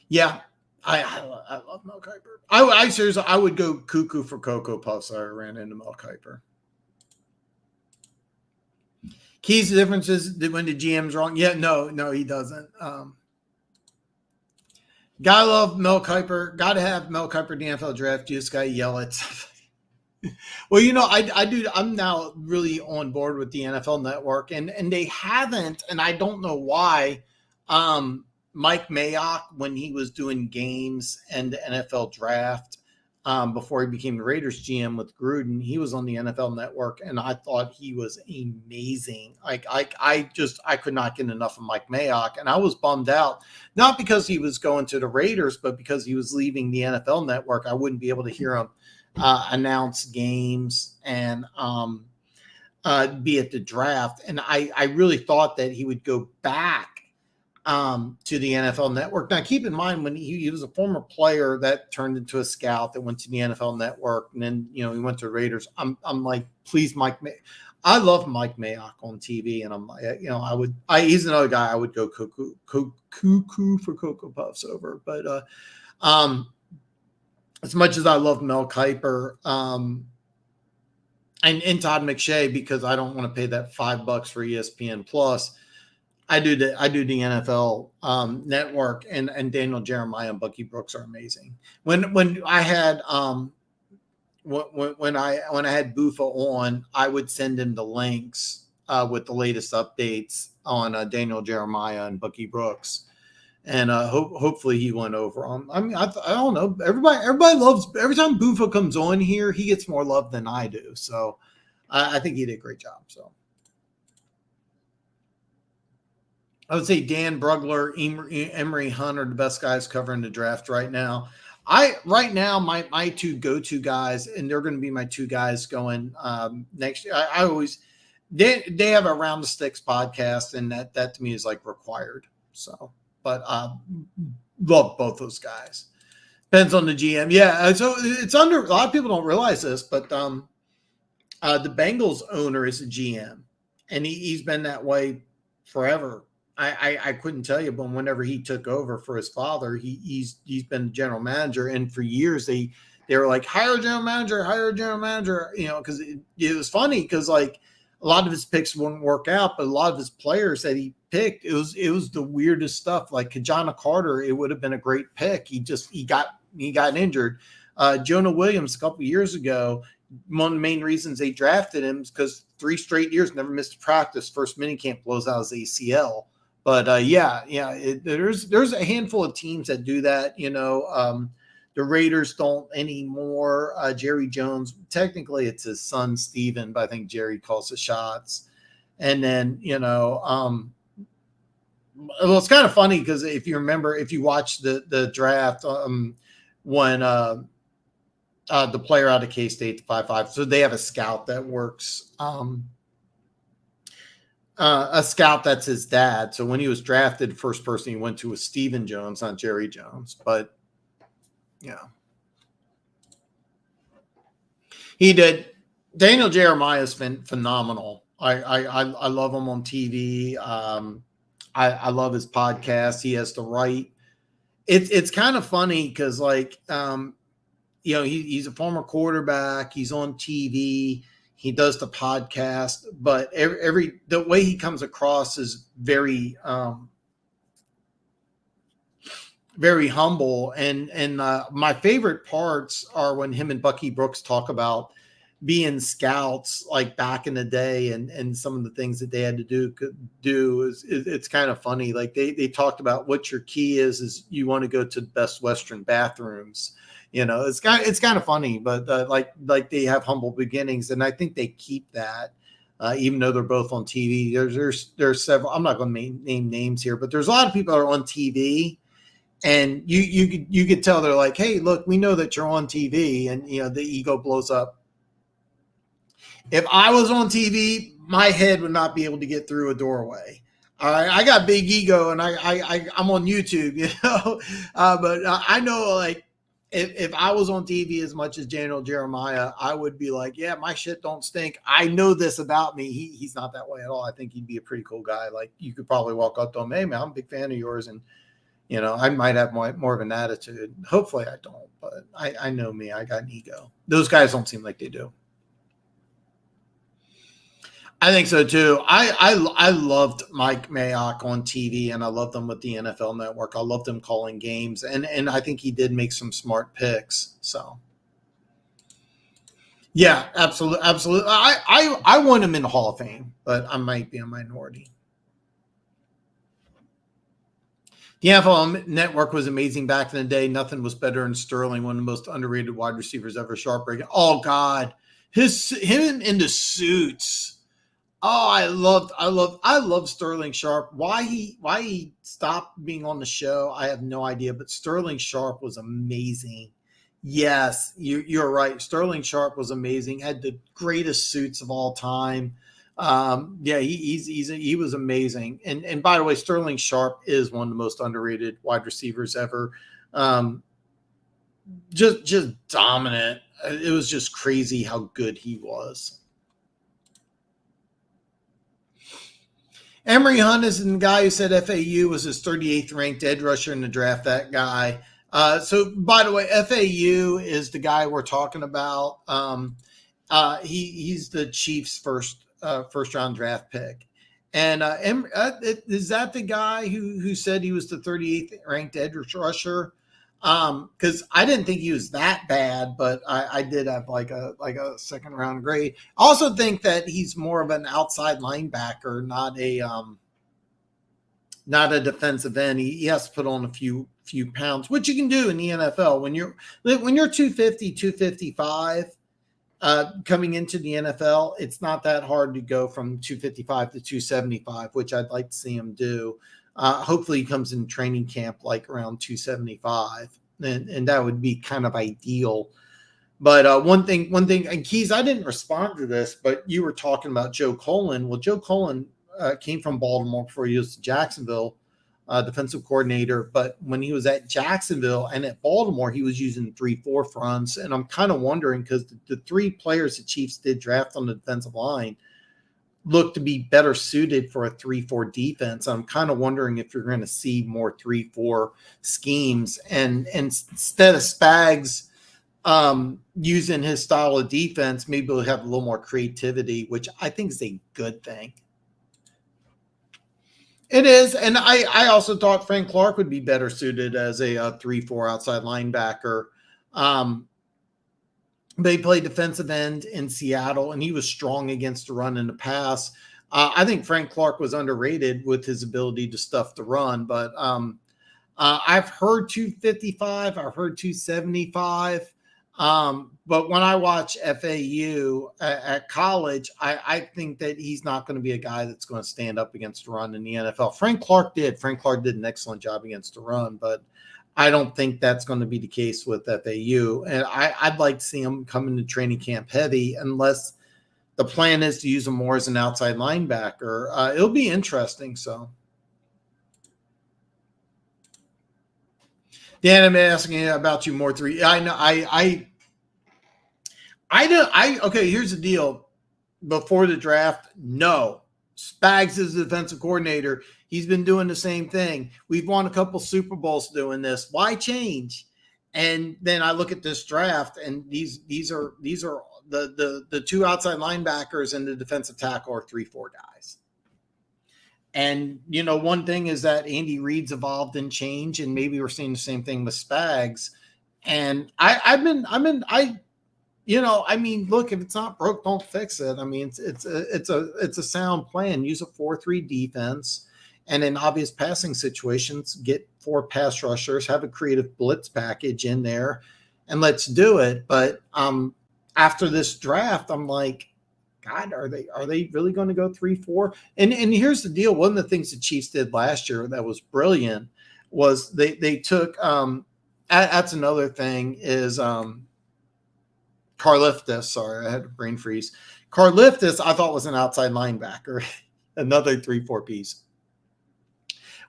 Yeah, I love Mel Kiper. I seriously I would go cuckoo for Cocoa Puffs. I ran into Mel Kiper. Keys to differences when the GM's wrong. Yeah, no, he doesn't. Gotta love Mel Kiper. Gotta have Mel Kiper in the NFL draft. You just gotta yell at. Well, I do. I'm now really on board with the NFL Network, and they haven't, and I don't know why. Mike Mayock, when he was doing games and the NFL draft, before he became the Raiders GM with Gruden, he was on the NFL Network, and I thought he was amazing. I could not get enough of Mike Mayock, and I was bummed out, not because he was going to the Raiders, but because he was leaving the NFL Network. I wouldn't be able to hear him announce games and be at the draft, and I really thought that he would go back to the NFL Network. Now, keep in mind when he was a former player that turned into a scout that went to the NFL Network, and then he went to Raiders. I'm like, please, Mike. I love Mike Mayock on TV, and I'm like, he's another guy I would go cuckoo for Cocoa Puffs over. But as much as I love Mel Kiper and Todd McShay, because I don't want to pay that $5 for ESPN Plus. I do the NFL Network, and Daniel Jeremiah and Bucky Brooks are amazing. When I had when I had Bufa on, I would send him the links with the latest updates on Daniel Jeremiah and Bucky Brooks, and hopefully he went over them. I mean, I don't know. Everybody loves every time Bufa comes on here, he gets more love than I do. So I think he did a great job. So. I would say Dan Brugler, Emery Hunt are the best guys covering the draft right now. My two go-to guys, and they're going to be my two guys going next year. I always they have a Round the Sticks podcast, and that to me is like required. So, but love both those guys. Depends on the GM. Yeah, so it's under a lot of people don't realize this, but the Bengals owner is a GM, and he's been that way forever. I couldn't tell you, but whenever he took over for his father, he's been general manager, and for years they were like hire a general manager, because it was funny because like a lot of his picks wouldn't work out, but a lot of his players that he picked, it was the weirdest stuff. Like Kajana Carter, it would have been a great pick. He got injured. Jonah Williams a couple of years ago, one of the main reasons they drafted him is because 3 straight years never missed a practice. First minicamp blows out his ACL. But there's a handful of teams that do that. The Raiders don't anymore. Jerry Jones, technically it's his son Steven, but I think Jerry calls the shots. And then well, it's kind of funny because if you watch the draft, when the player out of K-State, the 5'5", so they have a scout that works. A scout that's his dad. So when he was drafted, the first person he went to was Stephen Jones, not Jerry Jones. But yeah, he did. Daniel Jeremiah has been phenomenal. I love him on TV. I love his podcast. He has the right. It's kind of funny because he's a former quarterback. He's on TV. He does the podcast, but the way he comes across is very, very humble. And my favorite parts are when him and Bucky Brooks talk about being scouts, like back in the day, and some of the things that they had to do. It's kind of funny. Like they talked about what your key is you want to go to the best Western bathrooms. It's kind of funny, but like they have humble beginnings, and I think they keep that. even though they're both on TV. There's several. I'm not going to name names here, but there's a lot of people that are on TV, and you could tell they're like, hey, look, we know that you're on TV, and the ego blows up. If I was on TV, my head would not be able to get through a doorway. All right, I got big ego, and I'm on YouTube, but I know, like, if I was on TV as much as Daniel Jeremiah, I would be like, yeah, my shit don't stink. I know this about me. He's not that way at all. I think he'd be a pretty cool guy. Like, you could probably walk up to him, hey man, I'm a big fan of yours, and I might have more of an attitude. Hopefully I don't, but I know me. I got an ego. Those guys don't seem like they do. I think so too. I loved Mike Mayock on TV, and I loved him with the NFL Network. I loved him calling games, and I think he did make some smart picks. So, yeah, absolutely. I want him in the Hall of Fame, but I might be a minority. The NFL Network was amazing back in the day. Nothing was better than Sterling, one of the most underrated wide receivers ever. Sharp breaking. Oh God, him in the suits. Oh, I love Sterling Sharp. Why he stopped being on the show, I have no idea. But Sterling Sharp was amazing. Yes, you're right. Sterling Sharp was amazing. Had the greatest suits of all time. Yeah, he was amazing. And by the way, Sterling Sharp is one of the most underrated wide receivers ever. Just dominant. It was just crazy how good he was. Emory Hunt is the guy who said FAU was his 38th ranked edge rusher in the draft. That guy. So, by the way, FAU is the guy we're talking about. He's the Chiefs' first round draft pick. And is that the guy who said he was the 38th ranked edge rusher? Because I didn't think he was that bad, but I did have like a second round grade. I also think that he's more of an outside linebacker, not a defensive end. He has to put on a few pounds, which you can do in the NFL when you're 250, 255. Coming into the NFL, it's not that hard to go from 255 to 275, which I'd like to see him do. Hopefully he comes in training camp like around 275, and that would be kind of ideal. But one thing, and Keys, I didn't respond to this, but you were talking about Joe Colin. Well, Joe Colin came from Baltimore before he was Jacksonville defensive coordinator. But when he was at Jacksonville and at Baltimore, he was using 3-4 fronts. And I'm kind of wondering, because the three players the Chiefs did draft on the defensive line look to be better suited for a 3-4 defense. I'm kind of wondering if you're going to see more 3-4 schemes, and instead of Spags using his style of defense, maybe we'll have a little more creativity, which I think is a good thing. It is. And I also thought Frank Clark would be better suited as a 3-4 outside linebacker. They played defensive end in Seattle, and he was strong against the run and the pass. I think Frank Clark was underrated with his ability to stuff the run, but I've heard 255, I've heard 275. But when I watch FAU at college, I think that he's not going to be a guy that's going to stand up against the run in the NFL. Frank Clark did an excellent job against the run, but I don't think that's going to be the case with FAU. And I'd like to see him come into training camp heavy, unless the plan is to use him more as an outside linebacker. It'll be interesting. So, Dan, I'm asking about you more three. I know. Okay, here's the deal. Before the draft, no. Spags is the defensive coordinator. He's been doing the same thing. We've won a couple Super Bowls doing this. Why change? And then I look at this draft, and these are the two outside linebackers and the defensive tackle are 3-4 guys. And one thing is that Andy Reid's evolved and changed, and maybe we're seeing the same thing with Spags. And look, if it's not broke, don't fix it. I mean, it's a sound plan. Use a 4-3 defense, and in obvious passing situations, get 4 pass rushers, have a creative blitz package in there, and let's do it. But after this draft, I'm like, God, are they really going to go 3-4? And here's the deal. One of the things the Chiefs did last year that was brilliant was they took that's another thing is Karliftis. Sorry, I had a brain freeze. Karliftis, I thought was an outside linebacker, another 3-4 piece.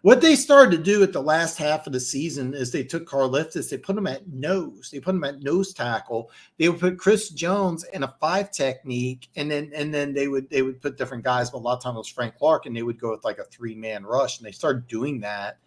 What they started to do at the last half of the season is they took Karliftis, they put him at nose. They put him at nose tackle. They would put Chris Jones in a 5 technique, and then they would put different guys, but a lot of times it was Frank Clark, and they would go with like a 3-man rush, and they started doing that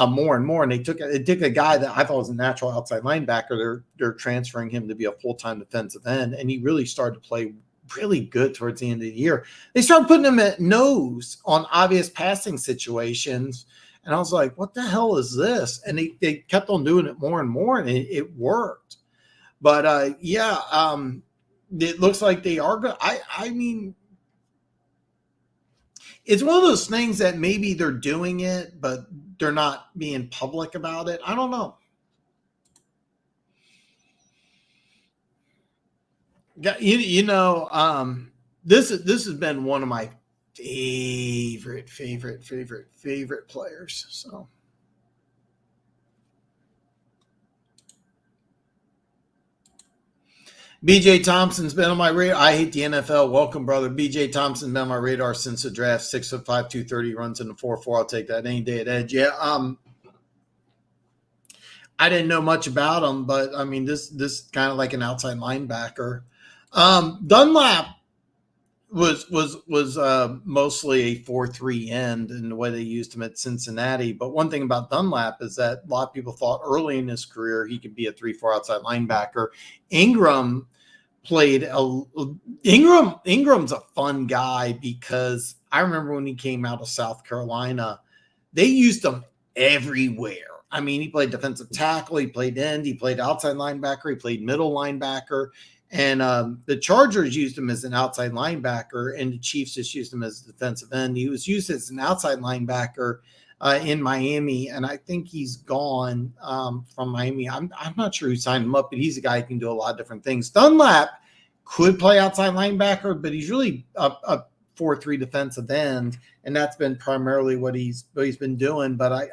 more and more. And they took a guy that I thought was a natural outside linebacker. They're transferring him to be a full-time defensive end, and he really started to play really good towards the end of the year. They started putting him at nose on obvious passing situations. And I was like, what the hell is this? And they kept on doing it more and more, and it worked. But it looks like they are good. I mean, it's one of those things that maybe they're doing it, but they're not being public about it. I don't know. This has been one of my favorite players. So BJ Thompson's been on my radar. I hate the NFL. Welcome, brother. BJ Thompson's been on my radar since the draft. 6'5", 230, runs in the 4.4. I'll take that any day at edge. Yeah. I didn't know much about him, but I mean, this kind of like an outside linebacker. Dunlap was mostly a 4-3 end in the way they used him at Cincinnati. But one thing about Dunlap is that a lot of people thought early in his career he could be a 3-4 outside linebacker. Ingram's a fun guy because I remember when he came out of South Carolina, they used him everywhere. I mean, he played defensive tackle, he played end, he played outside linebacker, he played middle linebacker. And the Chargers used him as an outside linebacker, and the Chiefs just used him as a defensive end. He was used as an outside linebacker in Miami, and I think he's gone from Miami. I'm not sure who signed him up, but he's a guy who can do a lot of different things. Dunlap could play outside linebacker, but he's really a 4-3 defensive end, and that's been primarily what he's been doing. But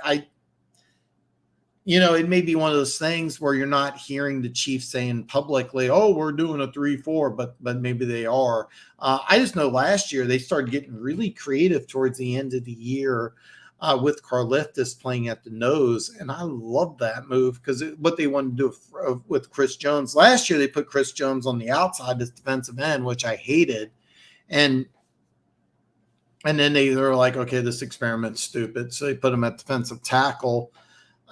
it may be one of those things where you're not hearing the Chiefs saying publicly, "Oh, we're doing a 3-4," but maybe they are. I just know last year they started getting really creative towards the end of the year with Karliftis playing at the nose, and I love that move because what they wanted to do with Chris Jones last year, they put Chris Jones on the outside as defensive end, which I hated, and then they were like, "Okay, this experiment's stupid," so they put him at defensive tackle.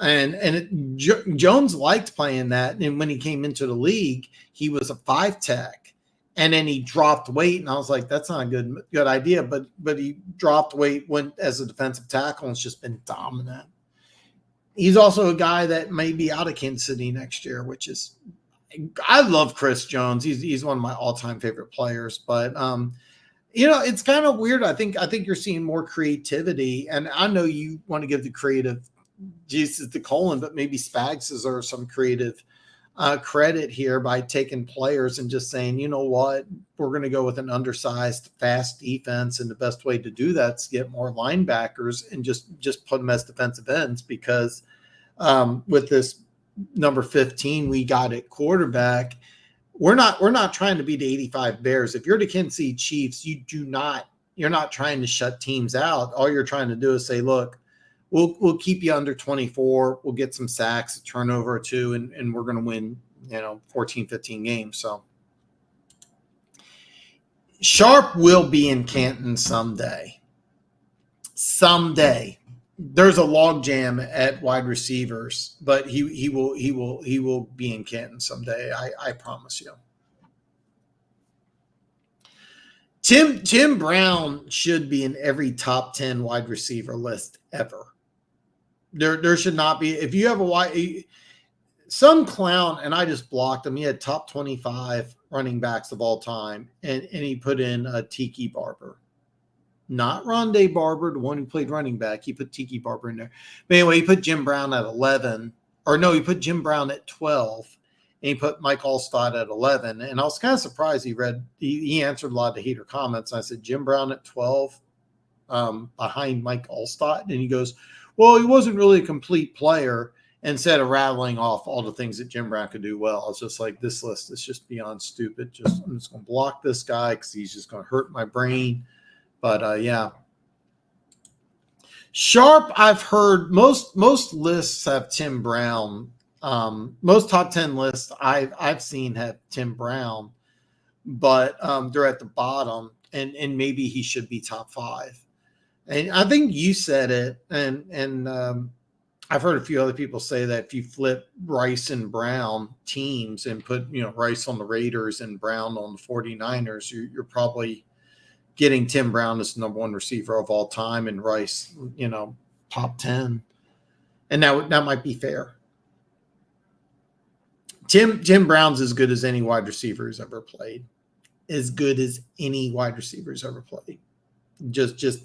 And Jones liked playing that. And when he came into the league, he was a 5 tech, and then he dropped weight. And I was like, that's not a good idea. But he dropped weight, went as a defensive tackle, and it's just been dominant. He's also a guy that may be out of Kansas City next year, which is, I love Chris Jones. He's one of my all-time favorite players. But it's kind of weird. I think you're seeing more creativity, and I know you want to give the creative Jesus to Colin, but maybe Spags deserves some creative credit here by taking players and just saying, you know what, we're going to go with an undersized, fast defense, and the best way to do that is get more linebackers and just put them as defensive ends because with this number 15 we got at quarterback, we're not trying to be the 85 Bears. If you're the Kansas City Chiefs, you're not trying to shut teams out. All you're trying to do is say, look, We'll keep you under 24. We'll get some sacks, a turnover or two, and we're going to win, 14, 15 games. So Sharp will be in Canton someday. Someday. There's a logjam at wide receivers, but he will be in Canton someday. I promise you. Tim Brown should be in every top 10 wide receiver list ever. There should not be. If you have some clown, and I just blocked him. He had top 25 running backs of all time, and he put in Tiki Barber, not Rondé Barber, the one who played running back. He put Tiki Barber in there. But anyway, he put Jim Brown at 11, or no, he put Jim Brown at 12, he put Mike Allstott at 11. And I was kind of surprised he answered a lot of the hater comments. I said, Jim Brown at 12 behind Mike Allstott. And he goes, well, he wasn't really a complete player. Instead of rattling off all the things that Jim Brown could do well, it's just like, this list is just beyond stupid. I'm just going to block this guy because he's just going to hurt my brain. But yeah. Sharp, I've heard most lists have Tim Brown. Most top 10 lists I've seen have Tim Brown, but they're at the bottom, and maybe he should be top 5. And I think you said it, and I've heard a few other people say that if you flip Rice and Brown teams and put, Rice on the Raiders and Brown on the 49ers, you're probably getting Tim Brown as the number 1 receiver of all time and Rice, top 10. And that might be fair. Tim Brown's as good as any wide receiver who's ever played. As good as any wide receiver who's ever played.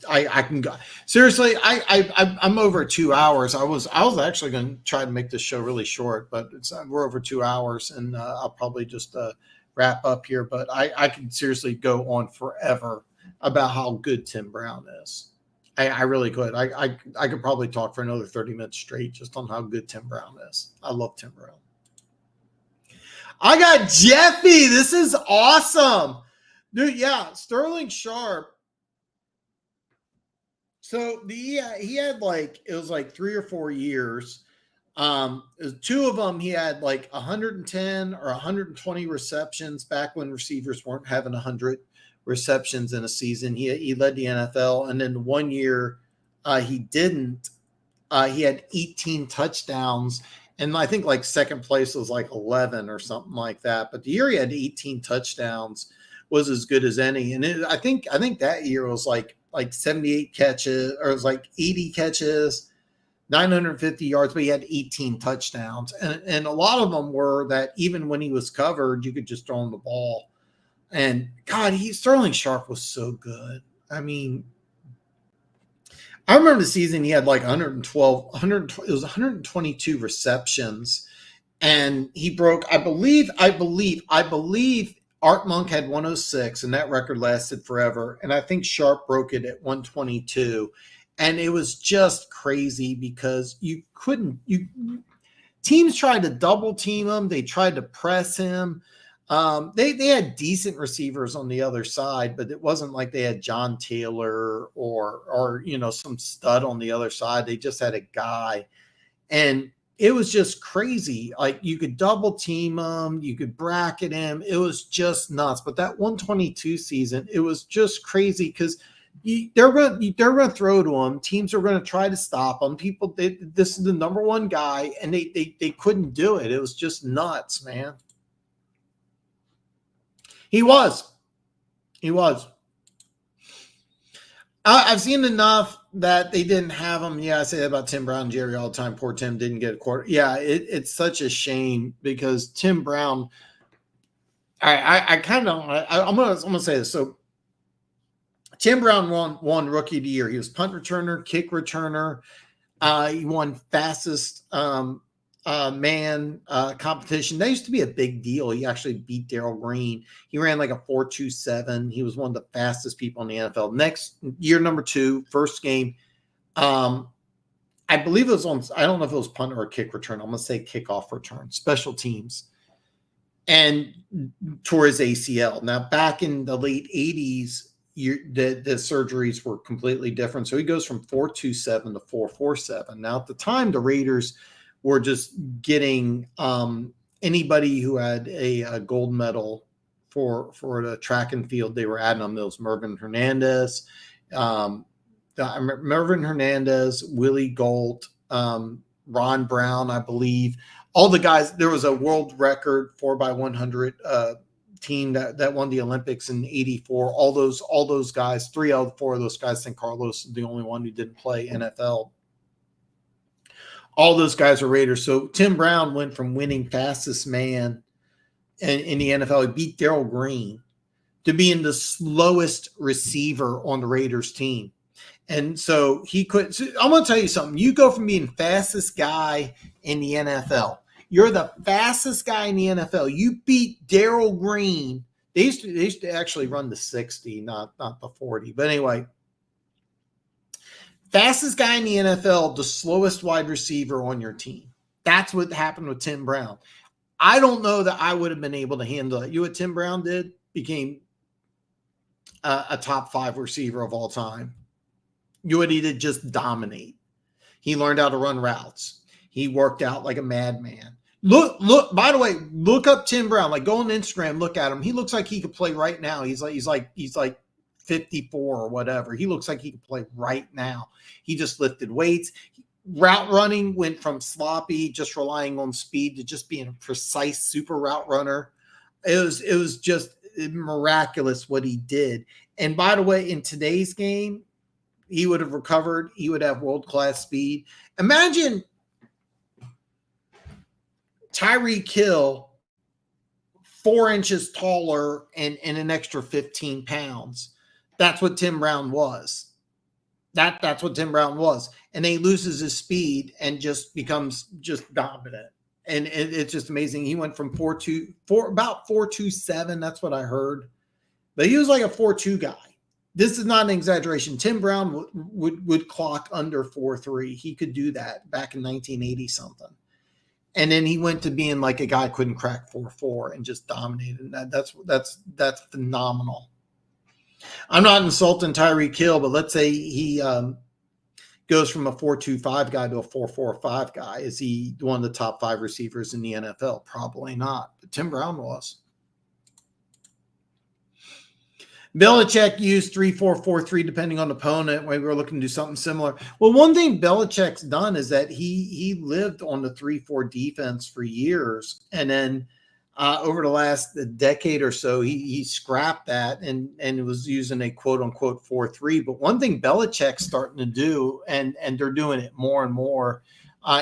I can go seriously. I'm over 2 hours. I was actually going to try to make this show really short, but we're over 2 hours, and I'll probably just wrap up here. But I can seriously go on forever about how good Tim Brown is. I really could. I could probably talk for another 30 minutes straight just on how good Tim Brown is. I love Tim Brown. I got Jeffy. This is awesome, dude. Yeah, Sterling Sharp. So he had it was 3 or 4 years. 2 of them he had 110 or 120 receptions back when receivers weren't having 100 receptions in a season. He led the NFL, and then 1 year he didn't. He had 18 touchdowns, and I think second place was 11 or something like that. But the year he had 18 touchdowns was as good as any. And I think that year was like 78 catches, or it was 80 catches, 950 yards, but he had 18 touchdowns. And a lot of them were that even when he was covered, you could just throw him the ball. And God, Sterling Sharp was so good. I mean, I remember the season he had 112, it was 122 receptions, and he broke, I believe Art Monk had 106, and that record lasted forever. And I think Sharp broke it at 122. And it was just crazy because teams tried to double team him. They tried to press him. They had decent receivers on the other side, but it wasn't like they had John Taylor or some stud on the other side. They just had a guy, and it was just crazy. You could double team him, you could bracket him. It was just nuts. But that 122 season, it was just crazy because they're going to throw to him. Teams are going to try to stop him. This is the number 1 guy, and they couldn't do it. It was just nuts, man. He was. I've seen enough that they didn't have him. Yeah, I say that about Tim Brown and Jerry all the time. Poor Tim didn't get a quarter. Yeah, it's such a shame because Tim Brown. I'm gonna say this. So Tim Brown won Rookie of the Year. He was punt returner, kick returner. He won fastest man competition. That used to be a big deal. He actually beat Darrell Green. He ran a 4.27. He was one of the fastest people in the NFL. Next year, number 2, first game. I believe it was on, I don't know if it was punt or kick return. I'm going to say kickoff return, special teams, and tore his ACL. Now, back in the late 80s, the surgeries were completely different. So he goes from 4.27 to 4.47. Now, at the time, the Raiders were just getting anybody who had a gold medal for the track and field. They were adding them. Those Mervyn Hernandez, Willie Gault, Ron Brown, I believe. All the guys. There was a world record 4x100 team that won the Olympics in '84. All those guys. 3 out of 4 of those guys. I think Carlos is the only one who didn't play NFL. All those guys are Raiders. So Tim Brown went from winning fastest man in the NFL, he beat Darrell Green, to being the slowest receiver on the Raiders team. And so he could. So I'm going to tell you something. You go from being fastest guy in the NFL, You're the fastest guy in the NFL. You beat Darrell Green. They used to actually run the 60, not the 40. But anyway, fastest guy in the NFL, the slowest wide receiver on your team. That's what happened with Tim Brown. I don't know that I would have been able to handle it. You know what Tim Brown did? Became a top 5 receiver of all time. You would either just dominate. He learned how to run routes. He worked out like a madman. Look, by the way, look up Tim Brown. Like, go on Instagram, look at him. He looks like he could play right now. He's like 54 or whatever. He looks like he could play right now. He just lifted weights. Route running went from sloppy, just relying on speed, to just being a precise super route runner. It was just miraculous what he did. And by the way, in today's game, he would have recovered. He would have world-class speed. Imagine Tyreek Hill, 4 inches taller and an extra 15 pounds. That's what Tim Brown was. That's what Tim Brown was. And then he loses his speed and just becomes just dominant. And it's just amazing. He went from about 4.27. That's what I heard. But he was like a 4.2 guy. This is not an exaggeration. Tim Brown would clock under 4.3. He could do that back in 1980 something. And then he went to being like a guy couldn't crack 4.4 and just dominated. That's phenomenal. I'm not insulting Tyreek Hill, but let's say he goes from a 4.25 guy to a 4.45 guy. Is he one of the top 5 receivers in the NFL? Probably not. But Tim Brown was. Belichick used 3-4-4-3 depending on the opponent when we were looking to do something similar. Well, one thing Belichick's done is that he lived on the 3-4 defense for years, and then over the last decade or so, he scrapped that and was using a quote unquote 4-3. But one thing Belichick's starting to do, and they're doing it more and more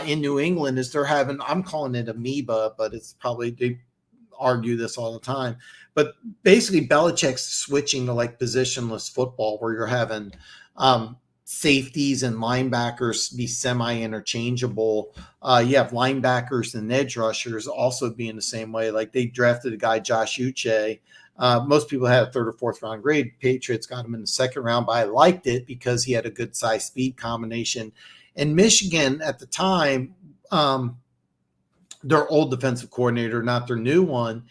in New England, is they're having, I'm calling it amoeba, but it's probably, they argue this all the time. But basically, Belichick's switching to like positionless football, where you're having safeties and linebackers be semi-interchangeable. You have linebackers and edge rushers also being the same way. Like, they drafted a guy, Josh Uche. Most people had a 3rd or 4th round grade. Patriots got him in the 2nd round, but I liked it because he had a good size speed combination. And Michigan at the time, their old defensive coordinator, not their new one,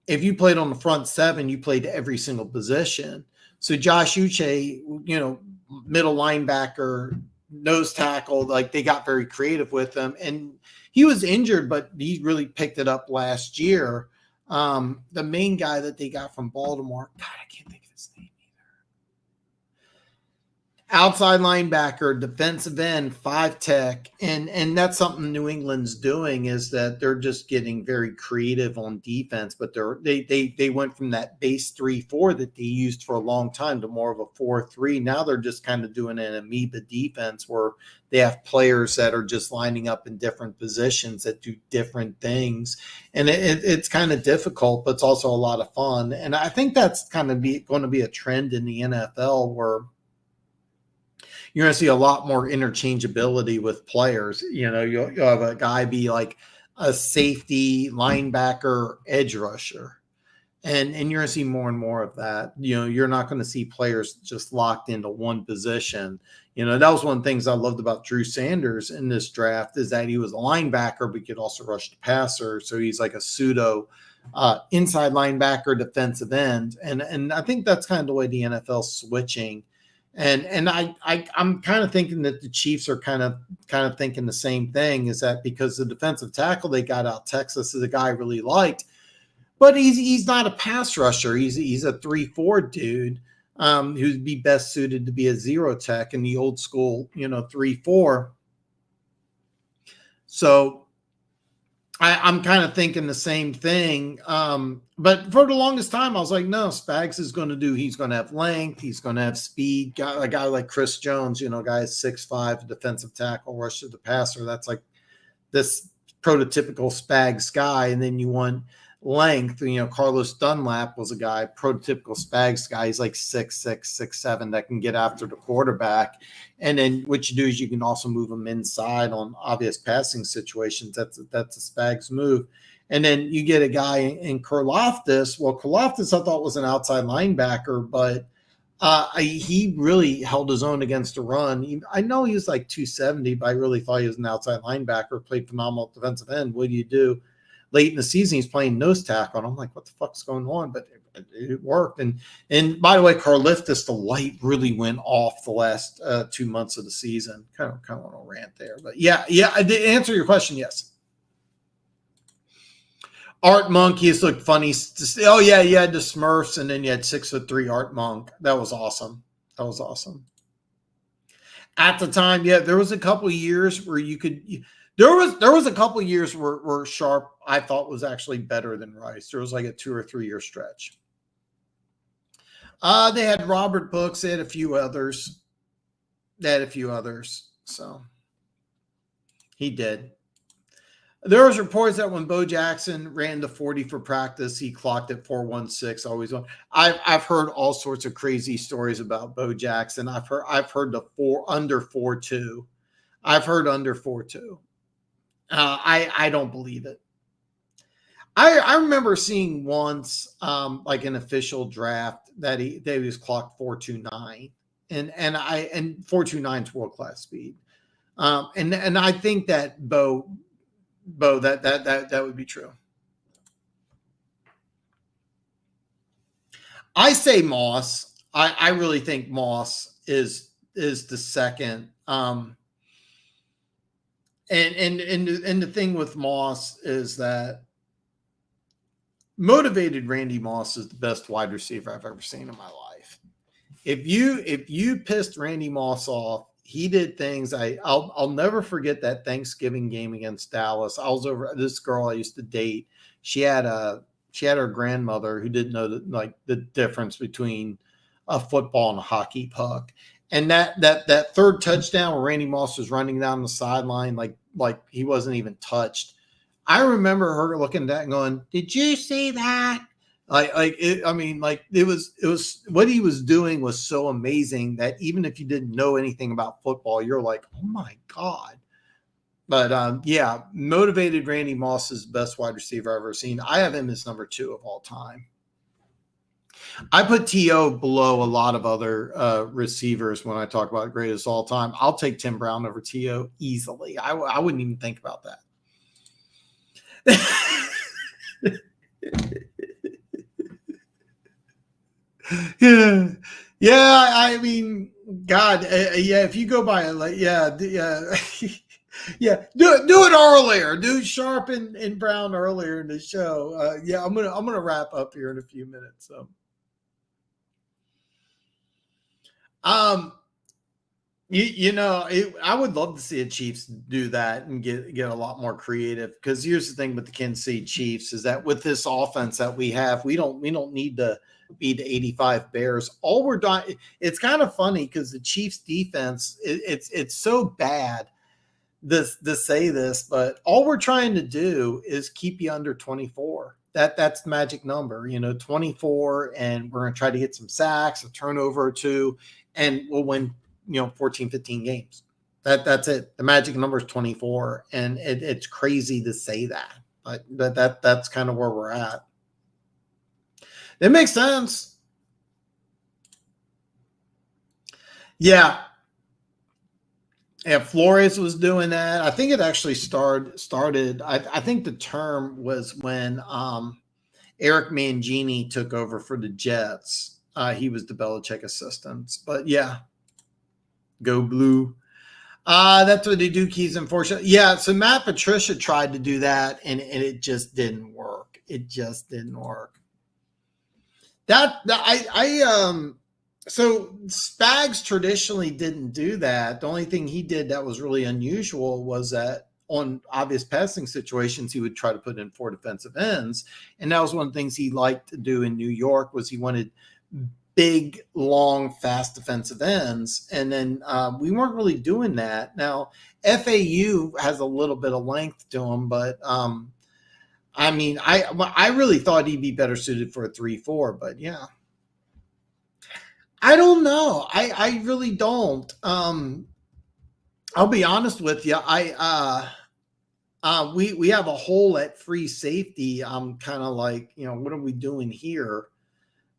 if you played on the front 7, you played every single position. So Josh Uche, middle linebacker, nose tackle, like, they got very creative with him. And he was injured, but he really picked it up last year. The main guy that they got from Baltimore, God, I can't think of his name either. Outside linebacker, defensive end, 5 tech. And that's something New England's doing, is that they're just getting very creative on defense, but they went from that base 3-4 that they used for a long time to more of a 4-3. Now they're just kind of doing an amoeba defense where they have players that are just lining up in different positions that do different things. And it's kind of difficult, but it's also a lot of fun. And I think that's kind of going to be a trend in the NFL, where you're going to see a lot more interchangeability with players. You'll have a guy be like a safety, linebacker, edge rusher. And you're going to see more and more of that. You're not going to see players just locked into one position. That was one of the things I loved about Drew Sanders in this draft, is that he was a linebacker, but could also rush the passer. So he's like a pseudo inside linebacker, defensive end. And I think that's kind of the way the NFL's switching. And I'm kind of thinking that the Chiefs are kind of thinking the same thing, is that because the defensive tackle they got out Texas is a guy I really liked, but he's not a pass rusher. He's a 3-4 dude who'd be best suited to be a 0 tech in the old school 3-4. So I'm kind of thinking the same thing. But for the longest time, I was like, no, Spags is going to he's going to have length. He's going to have speed. A guy like Chris Jones, guy is 6'5", defensive tackle, rush to the passer. That's like this prototypical Spags guy. And then you want length. Carlos Dunlap was a guy, prototypical Spags guy. He's like 6'6", 6'7", that can get after the quarterback. And then what you do is you can also move him inside on obvious passing situations. That's a Spags move. And then you get a guy in Karlaftis. Well, Karlaftis I thought was an outside linebacker, but he really held his own against the run. I know he was like 270, but I really thought he was an outside linebacker, played phenomenal defensive end. What do you do? Late in the season, he's playing nose tackle, and I'm like, what the fuck's going on? But it worked. And by the way, Karlaftis, the light really went off the last 2 months of the season. Kind of on a rant there. But yeah, to answer your question, yes. Art Monk, he just looked funny. Oh, yeah, you had the Smurfs, and then you had 6'3" Art Monk. That was awesome. At the time, yeah, there was a couple of years where you could – there was a couple of years where Sharp, I thought, was actually better than Rice. There was like a 2 or 3 year stretch. They had Robert Brooks. They had a few others. So he did. There was reports that when Bo Jackson ran the 40 for practice, he clocked at 4.16. Always on. I've heard all sorts of crazy stories about Bo Jackson. I've heard the under 4.2. I've heard under 4.2. I don't believe it. I remember seeing once like an official draft that he was clocked 4.29, and 4.29 is world class speed. And I think that Bo, that would be true. I say Moss. I really think Moss is the second. And the thing with Moss is that motivated Randy Moss is the best wide receiver I've ever seen in my life. If you pissed Randy Moss off, he did things. I'll never forget that Thanksgiving game against Dallas. I was over this girl I used to date. She had her grandmother who didn't know the difference between a football and a hockey puck. And that third touchdown where Randy Moss was running down the sideline like he wasn't even touched. I remember her looking at that and going, "Did you see that?" It was what he was doing was so amazing that even if you didn't know anything about football, you're like, "Oh my God." But yeah, motivated Randy Moss is the best wide receiver I've ever seen. I have him as number 2 of all time. I put T.O. below a lot of other receivers when I talk about greatest all time. I'll take Tim Brown over T.O. easily. I wouldn't even think about that. Yeah. I mean, God, yeah. If you go by it, yeah. Yeah, do it earlier. Do Sharp and Brown earlier in the show. Yeah, I'm gonna wrap up here in a few minutes. So, I would love to see the Chiefs do that and get a lot more creative. Because here's the thing with the Kansas City Chiefs is that with this offense that we have, we don't need to be the 85 Bears. All we're doing, it's kind of funny because the Chiefs defense, it's so bad to say this, but all we're trying to do is keep you under 24. That's the magic number, 24, and we're going to try to get some sacks, a turnover or two, and we'll win, 14, 15 games. That's it. The magic number is 24, and it's crazy to say that, but that's kind of where we're at. It makes sense. Yeah. Yeah, Flores was doing that. I think it actually started. I think the term was when Eric Mangini took over for the Jets. He was the Belichick assistant. But yeah, go blue. That's what they do. Keys and fortune. Yeah. So Matt Patricia tried to do that, and it just didn't work. So Spags traditionally didn't do that. The only thing he did that was really unusual was that on obvious passing situations, he would try to put in 4 defensive ends. And that was one of the things he liked to do in New York was he wanted big, long, fast defensive ends. And then we weren't really doing that. Now, FAU has a little bit of length to them, but I mean, I really thought he'd be better suited for a 3-4, but yeah. I don't know. I really don't. I'll be honest with you. We have a hole at free safety. I'm kind of like, what are we doing here?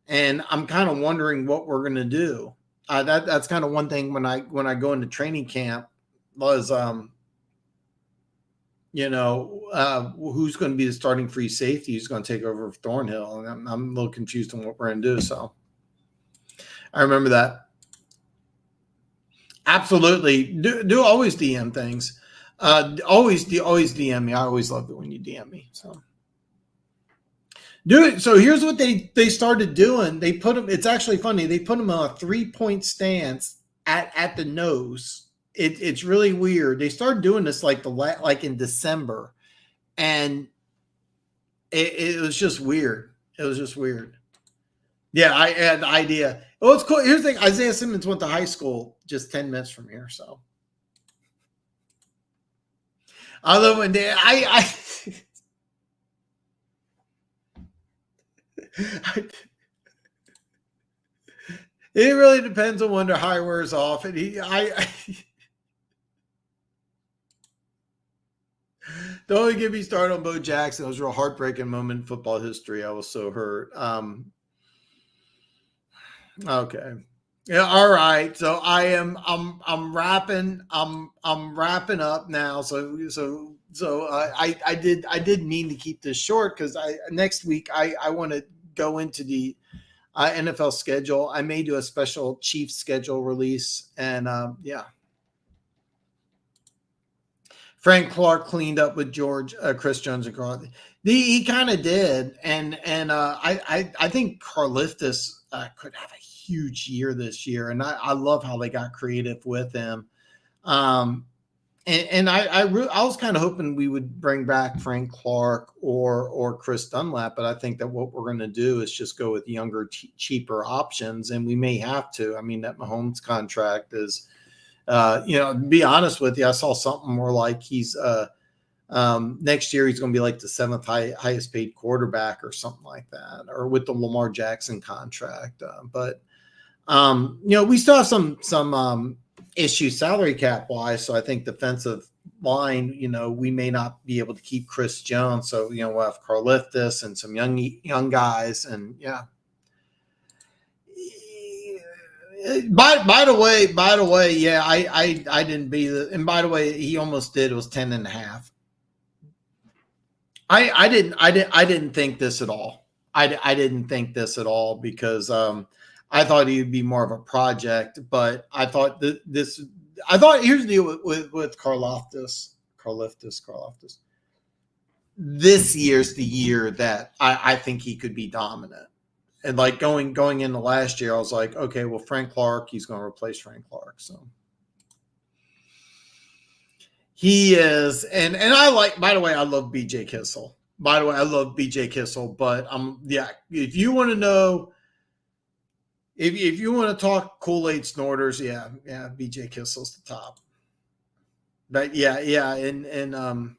And I'm kind of wondering what we're going to do. That's kind of one thing when I go into training camp was, who's going to be the starting free safety? Who's going to take over Thornhill? And I'm a little confused on what we're going to do. So I remember that. Absolutely. Do always DM things. Always DM me. I always love it when you DM me. So do it. So here's what they started doing. They put them. It's actually funny. They put them on a 3-point stance at the nose. It's really weird. They started doing this like in December, and it was just weird. It was just weird. Yeah, I had the idea. Oh, it's cool. Here's the thing. Isaiah Simmons went to high school just 10 minutes from here. So I love when it really depends on when the high wears off. And don't get me started on Bo Jackson. It was a real heartbreaking moment in football history. I was so hurt. Okay. Yeah. All right. So I'm wrapping. I'm wrapping up now. So I did mean to keep this short because next week I want to go into the NFL schedule. I may do a special Chiefs schedule release, and yeah. Frank Clark cleaned up with Chris Jones and Carl. He kind of did, and I think Karlaftis could have a huge year this year, and I love how they got creative with him. And I was kind of hoping we would bring back Frank Clark or Chris Dunlap, but I think that what we're going to do is just go with younger, cheaper options, and we may have to. I mean, that Mahomes contract is. To be honest with you, I saw something more like he's next year he's going to be like the 7th highest paid quarterback or something like that, or with the Lamar Jackson contract. But we still have some issues salary cap wise. So I think defensive line, we may not be able to keep Chris Jones. So we'll have Karlaftis and some young guys, and yeah. By the way, yeah, I didn't be the, and by the way, he almost did. It was 10.5. I didn't think this at all. I didn't think this at all because I thought he would be more of a project, but I thought here's the deal with Karlaftis. This year's the year that I think he could be dominant. And like going into last year, I was like, okay, well, Frank Clark, he's going to replace Frank Clark. So he is. And I like, by the way, I love BJ Kissel. By the way, I love BJ Kissel, but if you want to know, if you want to talk Kool-Aid snorters, yeah, BJ Kissel's the top. But yeah. And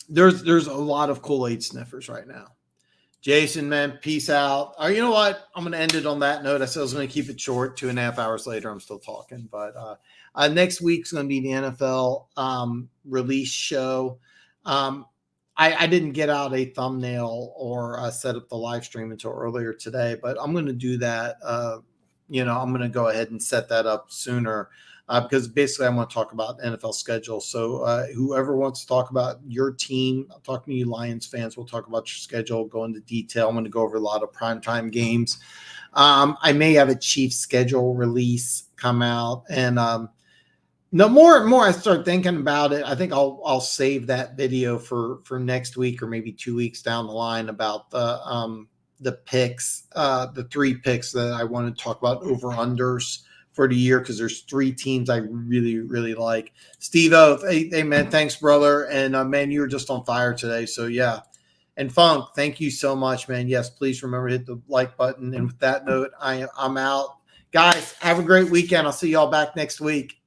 there's a lot of Kool-Aid sniffers right now. Jason, man, peace out. You know what? I'm going to end it on that note. I said I was going to keep it short. 2.5 hours later, I'm still talking. But next week's going to be the NFL release show. I didn't get out a thumbnail or set up the live stream until earlier today, but I'm going to do that. I'm going to go ahead and set that up sooner. Because basically I want to talk about NFL schedule. So whoever wants to talk about your team, I'm talking to you Lions fans, we'll talk about your schedule, go into detail. I'm going to go over a lot of primetime games. I may have a Chiefs schedule release come out. And the more and more I start thinking about it, I think I'll save that video for next week or maybe 2 weeks down the line about the picks, the 3 picks that I want to talk about over-unders for the year, because there's 3 teams I really, really like. Steve O, hey man, thanks, brother. And man, you were just on fire today. So yeah. And Funk, thank you so much, man. Yes, please remember to hit the like button. And with that note, I'm out. Guys, have a great weekend. I'll see y'all back next week.